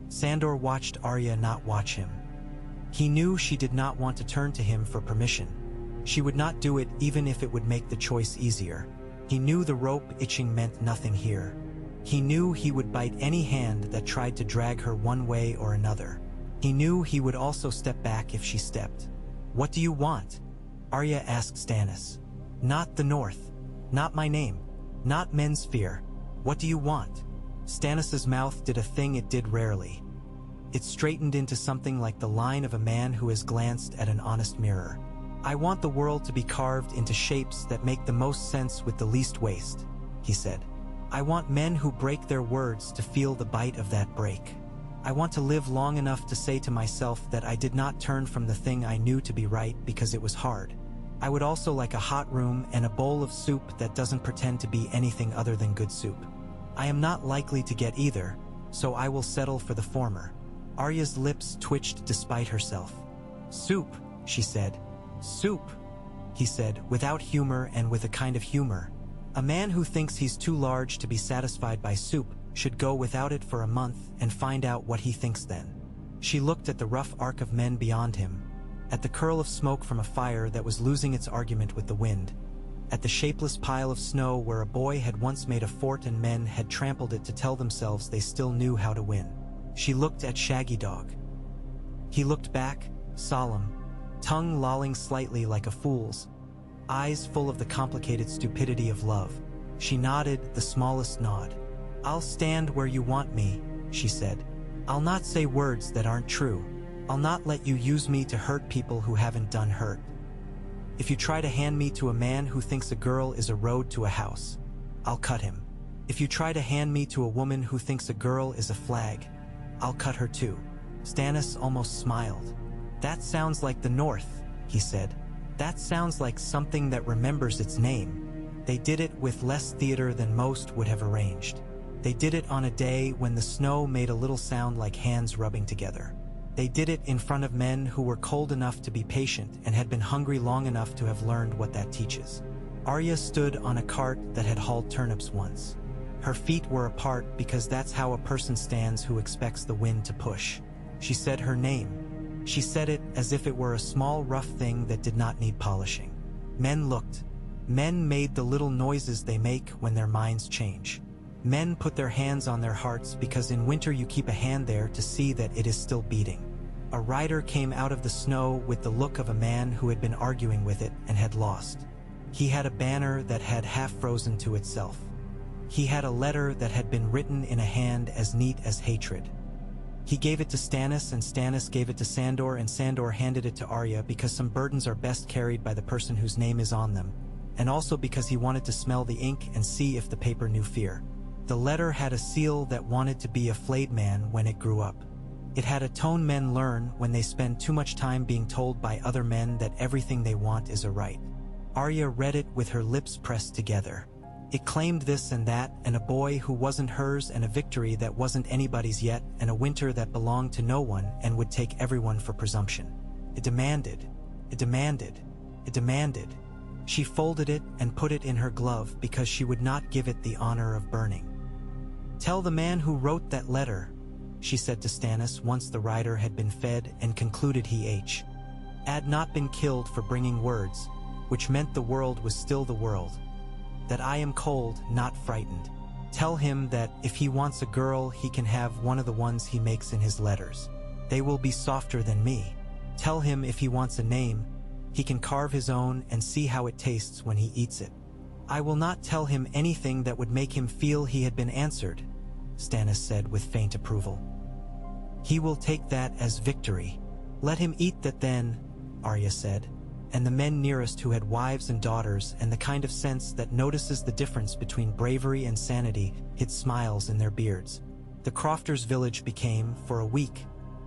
Sandor watched Arya not watch him. He knew she did not want to turn to him for permission. She would not do it even if it would make the choice easier. He knew the rope itching meant nothing here. He knew he would bite any hand that tried to drag her one way or another. He knew he would also step back if she stepped. "What do you want?" Arya asked Stannis. "Not the North. Not my name. Not men's fear. What do you want?" Stannis's mouth did a thing it did rarely. It straightened into something like the line of a man who has glanced at an honest mirror. "I want the world to be carved into shapes that make the most sense with the least waste," he said. "I want men who break their words to feel the bite of that break. I want to live long enough to say to myself that I did not turn from the thing I knew to be right because it was hard. I would also like a hot room and a bowl of soup that doesn't pretend to be anything other than good soup. I am not likely to get either, so I will settle for the former." Arya's lips twitched despite herself. "Soup," she said. "Soup," he said, without humor and with a kind of humor. A man who thinks he's too large to be satisfied by soup should go without it for a month and find out what he thinks then. She looked at the rough arc of men beyond him, at the curl of smoke from a fire that was losing its argument with the wind, at the shapeless pile of snow where a boy had once made a fort and men had trampled it to tell themselves they still knew how to win. She looked at Shaggy Dog. He looked back, solemn, tongue lolling slightly like a fool's, eyes full of the complicated stupidity of love. She nodded the smallest nod. "I'll stand where you want me," she said. "I'll not say words that aren't true. I'll not let you use me to hurt people who haven't done hurt. If you try to hand me to a man who thinks a girl is a road to a house, I'll cut him. If you try to hand me to a woman who thinks a girl is a flag, I'll cut her too." Stannis almost smiled. "That sounds like the North," he said. "That sounds like something that remembers its name." They did it with less theater than most would have arranged. They did it on a day when the snow made a little sound like hands rubbing together. They did it in front of men who were cold enough to be patient and had been hungry long enough to have learned what that teaches. Arya stood on a cart that had hauled turnips once. Her feet were apart because that's how a person stands who expects the wind to push. She said her name. She said it as if it were a small rough thing that did not need polishing. Men looked. Men made the little noises they make when their minds change. Men put their hands on their hearts because in winter you keep a hand there to see that it is still beating. A rider came out of the snow with the look of a man who had been arguing with it and had lost. He had a banner that had half frozen to itself. He had a letter that had been written in a hand as neat as hatred. He gave it to Stannis, and Stannis gave it to Sandor, and Sandor handed it to Arya because some burdens are best carried by the person whose name is on them, and also because he wanted to smell the ink and see if the paper knew fear. The letter had a seal that wanted to be a flayed man when it grew up. It had a tone men learn when they spend too much time being told by other men that everything they want is a right. Arya read it with her lips pressed together. It claimed this and that, and a boy who wasn't hers, and a victory that wasn't anybody's yet, and a winter that belonged to no one and would take everyone for presumption. It demanded. It demanded. It demanded. She folded it and put it in her glove because she would not give it the honor of burning. "Tell the man who wrote that letter," she said to Stannis once the rider had been fed and concluded he had not been killed for bringing words, which meant the world was still the world. "That I am cold, not frightened. Tell him that if he wants a girl, he can have one of the ones he makes in his letters. They will be softer than me. Tell him if he wants a name, he can carve his own and see how it tastes when he eats it. I will not tell him anything that would make him feel he had been answered," Stannis said with faint approval. "He will take that as victory. Let him eat that then," Arya said. And the men nearest who had wives and daughters and the kind of sense that notices the difference between bravery and sanity hid smiles in their beards. The Crofters' village became, for a week,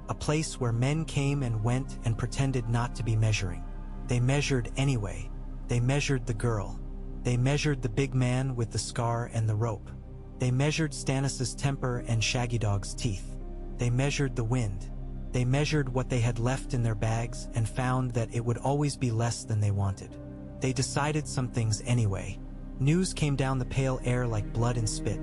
a place where men came and went and pretended not to be measuring. They measured anyway. They measured the girl. They measured the big man with the scar and the rope. They measured Stannis's temper and Shaggy Dog's teeth. They measured the wind. They measured what they had left in their bags and found that it would always be less than they wanted. They decided some things anyway. News came down the pale air like blood and spit.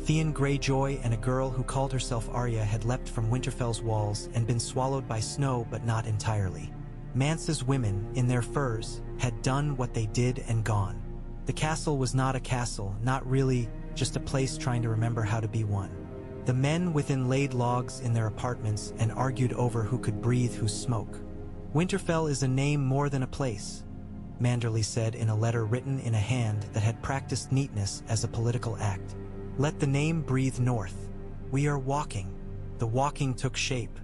Theon Greyjoy and a girl who called herself Arya had leapt from Winterfell's walls and been swallowed by snow, but not entirely. Mance's women, in their furs, had done what they did and gone. The castle was not a castle, not really, just a place trying to remember how to be one. The men within laid logs in their apartments and argued over who could breathe whose smoke. "Winterfell is a name more than a place," Manderly said in a letter written in a hand that had practiced neatness as a political act. "Let the name breathe north. We are walking." The walking took shape.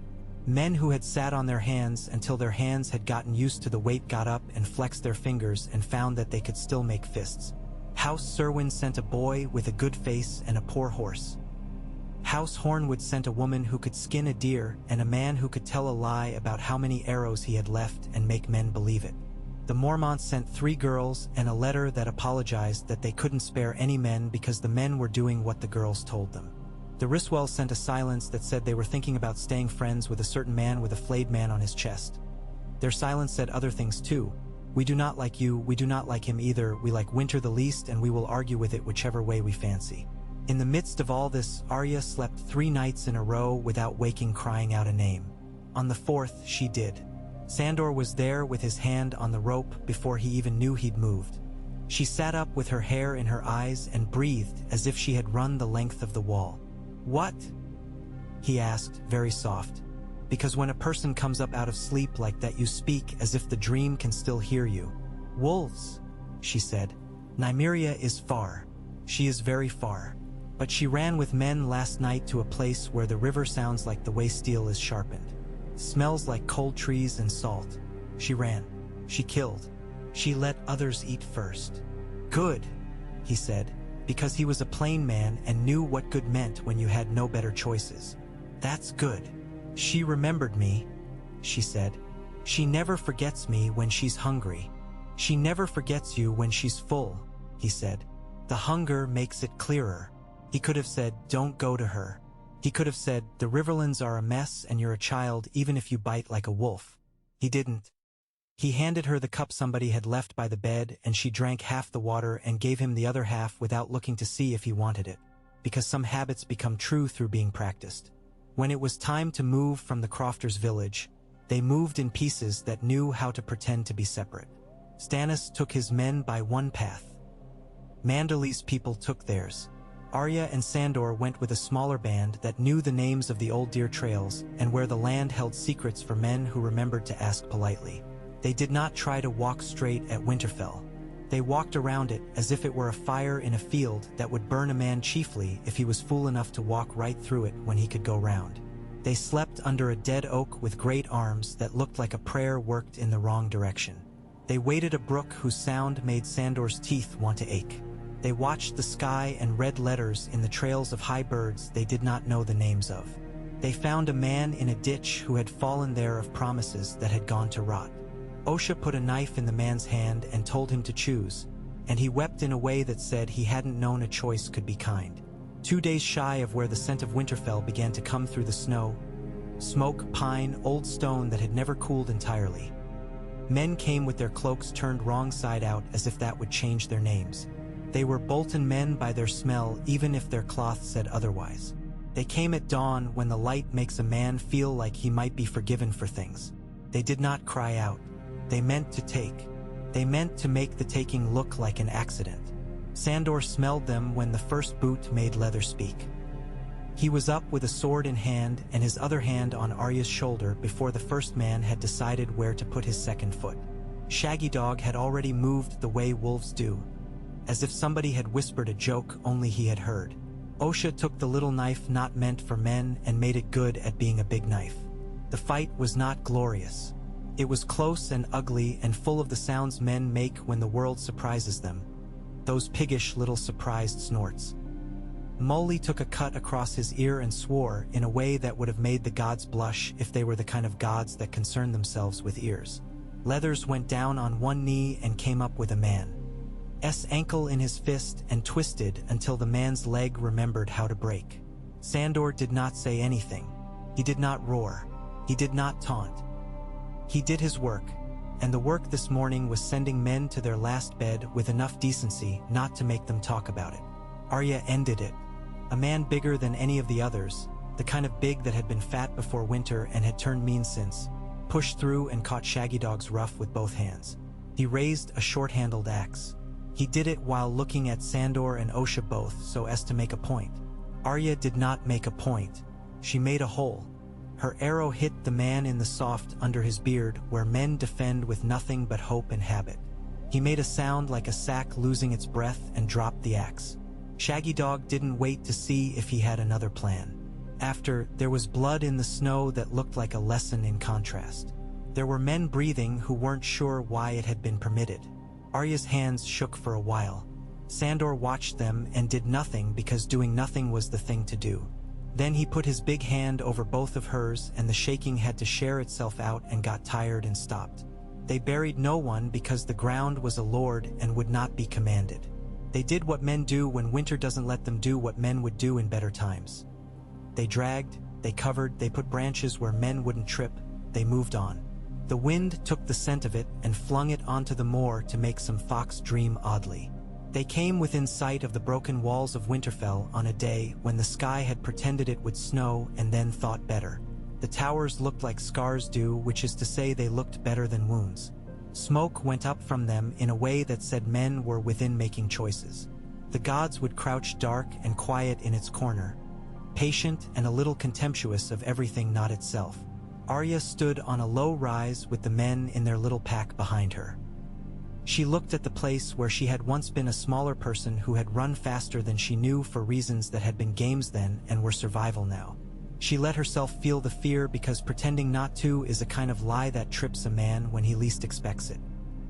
Men who had sat on their hands until their hands had gotten used to the weight got up and flexed their fingers and found that they could still make fists. House Serwyn sent a boy with a good face and a poor horse. House Hornwood sent a woman who could skin a deer and a man who could tell a lie about how many arrows he had left and make men believe it. The Mormonts sent 3 girls and a letter that apologized that they couldn't spare any men because the men were doing what the girls told them. The Ryswells sent a silence that said they were thinking about staying friends with a certain man with a flayed man on his chest. Their silence said other things too. "We do not like you, we do not like him either, we like winter the least and we will argue with it whichever way we fancy." In the midst of all this, Arya slept 3 nights in a row without waking crying out a name. On the 4th, she did. Sandor was there with his hand on the rope before he even knew he'd moved. She sat up with her hair in her eyes and breathed as if she had run the length of the wall. "What?" he asked, very soft. because when a person comes up out of sleep like that, you speak as if the dream can still hear you. Wolves, she said. Nymeria is far. She is very far. But she ran with men last night to a place where the river sounds like the way steel is sharpened. Smells like cold trees and salt. She ran. She killed. She let others eat first. Good, he said, because he was a plain man and knew what good meant when you had no better choices. That's good. She remembered me, she said. She never forgets me when she's hungry. She never forgets you when she's full, he said. The hunger makes it clearer. He could have said, don't go to her. He could have said, the Riverlands are a mess and you're a child even if you bite like a wolf. He didn't. He handed her the cup somebody had left by the bed, and she drank half the water and gave him the other half without looking to see if he wanted it, because some habits become true through being practiced. When it was time to move from the Crofters' village, they moved in pieces that knew how to pretend to be separate. Stannis took his men by one path. Manderly's people took theirs. Arya and Sandor went with a smaller band that knew the names of the old deer trails and where the land held secrets for men who remembered to ask politely. They did not try to walk straight at Winterfell. They walked around it as if it were a fire in a field that would burn a man chiefly if he was fool enough to walk right through it when he could go round. They slept under a dead oak with great arms that looked like a prayer worked in the wrong direction. They waded a brook whose sound made Sandor's teeth want to ache. They watched the sky and read letters in the trails of high birds they did not know the names of. They found a man in a ditch who had fallen there of promises that had gone to rot. Osha put a knife in the man's hand and told him to choose, and he wept in a way that said he hadn't known a choice could be kind. 2 days shy of where the scent of Winterfell began to come through the snow, smoke, pine, old stone that had never cooled entirely. Men came with their cloaks turned wrong side out as if that would change their names. They were Bolton men by their smell, even if their cloth said otherwise. They came at dawn when the light makes a man feel like he might be forgiven for things. They did not cry out. They meant to take. They meant to make the taking look like an accident. Sandor smelled them when the first boot made leather speak. He was up with a sword in hand and his other hand on Arya's shoulder before the first man had decided where to put his second foot. Shaggy Dog had already moved the way wolves do, as if somebody had whispered a joke only he had heard. Osha took the little knife not meant for men and made it good at being a big knife. The fight was not glorious. It was close and ugly and full of the sounds men make when the world surprises them. Those piggish little surprised snorts. Molly took a cut across his ear and swore in a way that would have made the gods blush if they were the kind of gods that concerned themselves with ears. Leathers went down on one knee and came up with a man's ankle in his fist and twisted until the man's leg remembered how to break. Sandor did not say anything. He did not roar. He did not taunt. He did his work, and the work this morning was sending men to their last bed with enough decency not to make them talk about it. Arya ended it. A man bigger than any of the others, the kind of big that had been fat before winter and had turned mean since, pushed through and caught Shaggy Dog's ruff with both hands. He raised a short-handled axe. He did it while looking at Sandor and Osha both so as to make a point. Arya did not make a point. She made a hole. Her arrow hit the man in the soft under his beard where men defend with nothing but hope and habit. He made a sound like a sack losing its breath and dropped the axe. Shaggy Dog didn't wait to see if he had another plan. After, there was blood in the snow that looked like a lesson in contrast. There were men breathing who weren't sure why it had been permitted. Arya's hands shook for a while. Sandor watched them and did nothing because doing nothing was the thing to do. Then he put his big hand over both of hers and the shaking had to share itself out and got tired and stopped. They buried no one because the ground was a lord and would not be commanded. They did what men do when winter doesn't let them do what men would do in better times. They dragged, they covered, they put branches where men wouldn't trip, they moved on. The wind took the scent of it and flung it onto the moor to make some fox dream oddly. They came within sight of the broken walls of Winterfell on a day when the sky had pretended it would snow and then thought better. The towers looked like scars do, which is to say they looked better than wounds. Smoke went up from them in a way that said men were within making choices. The gods would crouch dark and quiet in its corner, patient and a little contemptuous of everything not itself. Arya stood on a low rise with the men in their little pack behind her. She looked at the place where she had once been a smaller person who had run faster than she knew for reasons that had been games then and were survival now. She let herself feel the fear because pretending not to is a kind of lie that trips a man when he least expects it.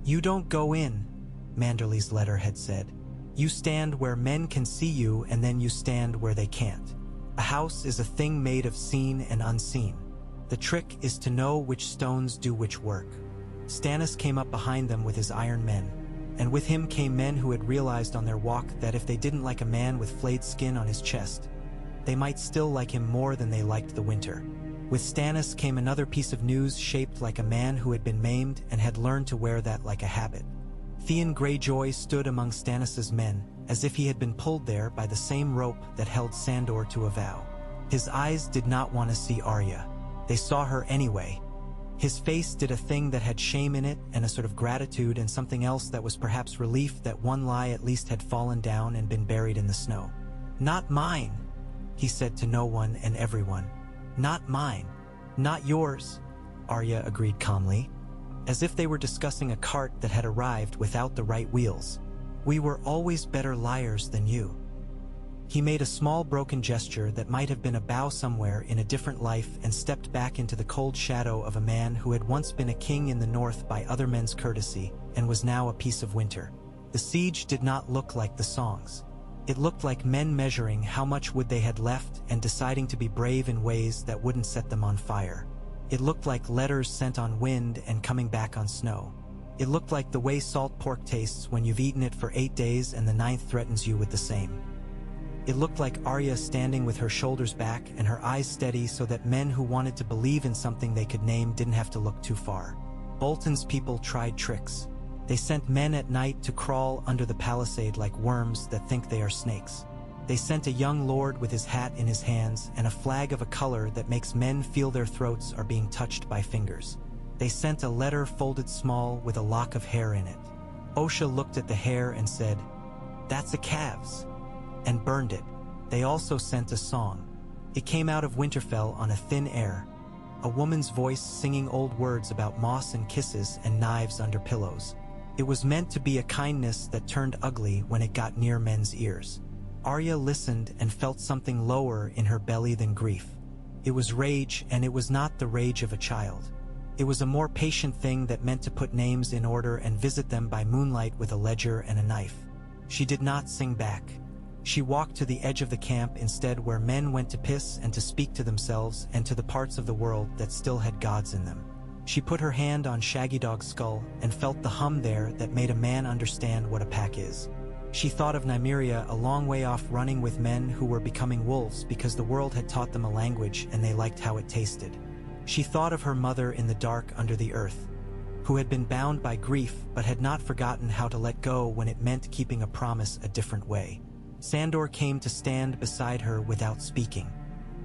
"You don't go in," Manderley's letter had said. "You stand where men can see you, and then you stand where they can't. A house is a thing made of seen and unseen. The trick is to know which stones do which work." Stannis came up behind them with his iron men, and with him came men who had realized on their walk that if they didn't like a man with flayed skin on his chest, they might still like him more than they liked the winter. With Stannis came another piece of news shaped like a man who had been maimed and had learned to wear that like a habit. Theon Greyjoy stood among Stannis's men, as if he had been pulled there by the same rope that held Sandor to a vow. His eyes did not want to see Arya. They saw her anyway. His face did a thing that had shame in it and a sort of gratitude and something else that was perhaps relief that one lie at least had fallen down and been buried in the snow. "Not mine," he said to no one and everyone. "Not mine. Not yours," Arya agreed calmly, as if they were discussing a cart that had arrived without the right wheels. "We were always better liars than you." He made a small broken gesture that might have been a bow somewhere in a different life and stepped back into the cold shadow of a man who had once been a king in the north by other men's courtesy and was now a piece of winter. The siege did not look like the songs. It looked like men measuring how much wood they had left and deciding to be brave in ways that wouldn't set them on fire. It looked like letters sent on wind and coming back on snow. It looked like the way salt pork tastes when you've eaten it for 8 days and the 9th threatens you with the same. It looked like Arya standing with her shoulders back and her eyes steady so that men who wanted to believe in something they could name didn't have to look too far. Bolton's people tried tricks. They sent men at night to crawl under the palisade like worms that think they are snakes. They sent a young lord with his hat in his hands and a flag of a color that makes men feel their throats are being touched by fingers. They sent a letter folded small with a lock of hair in it. Osha looked at the hair and said, "That's a calf's," and burned it. They also sent a song. It came out of Winterfell on a thin air, a woman's voice singing old words about moss and kisses and knives under pillows. It was meant to be a kindness that turned ugly when it got near men's ears. Arya listened and felt something lower in her belly than grief. It was rage, and it was not the rage of a child. It was a more patient thing that meant to put names in order and visit them by moonlight with a ledger and a knife. She did not sing back. She walked to the edge of the camp instead, where men went to piss and to speak to themselves and to the parts of the world that still had gods in them. She put her hand on Shaggy Dog's skull and felt the hum there that made a man understand what a pack is. She thought of Nymeria a long way off, running with men who were becoming wolves because the world had taught them a language and they liked how it tasted. She thought of her mother in the dark under the earth, who had been bound by grief but had not forgotten how to let go when it meant keeping a promise a different way. Sandor came to stand beside her without speaking.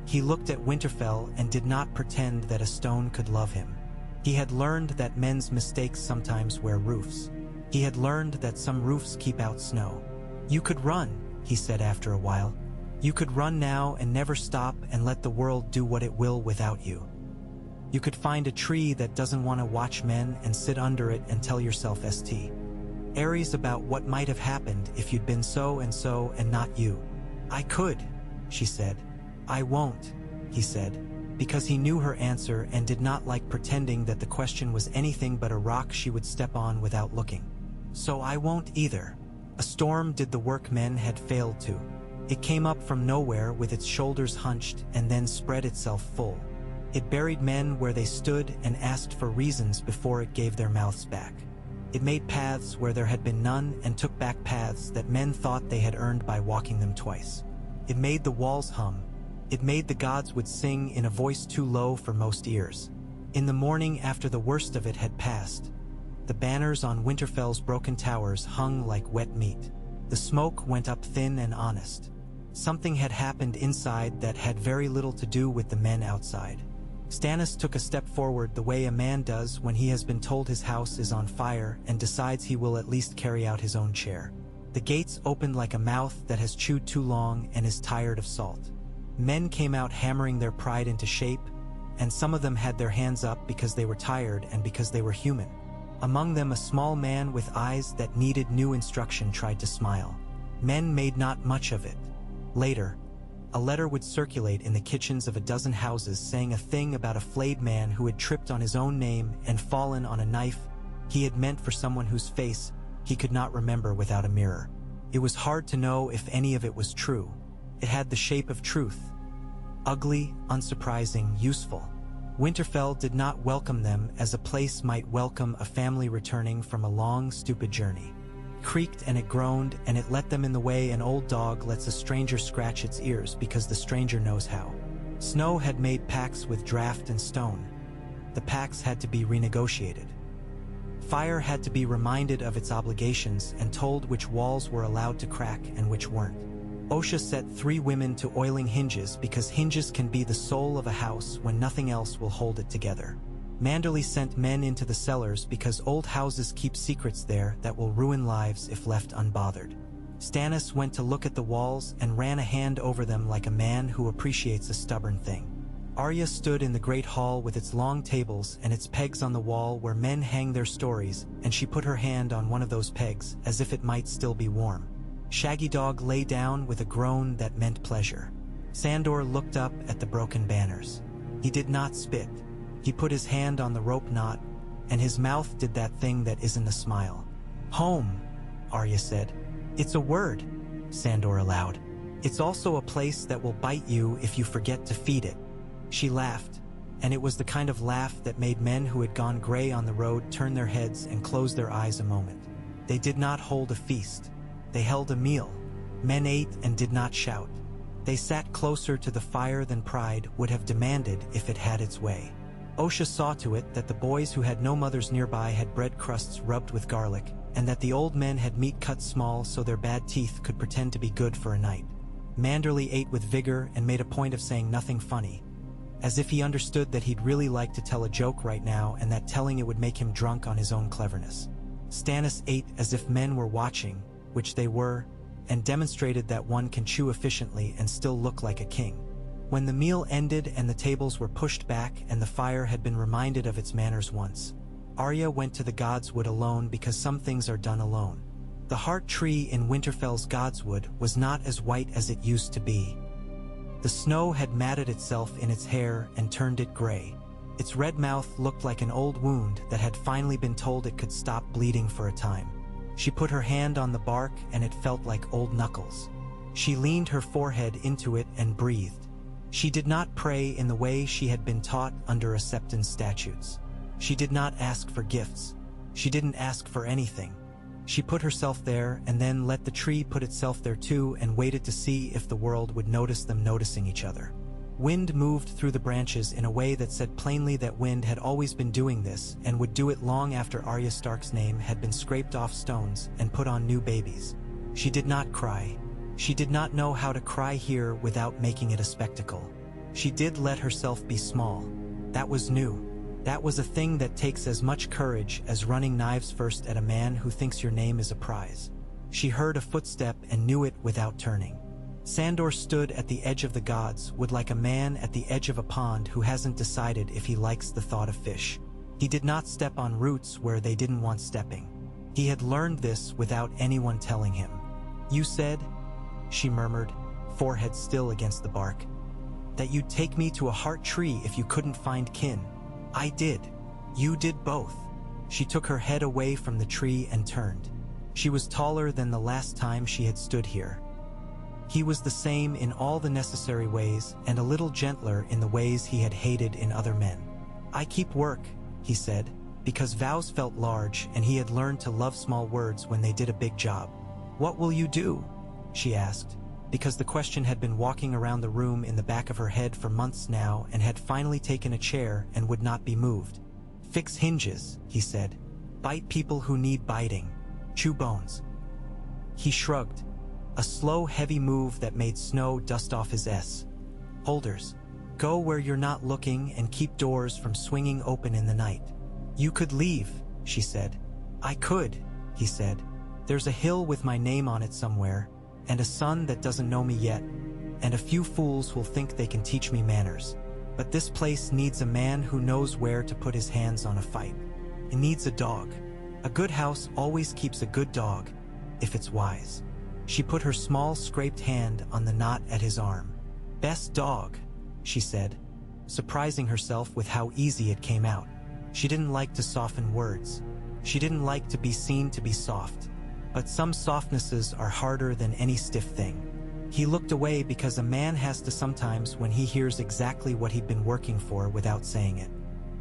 He looked at Winterfell and did not pretend that a stone could love him. He had learned that men's mistakes sometimes wear roofs. He had learned that some roofs keep out snow. "You could run," he said after a while. "You could run now and never stop and let the world do what it will without you. You could find a tree that doesn't want to watch men and sit under it and tell yourself St. Aries about what might have happened if you'd been so and not you." "I could," she said. "I won't," he said, because he knew her answer and did not like pretending that the question was anything but a rock she would step on without looking. "So I won't either." A storm did the work men had failed to. It came up from nowhere with its shoulders hunched and then spread itself full. It buried men where they stood and asked for reasons before it gave their mouths back. It made paths where there had been none and took back paths that men thought they had earned by walking them twice. It made the walls hum. It made the gods would sing in a voice too low for most ears. In the morning after the worst of it had passed, the banners on Winterfell's broken towers hung like wet meat. The smoke went up thin and honest. Something had happened inside that had very little to do with the men outside. Stannis took a step forward the way a man does when he has been told his house is on fire and decides he will at least carry out his own chair. The gates opened like a mouth that has chewed too long and is tired of salt. Men came out hammering their pride into shape, and some of them had their hands up because they were tired and because they were human. Among them, a small man with eyes that needed new instruction tried to smile. Men made not much of it. Later, a letter would circulate in the kitchens of a dozen houses saying a thing about a flayed man who had tripped on his own name and fallen on a knife he had meant for someone whose face he could not remember without a mirror. It was hard to know if any of it was true. It had the shape of truth. Ugly, unsurprising, useful. Winterfell did not welcome them as a place might welcome a family returning from a long, stupid journey. It creaked and it groaned, and it let them in the way an old dog lets a stranger scratch its ears because the stranger knows how. Snow had made pacts with draft and stone. The pacts had to be renegotiated. Fire had to be reminded of its obligations and told which walls were allowed to crack and which weren't. Osha set 3 women to oiling hinges because hinges can be the soul of a house when nothing else will hold it together. Manderley sent men into the cellars because old houses keep secrets there that will ruin lives if left unbothered. Stannis went to look at the walls and ran a hand over them like a man who appreciates a stubborn thing. Arya stood in the great hall with its long tables and its pegs on the wall where men hang their stories, and she put her hand on one of those pegs as if it might still be warm. Shaggy Dog lay down with a groan that meant pleasure. Sandor looked up at the broken banners. He did not spit. He put his hand on the rope knot, and his mouth did that thing that isn't a smile. "Home," Arya said. "It's a word," Sandor allowed. "It's also a place that will bite you if you forget to feed it." She laughed, and it was the kind of laugh that made men who had gone gray on the road turn their heads and close their eyes a moment. They did not hold a feast. They held a meal. Men ate and did not shout. They sat closer to the fire than pride would have demanded if it had its way. Osha saw to it that the boys who had no mothers nearby had bread crusts rubbed with garlic, and that the old men had meat cut small so their bad teeth could pretend to be good for a night. Manderley ate with vigor and made a point of saying nothing funny, as if he understood that he'd really like to tell a joke right now and that telling it would make him drunk on his own cleverness. Stannis ate as if men were watching, which they were, and demonstrated that one can chew efficiently and still look like a king. When the meal ended and the tables were pushed back and the fire had been reminded of its manners once, Arya went to the Godswood alone because some things are done alone. The heart tree in Winterfell's Godswood was not as white as it used to be. The snow had matted itself in its hair and turned it gray. Its red mouth looked like an old wound that had finally been told it could stop bleeding for a time. She put her hand on the bark and it felt like old knuckles. She leaned her forehead into it and breathed. She did not pray in the way she had been taught under a Septon's statutes. She did not ask for gifts. She didn't ask for anything. She put herself there and then let the tree put itself there too and waited to see if the world would notice them noticing each other. Wind moved through the branches in a way that said plainly that wind had always been doing this and would do it long after Arya Stark's name had been scraped off stones and put on new babies. She did not cry. She did not know how to cry here without making it a spectacle. She did let herself be small. That was new. That was a thing that takes as much courage as running knives first at a man who thinks your name is a prize. She heard a footstep and knew it without turning. Sandor stood at the edge of the Godswood like a man at the edge of a pond who hasn't decided if he likes the thought of fish. He did not step on roots where they didn't want stepping. He had learned this without anyone telling him. "You said," she murmured, forehead still against the bark, "that you'd take me to a heart tree if you couldn't find kin. I did. You did both." She took her head away from the tree and turned. She was taller than the last time she had stood here. He was the same in all the necessary ways and a little gentler in the ways he had hated in other men. "I keep work," he said, because vows felt large and he had learned to love small words when they did a big job. "What will you do?" she asked, because the question had been walking around the room in the back of her head for months now and had finally taken a chair and would not be moved. "Fix hinges," he said. "Bite people who need biting. Chew bones." He shrugged, a slow, heavy move that made snow dust off his holders. "Go where you're not looking and keep doors from swinging open in the night." "You could leave," she said. "I could," he said. "There's a hill with my name on it somewhere, and a son that doesn't know me yet, and a few fools who'll think they can teach me manners." But this place needs a man who knows where to put his hands on a fight. It needs a dog. A good house always keeps a good dog, if it's wise. She put her small scraped hand on the knot at his arm. Best dog, she said, surprising herself with how easy it came out. She didn't like to soften words. She didn't like to be seen to be soft. But some softnesses are harder than any stiff thing. He looked away because a man has to sometimes when he hears exactly what he'd been working for without saying it.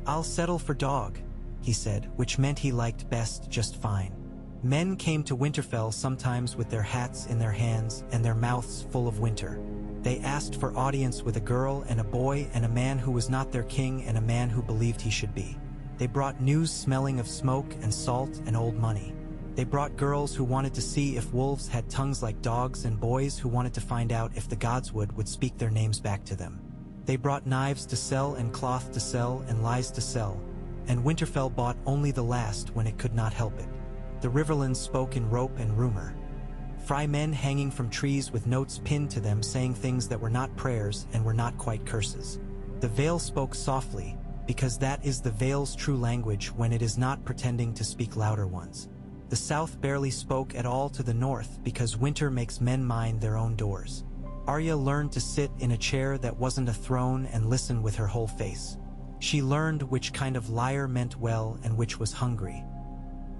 I'll settle for dog, he said, which meant he liked best just fine. Men came to Winterfell sometimes with their hats in their hands and their mouths full of winter. They asked for audience with a girl and a boy and a man who was not their king and a man who believed he should be. They brought news smelling of smoke and salt and old money. They brought girls who wanted to see if wolves had tongues like dogs and boys who wanted to find out if the godswood would speak their names back to them. They brought knives to sell and cloth to sell and lies to sell, and Winterfell bought only the last when it could not help it. The Riverlands spoke in rope and rumor. Fry men hanging from trees with notes pinned to them saying things that were not prayers and were not quite curses. The Vale spoke softly, because that is the Vale's true language when it is not pretending to speak louder ones. The South barely spoke at all to the North because winter makes men mind their own doors. Arya learned to sit in a chair that wasn't a throne and listen with her whole face. She learned which kind of liar meant well and which was hungry.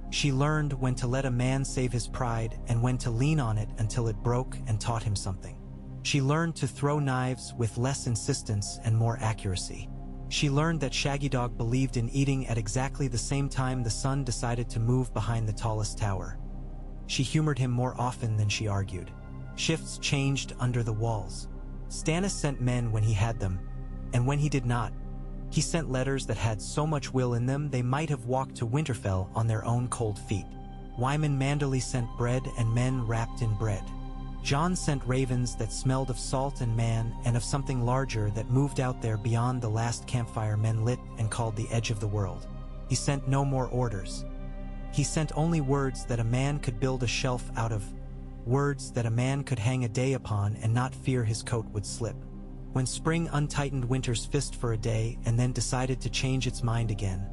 She learned when to let a man save his pride and when to lean on it until it broke and taught him something. She learned to throw knives with less insistence and more accuracy. She learned that Shaggy Dog believed in eating at exactly the same time the sun decided to move behind the tallest tower. She humored him more often than she argued. Shifts changed under the walls. Stannis sent men when he had them, and when he did not, he sent letters that had so much will in them they might have walked to Winterfell on their own cold feet. Wyman Manderly sent bread and men wrapped in bread. Jon sent ravens that smelled of salt and man and of something larger that moved out there beyond the last campfire men lit and called the edge of the world. He sent no more orders. He sent only words that a man could build a shelf out of, words that a man could hang a day upon and not fear his coat would slip. When spring untightened winter's fist for a day and then decided to change its mind again,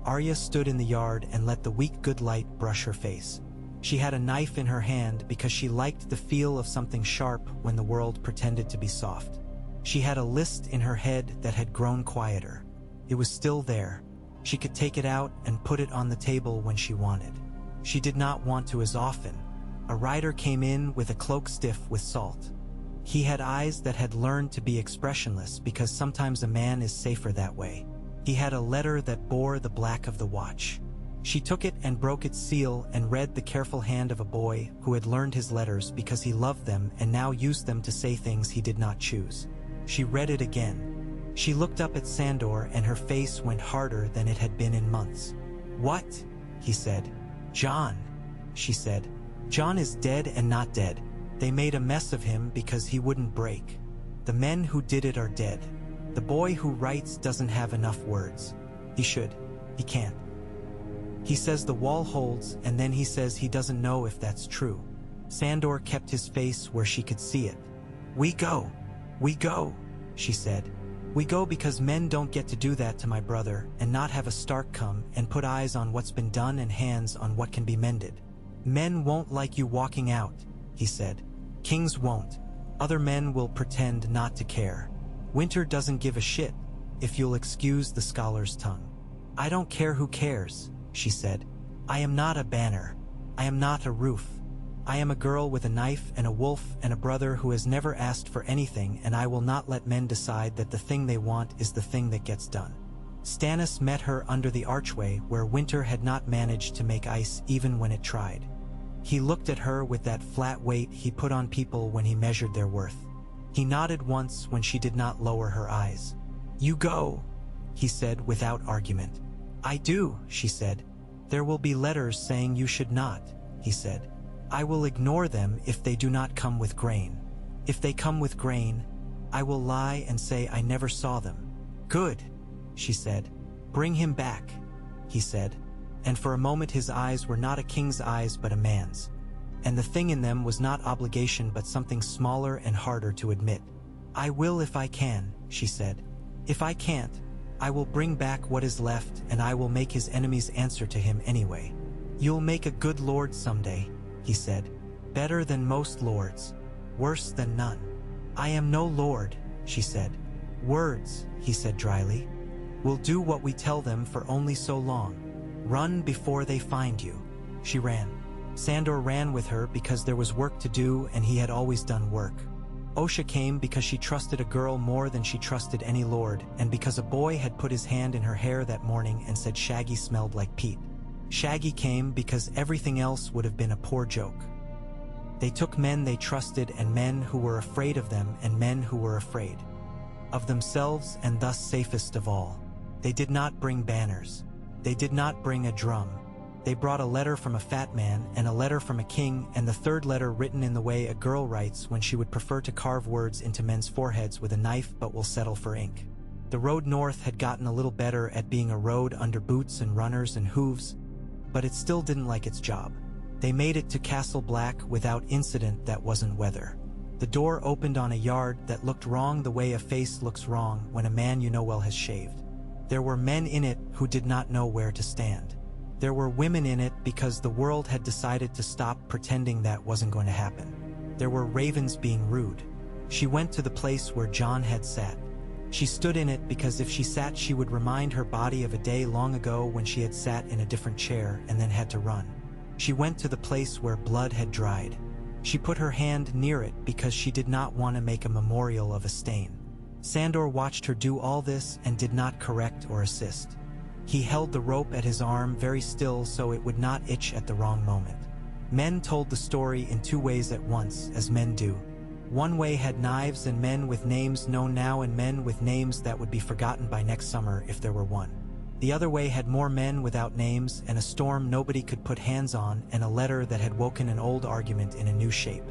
Arya stood in the yard and let the weak good light brush her face. She had a knife in her hand because she liked the feel of something sharp when the world pretended to be soft. She had a list in her head that had grown quieter. It was still there. She could take it out and put it on the table when she wanted. She did not want to as often. A rider came in with a cloak stiff with salt. He had eyes that had learned to be expressionless because sometimes a man is safer that way. He had a letter that bore the black of the watch. She took it and broke its seal and read the careful hand of a boy who had learned his letters because he loved them and now used them to say things he did not choose. She read it again. She looked up at Sandor and her face went harder than it had been in months. "What?" he said. "Jon," she said. "Jon is dead and not dead. They made a mess of him because he wouldn't break. The men who did it are dead. The boy who writes doesn't have enough words. He should. He can't. He says the wall holds, and then he says he doesn't know if that's true." Sandor kept his face where she could see it. We go, she said. "We go because men don't get to do that to my brother and not have a Stark come and put eyes on what's been done and hands on what can be mended. Men won't like you walking out," he said. "Kings won't. Other men will pretend not to care. Winter doesn't give a shit, if you'll excuse the scholar's tongue." "I don't care who cares," she said. "I am not a banner. I am not a roof. I am a girl with a knife and a wolf and a brother who has never asked for anything, and I will not let men decide that the thing they want is the thing that gets done." Stannis met her under the archway where winter had not managed to make ice even when it tried. He looked at her with that flat weight he put on people when he measured their worth. He nodded once when she did not lower her eyes. "You go," he said without argument. "I do," she said. "There will be letters saying you should not," he said. "I will ignore them if they do not come with grain. If they come with grain, I will lie and say I never saw them." "Good," she said. "Bring him back," he said. And for a moment his eyes were not a king's eyes but a man's. And the thing in them was not obligation but something smaller and harder to admit. "I will if I can," she said. If I can't, I will bring back what is left, and I will make his enemies answer to him anyway. You'll make a good lord someday, he said. Better than most lords. Worse than none. I am no lord, she said. Words, he said dryly. We'll do what we tell them for only so long. Run before they find you. She ran. Sandor ran with her because there was work to do and he had always done work. Osha came because she trusted a girl more than she trusted any lord, and because a boy had put his hand in her hair that morning and said Shaggy smelled like Pete. Shaggy came because everything else would have been a poor joke. They took men they trusted and men who were afraid of them and men who were afraid of themselves and thus safest of all. They did not bring banners. They did not bring a drum. They brought a letter from a fat man and a letter from a king, and the third letter written in the way a girl writes when she would prefer to carve words into men's foreheads with a knife but will settle for ink. The road north had gotten a little better at being a road under boots and runners and hooves, but it still didn't like its job. They made it to Castle Black without incident that wasn't weather. The door opened on a yard that looked wrong the way a face looks wrong when a man you know well has shaved. There were men in it who did not know where to stand. There were women in it because the world had decided to stop pretending that wasn't going to happen. There were ravens being rude. She went to the place where John had sat. She stood in it because if she sat she would remind her body of a day long ago when she had sat in a different chair and then had to run. She went to the place where blood had dried. She put her hand near it because she did not want to make a memorial of a stain. Sandor watched her do all this and did not correct or assist. He held the rope at his arm very still so it would not itch at the wrong moment. Men told the story in two ways at once, as men do. One way had knives and men with names known now and men with names that would be forgotten by next summer if there were one. The other way had more men without names and a storm nobody could put hands on and a letter that had woken an old argument in a new shape.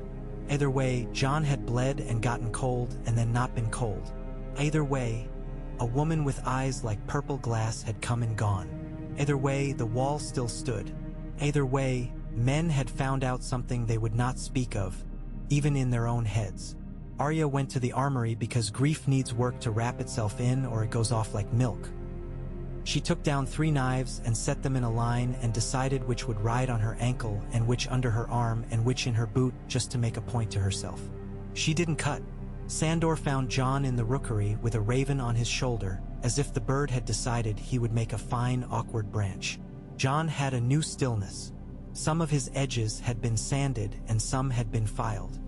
Either way, John had bled and gotten cold and then not been cold. Either way, a woman with eyes like purple glass had come and gone. Either way, the wall still stood. Either way, men had found out something they would not speak of, even in their own heads. Arya went to the armory because grief needs work to wrap itself in or it goes off like milk. She took down 3 knives and set them in a line and decided which would ride on her ankle and which under her arm and which in her boot just to make a point to herself. She didn't cut. Sandor found John in the rookery with a raven on his shoulder, as if the bird had decided he would make a fine, awkward branch. John had a new stillness. Some of his edges had been sanded and some had been filed.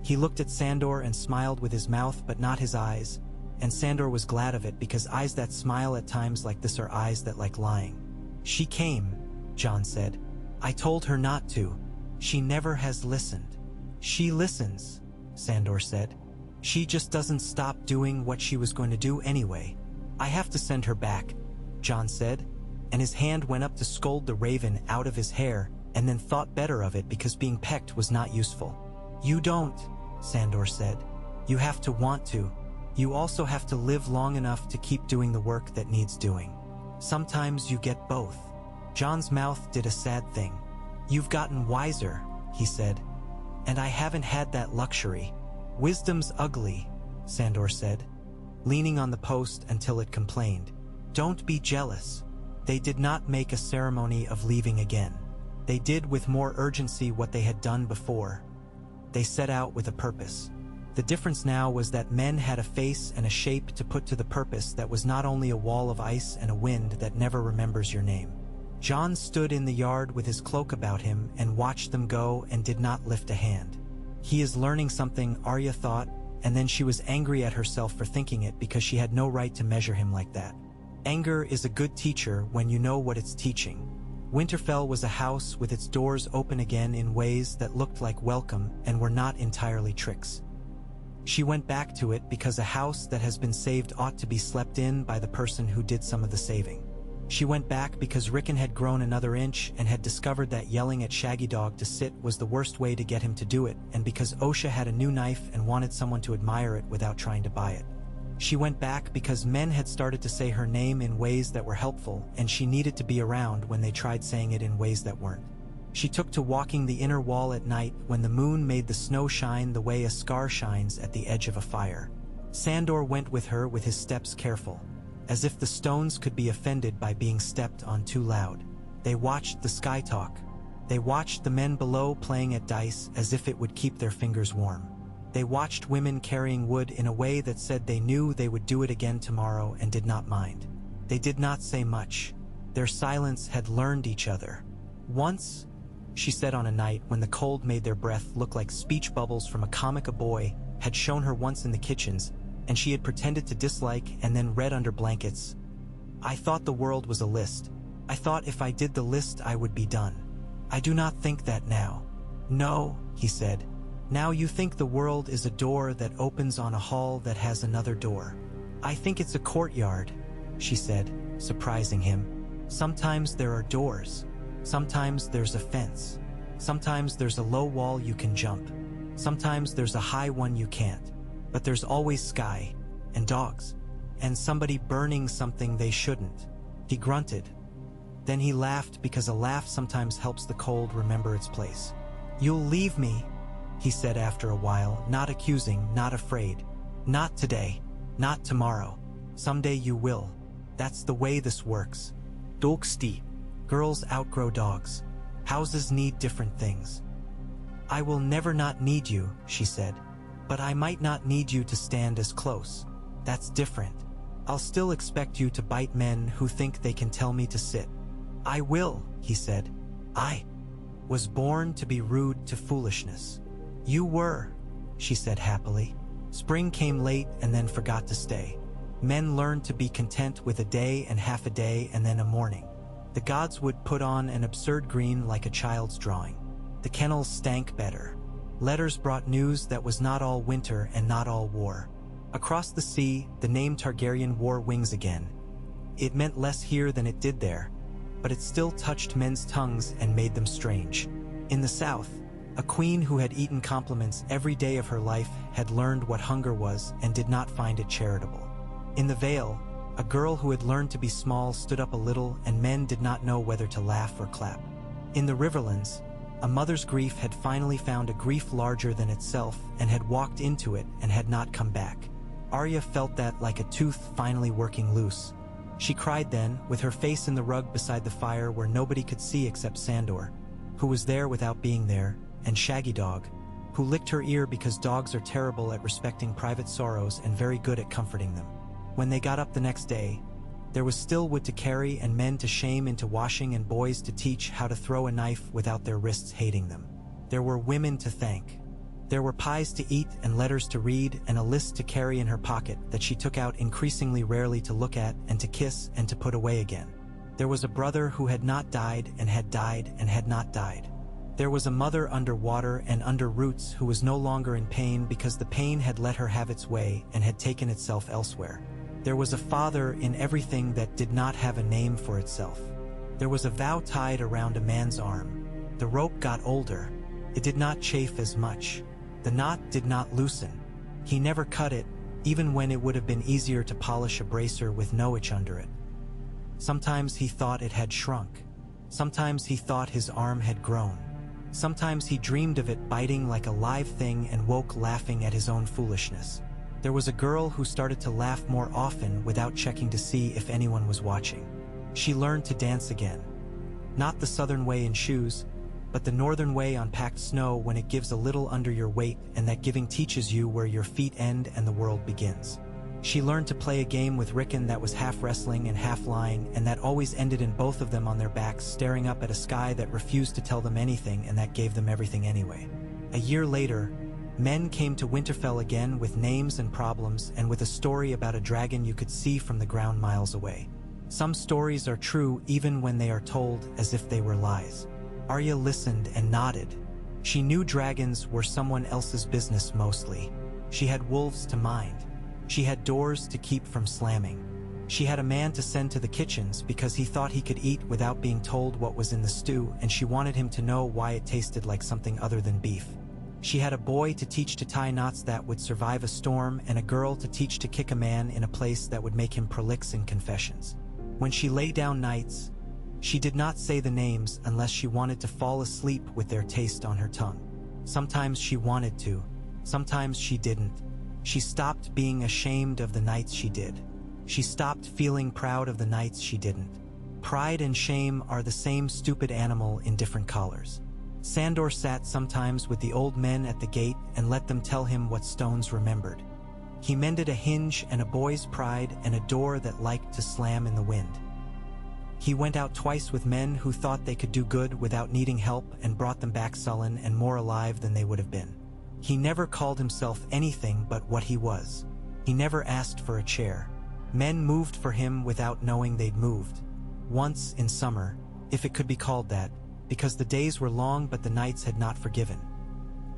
He looked at Sandor and smiled with his mouth but not his eyes, and Sandor was glad of it because eyes that smile at times like this are eyes that like lying. She came, John said. I told her not to. She never has listened. She listens, Sandor said. She just doesn't stop doing what she was going to do anyway. I have to send her back, John said, and his hand went up to scold the raven out of his hair and then thought better of it because being pecked was not useful. You don't, Sandor said. You have to want to. You also have to live long enough to keep doing the work that needs doing. Sometimes you get both. John's mouth did a sad thing. You've gotten wiser, he said, and I haven't had that luxury. Wisdom's ugly, Sandor said, leaning on the post until it complained. Don't be jealous. They did not make a ceremony of leaving again. They did with more urgency what they had done before. They set out with a purpose. The difference now was that men had a face and a shape to put to the purpose that was not only a wall of ice and a wind that never remembers your name. John stood in the yard with his cloak about him and watched them go and did not lift a hand. He is learning something, Arya thought, and then she was angry at herself for thinking it because she had no right to measure him like that. Anger is a good teacher when you know what it's teaching. Winterfell was a house with its doors open again in ways that looked like welcome and were not entirely tricks. She went back to it because a house that has been saved ought to be slept in by the person who did some of the saving. She went back because Rickon had grown another inch and had discovered that yelling at Shaggy Dog to sit was the worst way to get him to do it, and because Osha had a new knife and wanted someone to admire it without trying to buy it. She went back because men had started to say her name in ways that were helpful, and she needed to be around when they tried saying it in ways that weren't. She took to walking the inner wall at night when the moon made the snow shine the way a scar shines at the edge of a fire. Sandor went with her with his steps careful, as if the stones could be offended by being stepped on too loud. They watched the sky talk. They watched the men below playing at dice as if it would keep their fingers warm. They watched women carrying wood in a way that said they knew they would do it again tomorrow and did not mind. They did not say much. Their silence had learned each other. Once, she said on a night when the cold made their breath look like speech bubbles from a comic a boy had shown her once in the kitchens, and she had pretended to dislike and then read under blankets. I thought the world was a list. I thought if I did the list I would be done. I do not think that now. No, he said. Now you think the world is a door that opens on a hall that has another door. I think it's a courtyard, she said, surprising him. Sometimes there are doors. Sometimes there's a fence. Sometimes there's a low wall you can jump. Sometimes there's a high one you can't. But there's always sky, and dogs, and somebody burning something they shouldn't. He grunted. Then he laughed because a laugh sometimes helps the cold remember its place. You'll leave me, he said after a while, not accusing, not afraid. Not today, not tomorrow. Someday you will. That's the way this works. Dolksti. Girls outgrow dogs. Houses need different things. I will never not need you, she said. But I might not need you to stand as close. That's different. I'll still expect you to bite men who think they can tell me to sit. I will, he said. I was born to be rude to foolishness. You were, she said happily. Spring came late and then forgot to stay. Men learned to be content with a day and half a day and then a morning. The gods would put on an absurd green like a child's drawing. The kennels stank better. Letters brought news that was not all winter and not all war. Across the sea, the name Targaryen wore wings again. It meant less here than it did there, but it still touched men's tongues and made them strange. In the south, a queen who had eaten compliments every day of her life had learned what hunger was and did not find it charitable. In the Vale, a girl who had learned to be small stood up a little and men did not know whether to laugh or clap. In the Riverlands, a mother's grief had finally found a grief larger than itself and had walked into it and had not come back. Arya felt that like a tooth finally working loose. She cried then, with her face in the rug beside the fire where nobody could see except Sandor, who was there without being there, and Shaggy Dog, who licked her ear because dogs are terrible at respecting private sorrows and very good at comforting them. When they got up the next day, there was still wood to carry and men to shame into washing and boys to teach how to throw a knife without their wrists hating them. There were women to thank. There were pies to eat and letters to read and a list to carry in her pocket that she took out increasingly rarely to look at and to kiss and to put away again. There was a brother who had not died and had not died. There was a mother under water and under roots who was no longer in pain because the pain had let her have its way and had taken itself elsewhere. There was a father in everything that did not have a name for itself. There was a vow tied around a man's arm. The rope got older. It did not chafe as much. The knot did not loosen. He never cut it, even when it would have been easier to polish a bracer with no itch under it. Sometimes he thought it had shrunk. Sometimes he thought his arm had grown. Sometimes he dreamed of it biting like a live thing and woke laughing at his own foolishness. There was a girl who started to laugh more often without checking to see if anyone was watching. She learned to dance again. Not the southern way in shoes, but the northern way on packed snow when it gives a little under your weight and that giving teaches you where your feet end and the world begins. She learned to play a game with Rickon that was half wrestling and half lying and that always ended in both of them on their backs staring up at a sky that refused to tell them anything and that gave them everything anyway. A year later, men came to Winterfell again with names and problems and with a story about a dragon you could see from the ground miles away. Some stories are true even when they are told as if they were lies. Arya listened and nodded. She knew dragons were someone else's business mostly. She had wolves to mind. She had doors to keep from slamming. She had a man to send to the kitchens because he thought he could eat without being told what was in the stew, and she wanted him to know why it tasted like something other than beef. She had a boy to teach to tie knots that would survive a storm and a girl to teach to kick a man in a place that would make him prolix in confessions. When she lay down nights, she did not say the names unless she wanted to fall asleep with their taste on her tongue. Sometimes she wanted to, sometimes she didn't. She stopped being ashamed of the nights she did. She stopped feeling proud of the nights she didn't. Pride and shame are the same stupid animal in different collars. Sandor sat sometimes with the old men at the gate and let them tell him what stones remembered. He mended a hinge and a boy's pride and a door that liked to slam in the wind. He went out twice with men who thought they could do good without needing help and brought them back sullen and more alive than they would have been. He never called himself anything but what he was. He never asked for a chair. Men moved for him without knowing they'd moved. Once in summer, if it could be called that, because the days were long but the nights had not forgiven.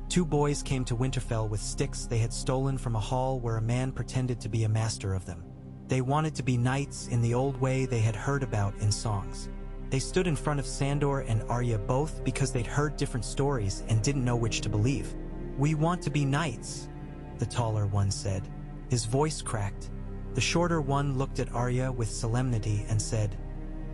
2 boys came to Winterfell with sticks they had stolen from a hall where a man pretended to be a master of them. They wanted to be knights in the old way they had heard about in songs. They stood in front of Sandor and Arya both because they'd heard different stories and didn't know which to believe. "We want to be knights," the taller one said. His voice cracked. The shorter one looked at Arya with solemnity and said,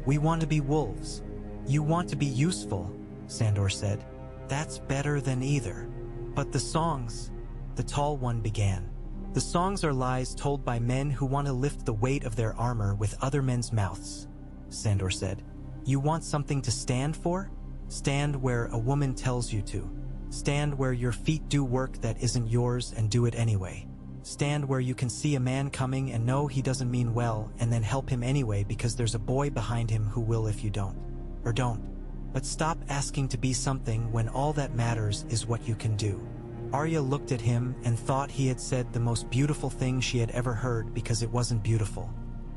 "We want to be wolves." "You want to be useful," Sandor said. "That's better than either." "But the songs," the tall one began. "The songs are lies told by men who want to lift the weight of their armor with other men's mouths," Sandor said. "You want something to stand for? Stand where a woman tells you to. Stand where your feet do work that isn't yours and do it anyway. Stand where you can see a man coming and know he doesn't mean well and then help him anyway because there's a boy behind him who will if you don't. Or don't. But stop asking to be something when all that matters is what you can do." Arya looked at him and thought he had said the most beautiful thing she had ever heard because it wasn't beautiful.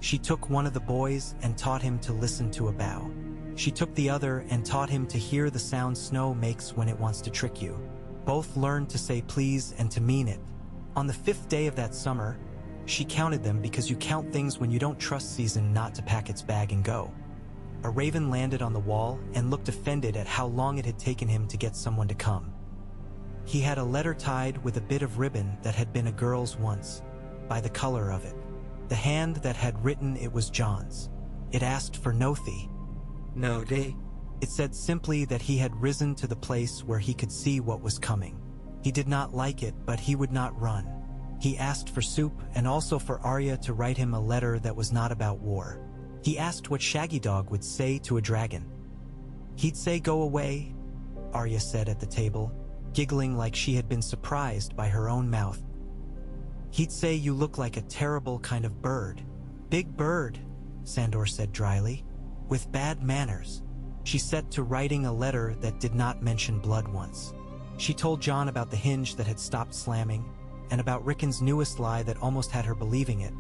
She took one of the boys and taught him to listen to a bow. She took the other and taught him to hear the sound snow makes when it wants to trick you. Both learned to say please and to mean it. On the 5th day of that summer, she counted them because you count things when you don't trust season not to pack its bag and go. A raven landed on the wall and looked offended at how long it had taken him to get someone to come. He had a letter tied with a bit of ribbon that had been a girl's once, by the color of it. The hand that had written it was John's. It asked for Nothi. No day. It said simply that he had risen to the place where he could see what was coming. He did not like it, but he would not run. He asked for soup and also for Arya to write him a letter that was not about war. He asked what Shaggy Dog would say to a dragon. He'd say, "Go away," Arya said at the table, giggling like she had been surprised by her own mouth. He'd say, "You look like a terrible kind of bird." "Big bird," Sandor said dryly, "with bad manners." She set to writing a letter that did not mention blood once. She told John about the hinge that had stopped slamming, and about Rickon's newest lie that almost had her believing it,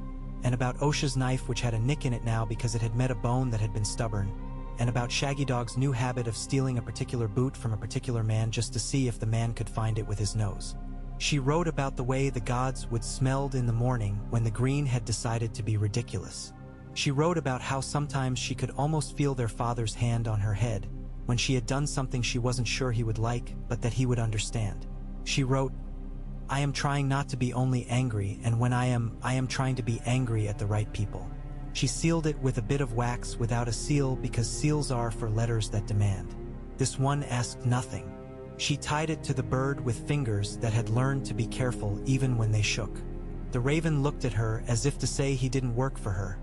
and about Osha's knife which had a nick in it now because it had met a bone that had been stubborn, and about Shaggy Dog's new habit of stealing a particular boot from a particular man just to see if the man could find it with his nose. She wrote about the way the gods would smelled in the morning when the green had decided to be ridiculous. She wrote about how sometimes she could almost feel their father's hand on her head when she had done something she wasn't sure he would like, but that he would understand. She wrote, "I am trying not to be only angry, and when I am trying to be angry at the right people." She sealed it with a bit of wax without a seal because seals are for letters that demand. This one asked nothing. She tied it to the bird with fingers that had learned to be careful even when they shook. The raven looked at her as if to say he didn't work for her.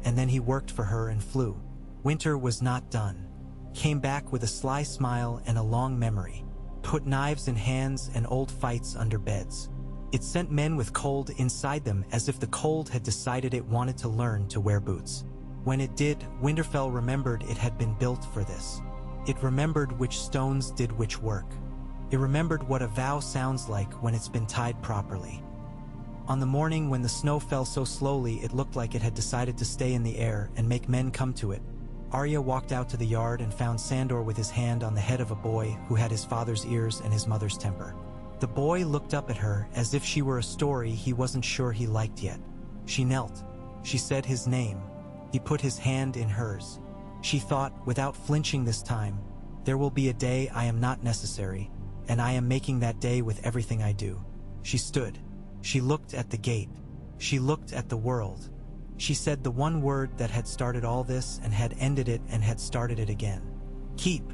And then he worked for her and flew. Winter was not done. Came back with a sly smile and a long memory. Put knives in hands and old fights under beds. It sent men with cold inside them as if the cold had decided it wanted to learn to wear boots. When it did, Winterfell remembered it had been built for this. It remembered which stones did which work. It remembered what a vow sounds like when it's been tied properly. On the morning when the snow fell so slowly it looked like it had decided to stay in the air and make men come to it, Arya walked out to the yard and found Sandor with his hand on the head of a boy who had his father's ears and his mother's temper. The boy looked up at her as if she were a story he wasn't sure he liked yet. She knelt. She said his name. He put his hand in hers. She thought, without flinching this time, "There will be a day I am not necessary, and I am making that day with everything I do." She stood. She looked at the gate. She looked at the world. She said the one word that had started all this and had ended it and had started it again. "Keep."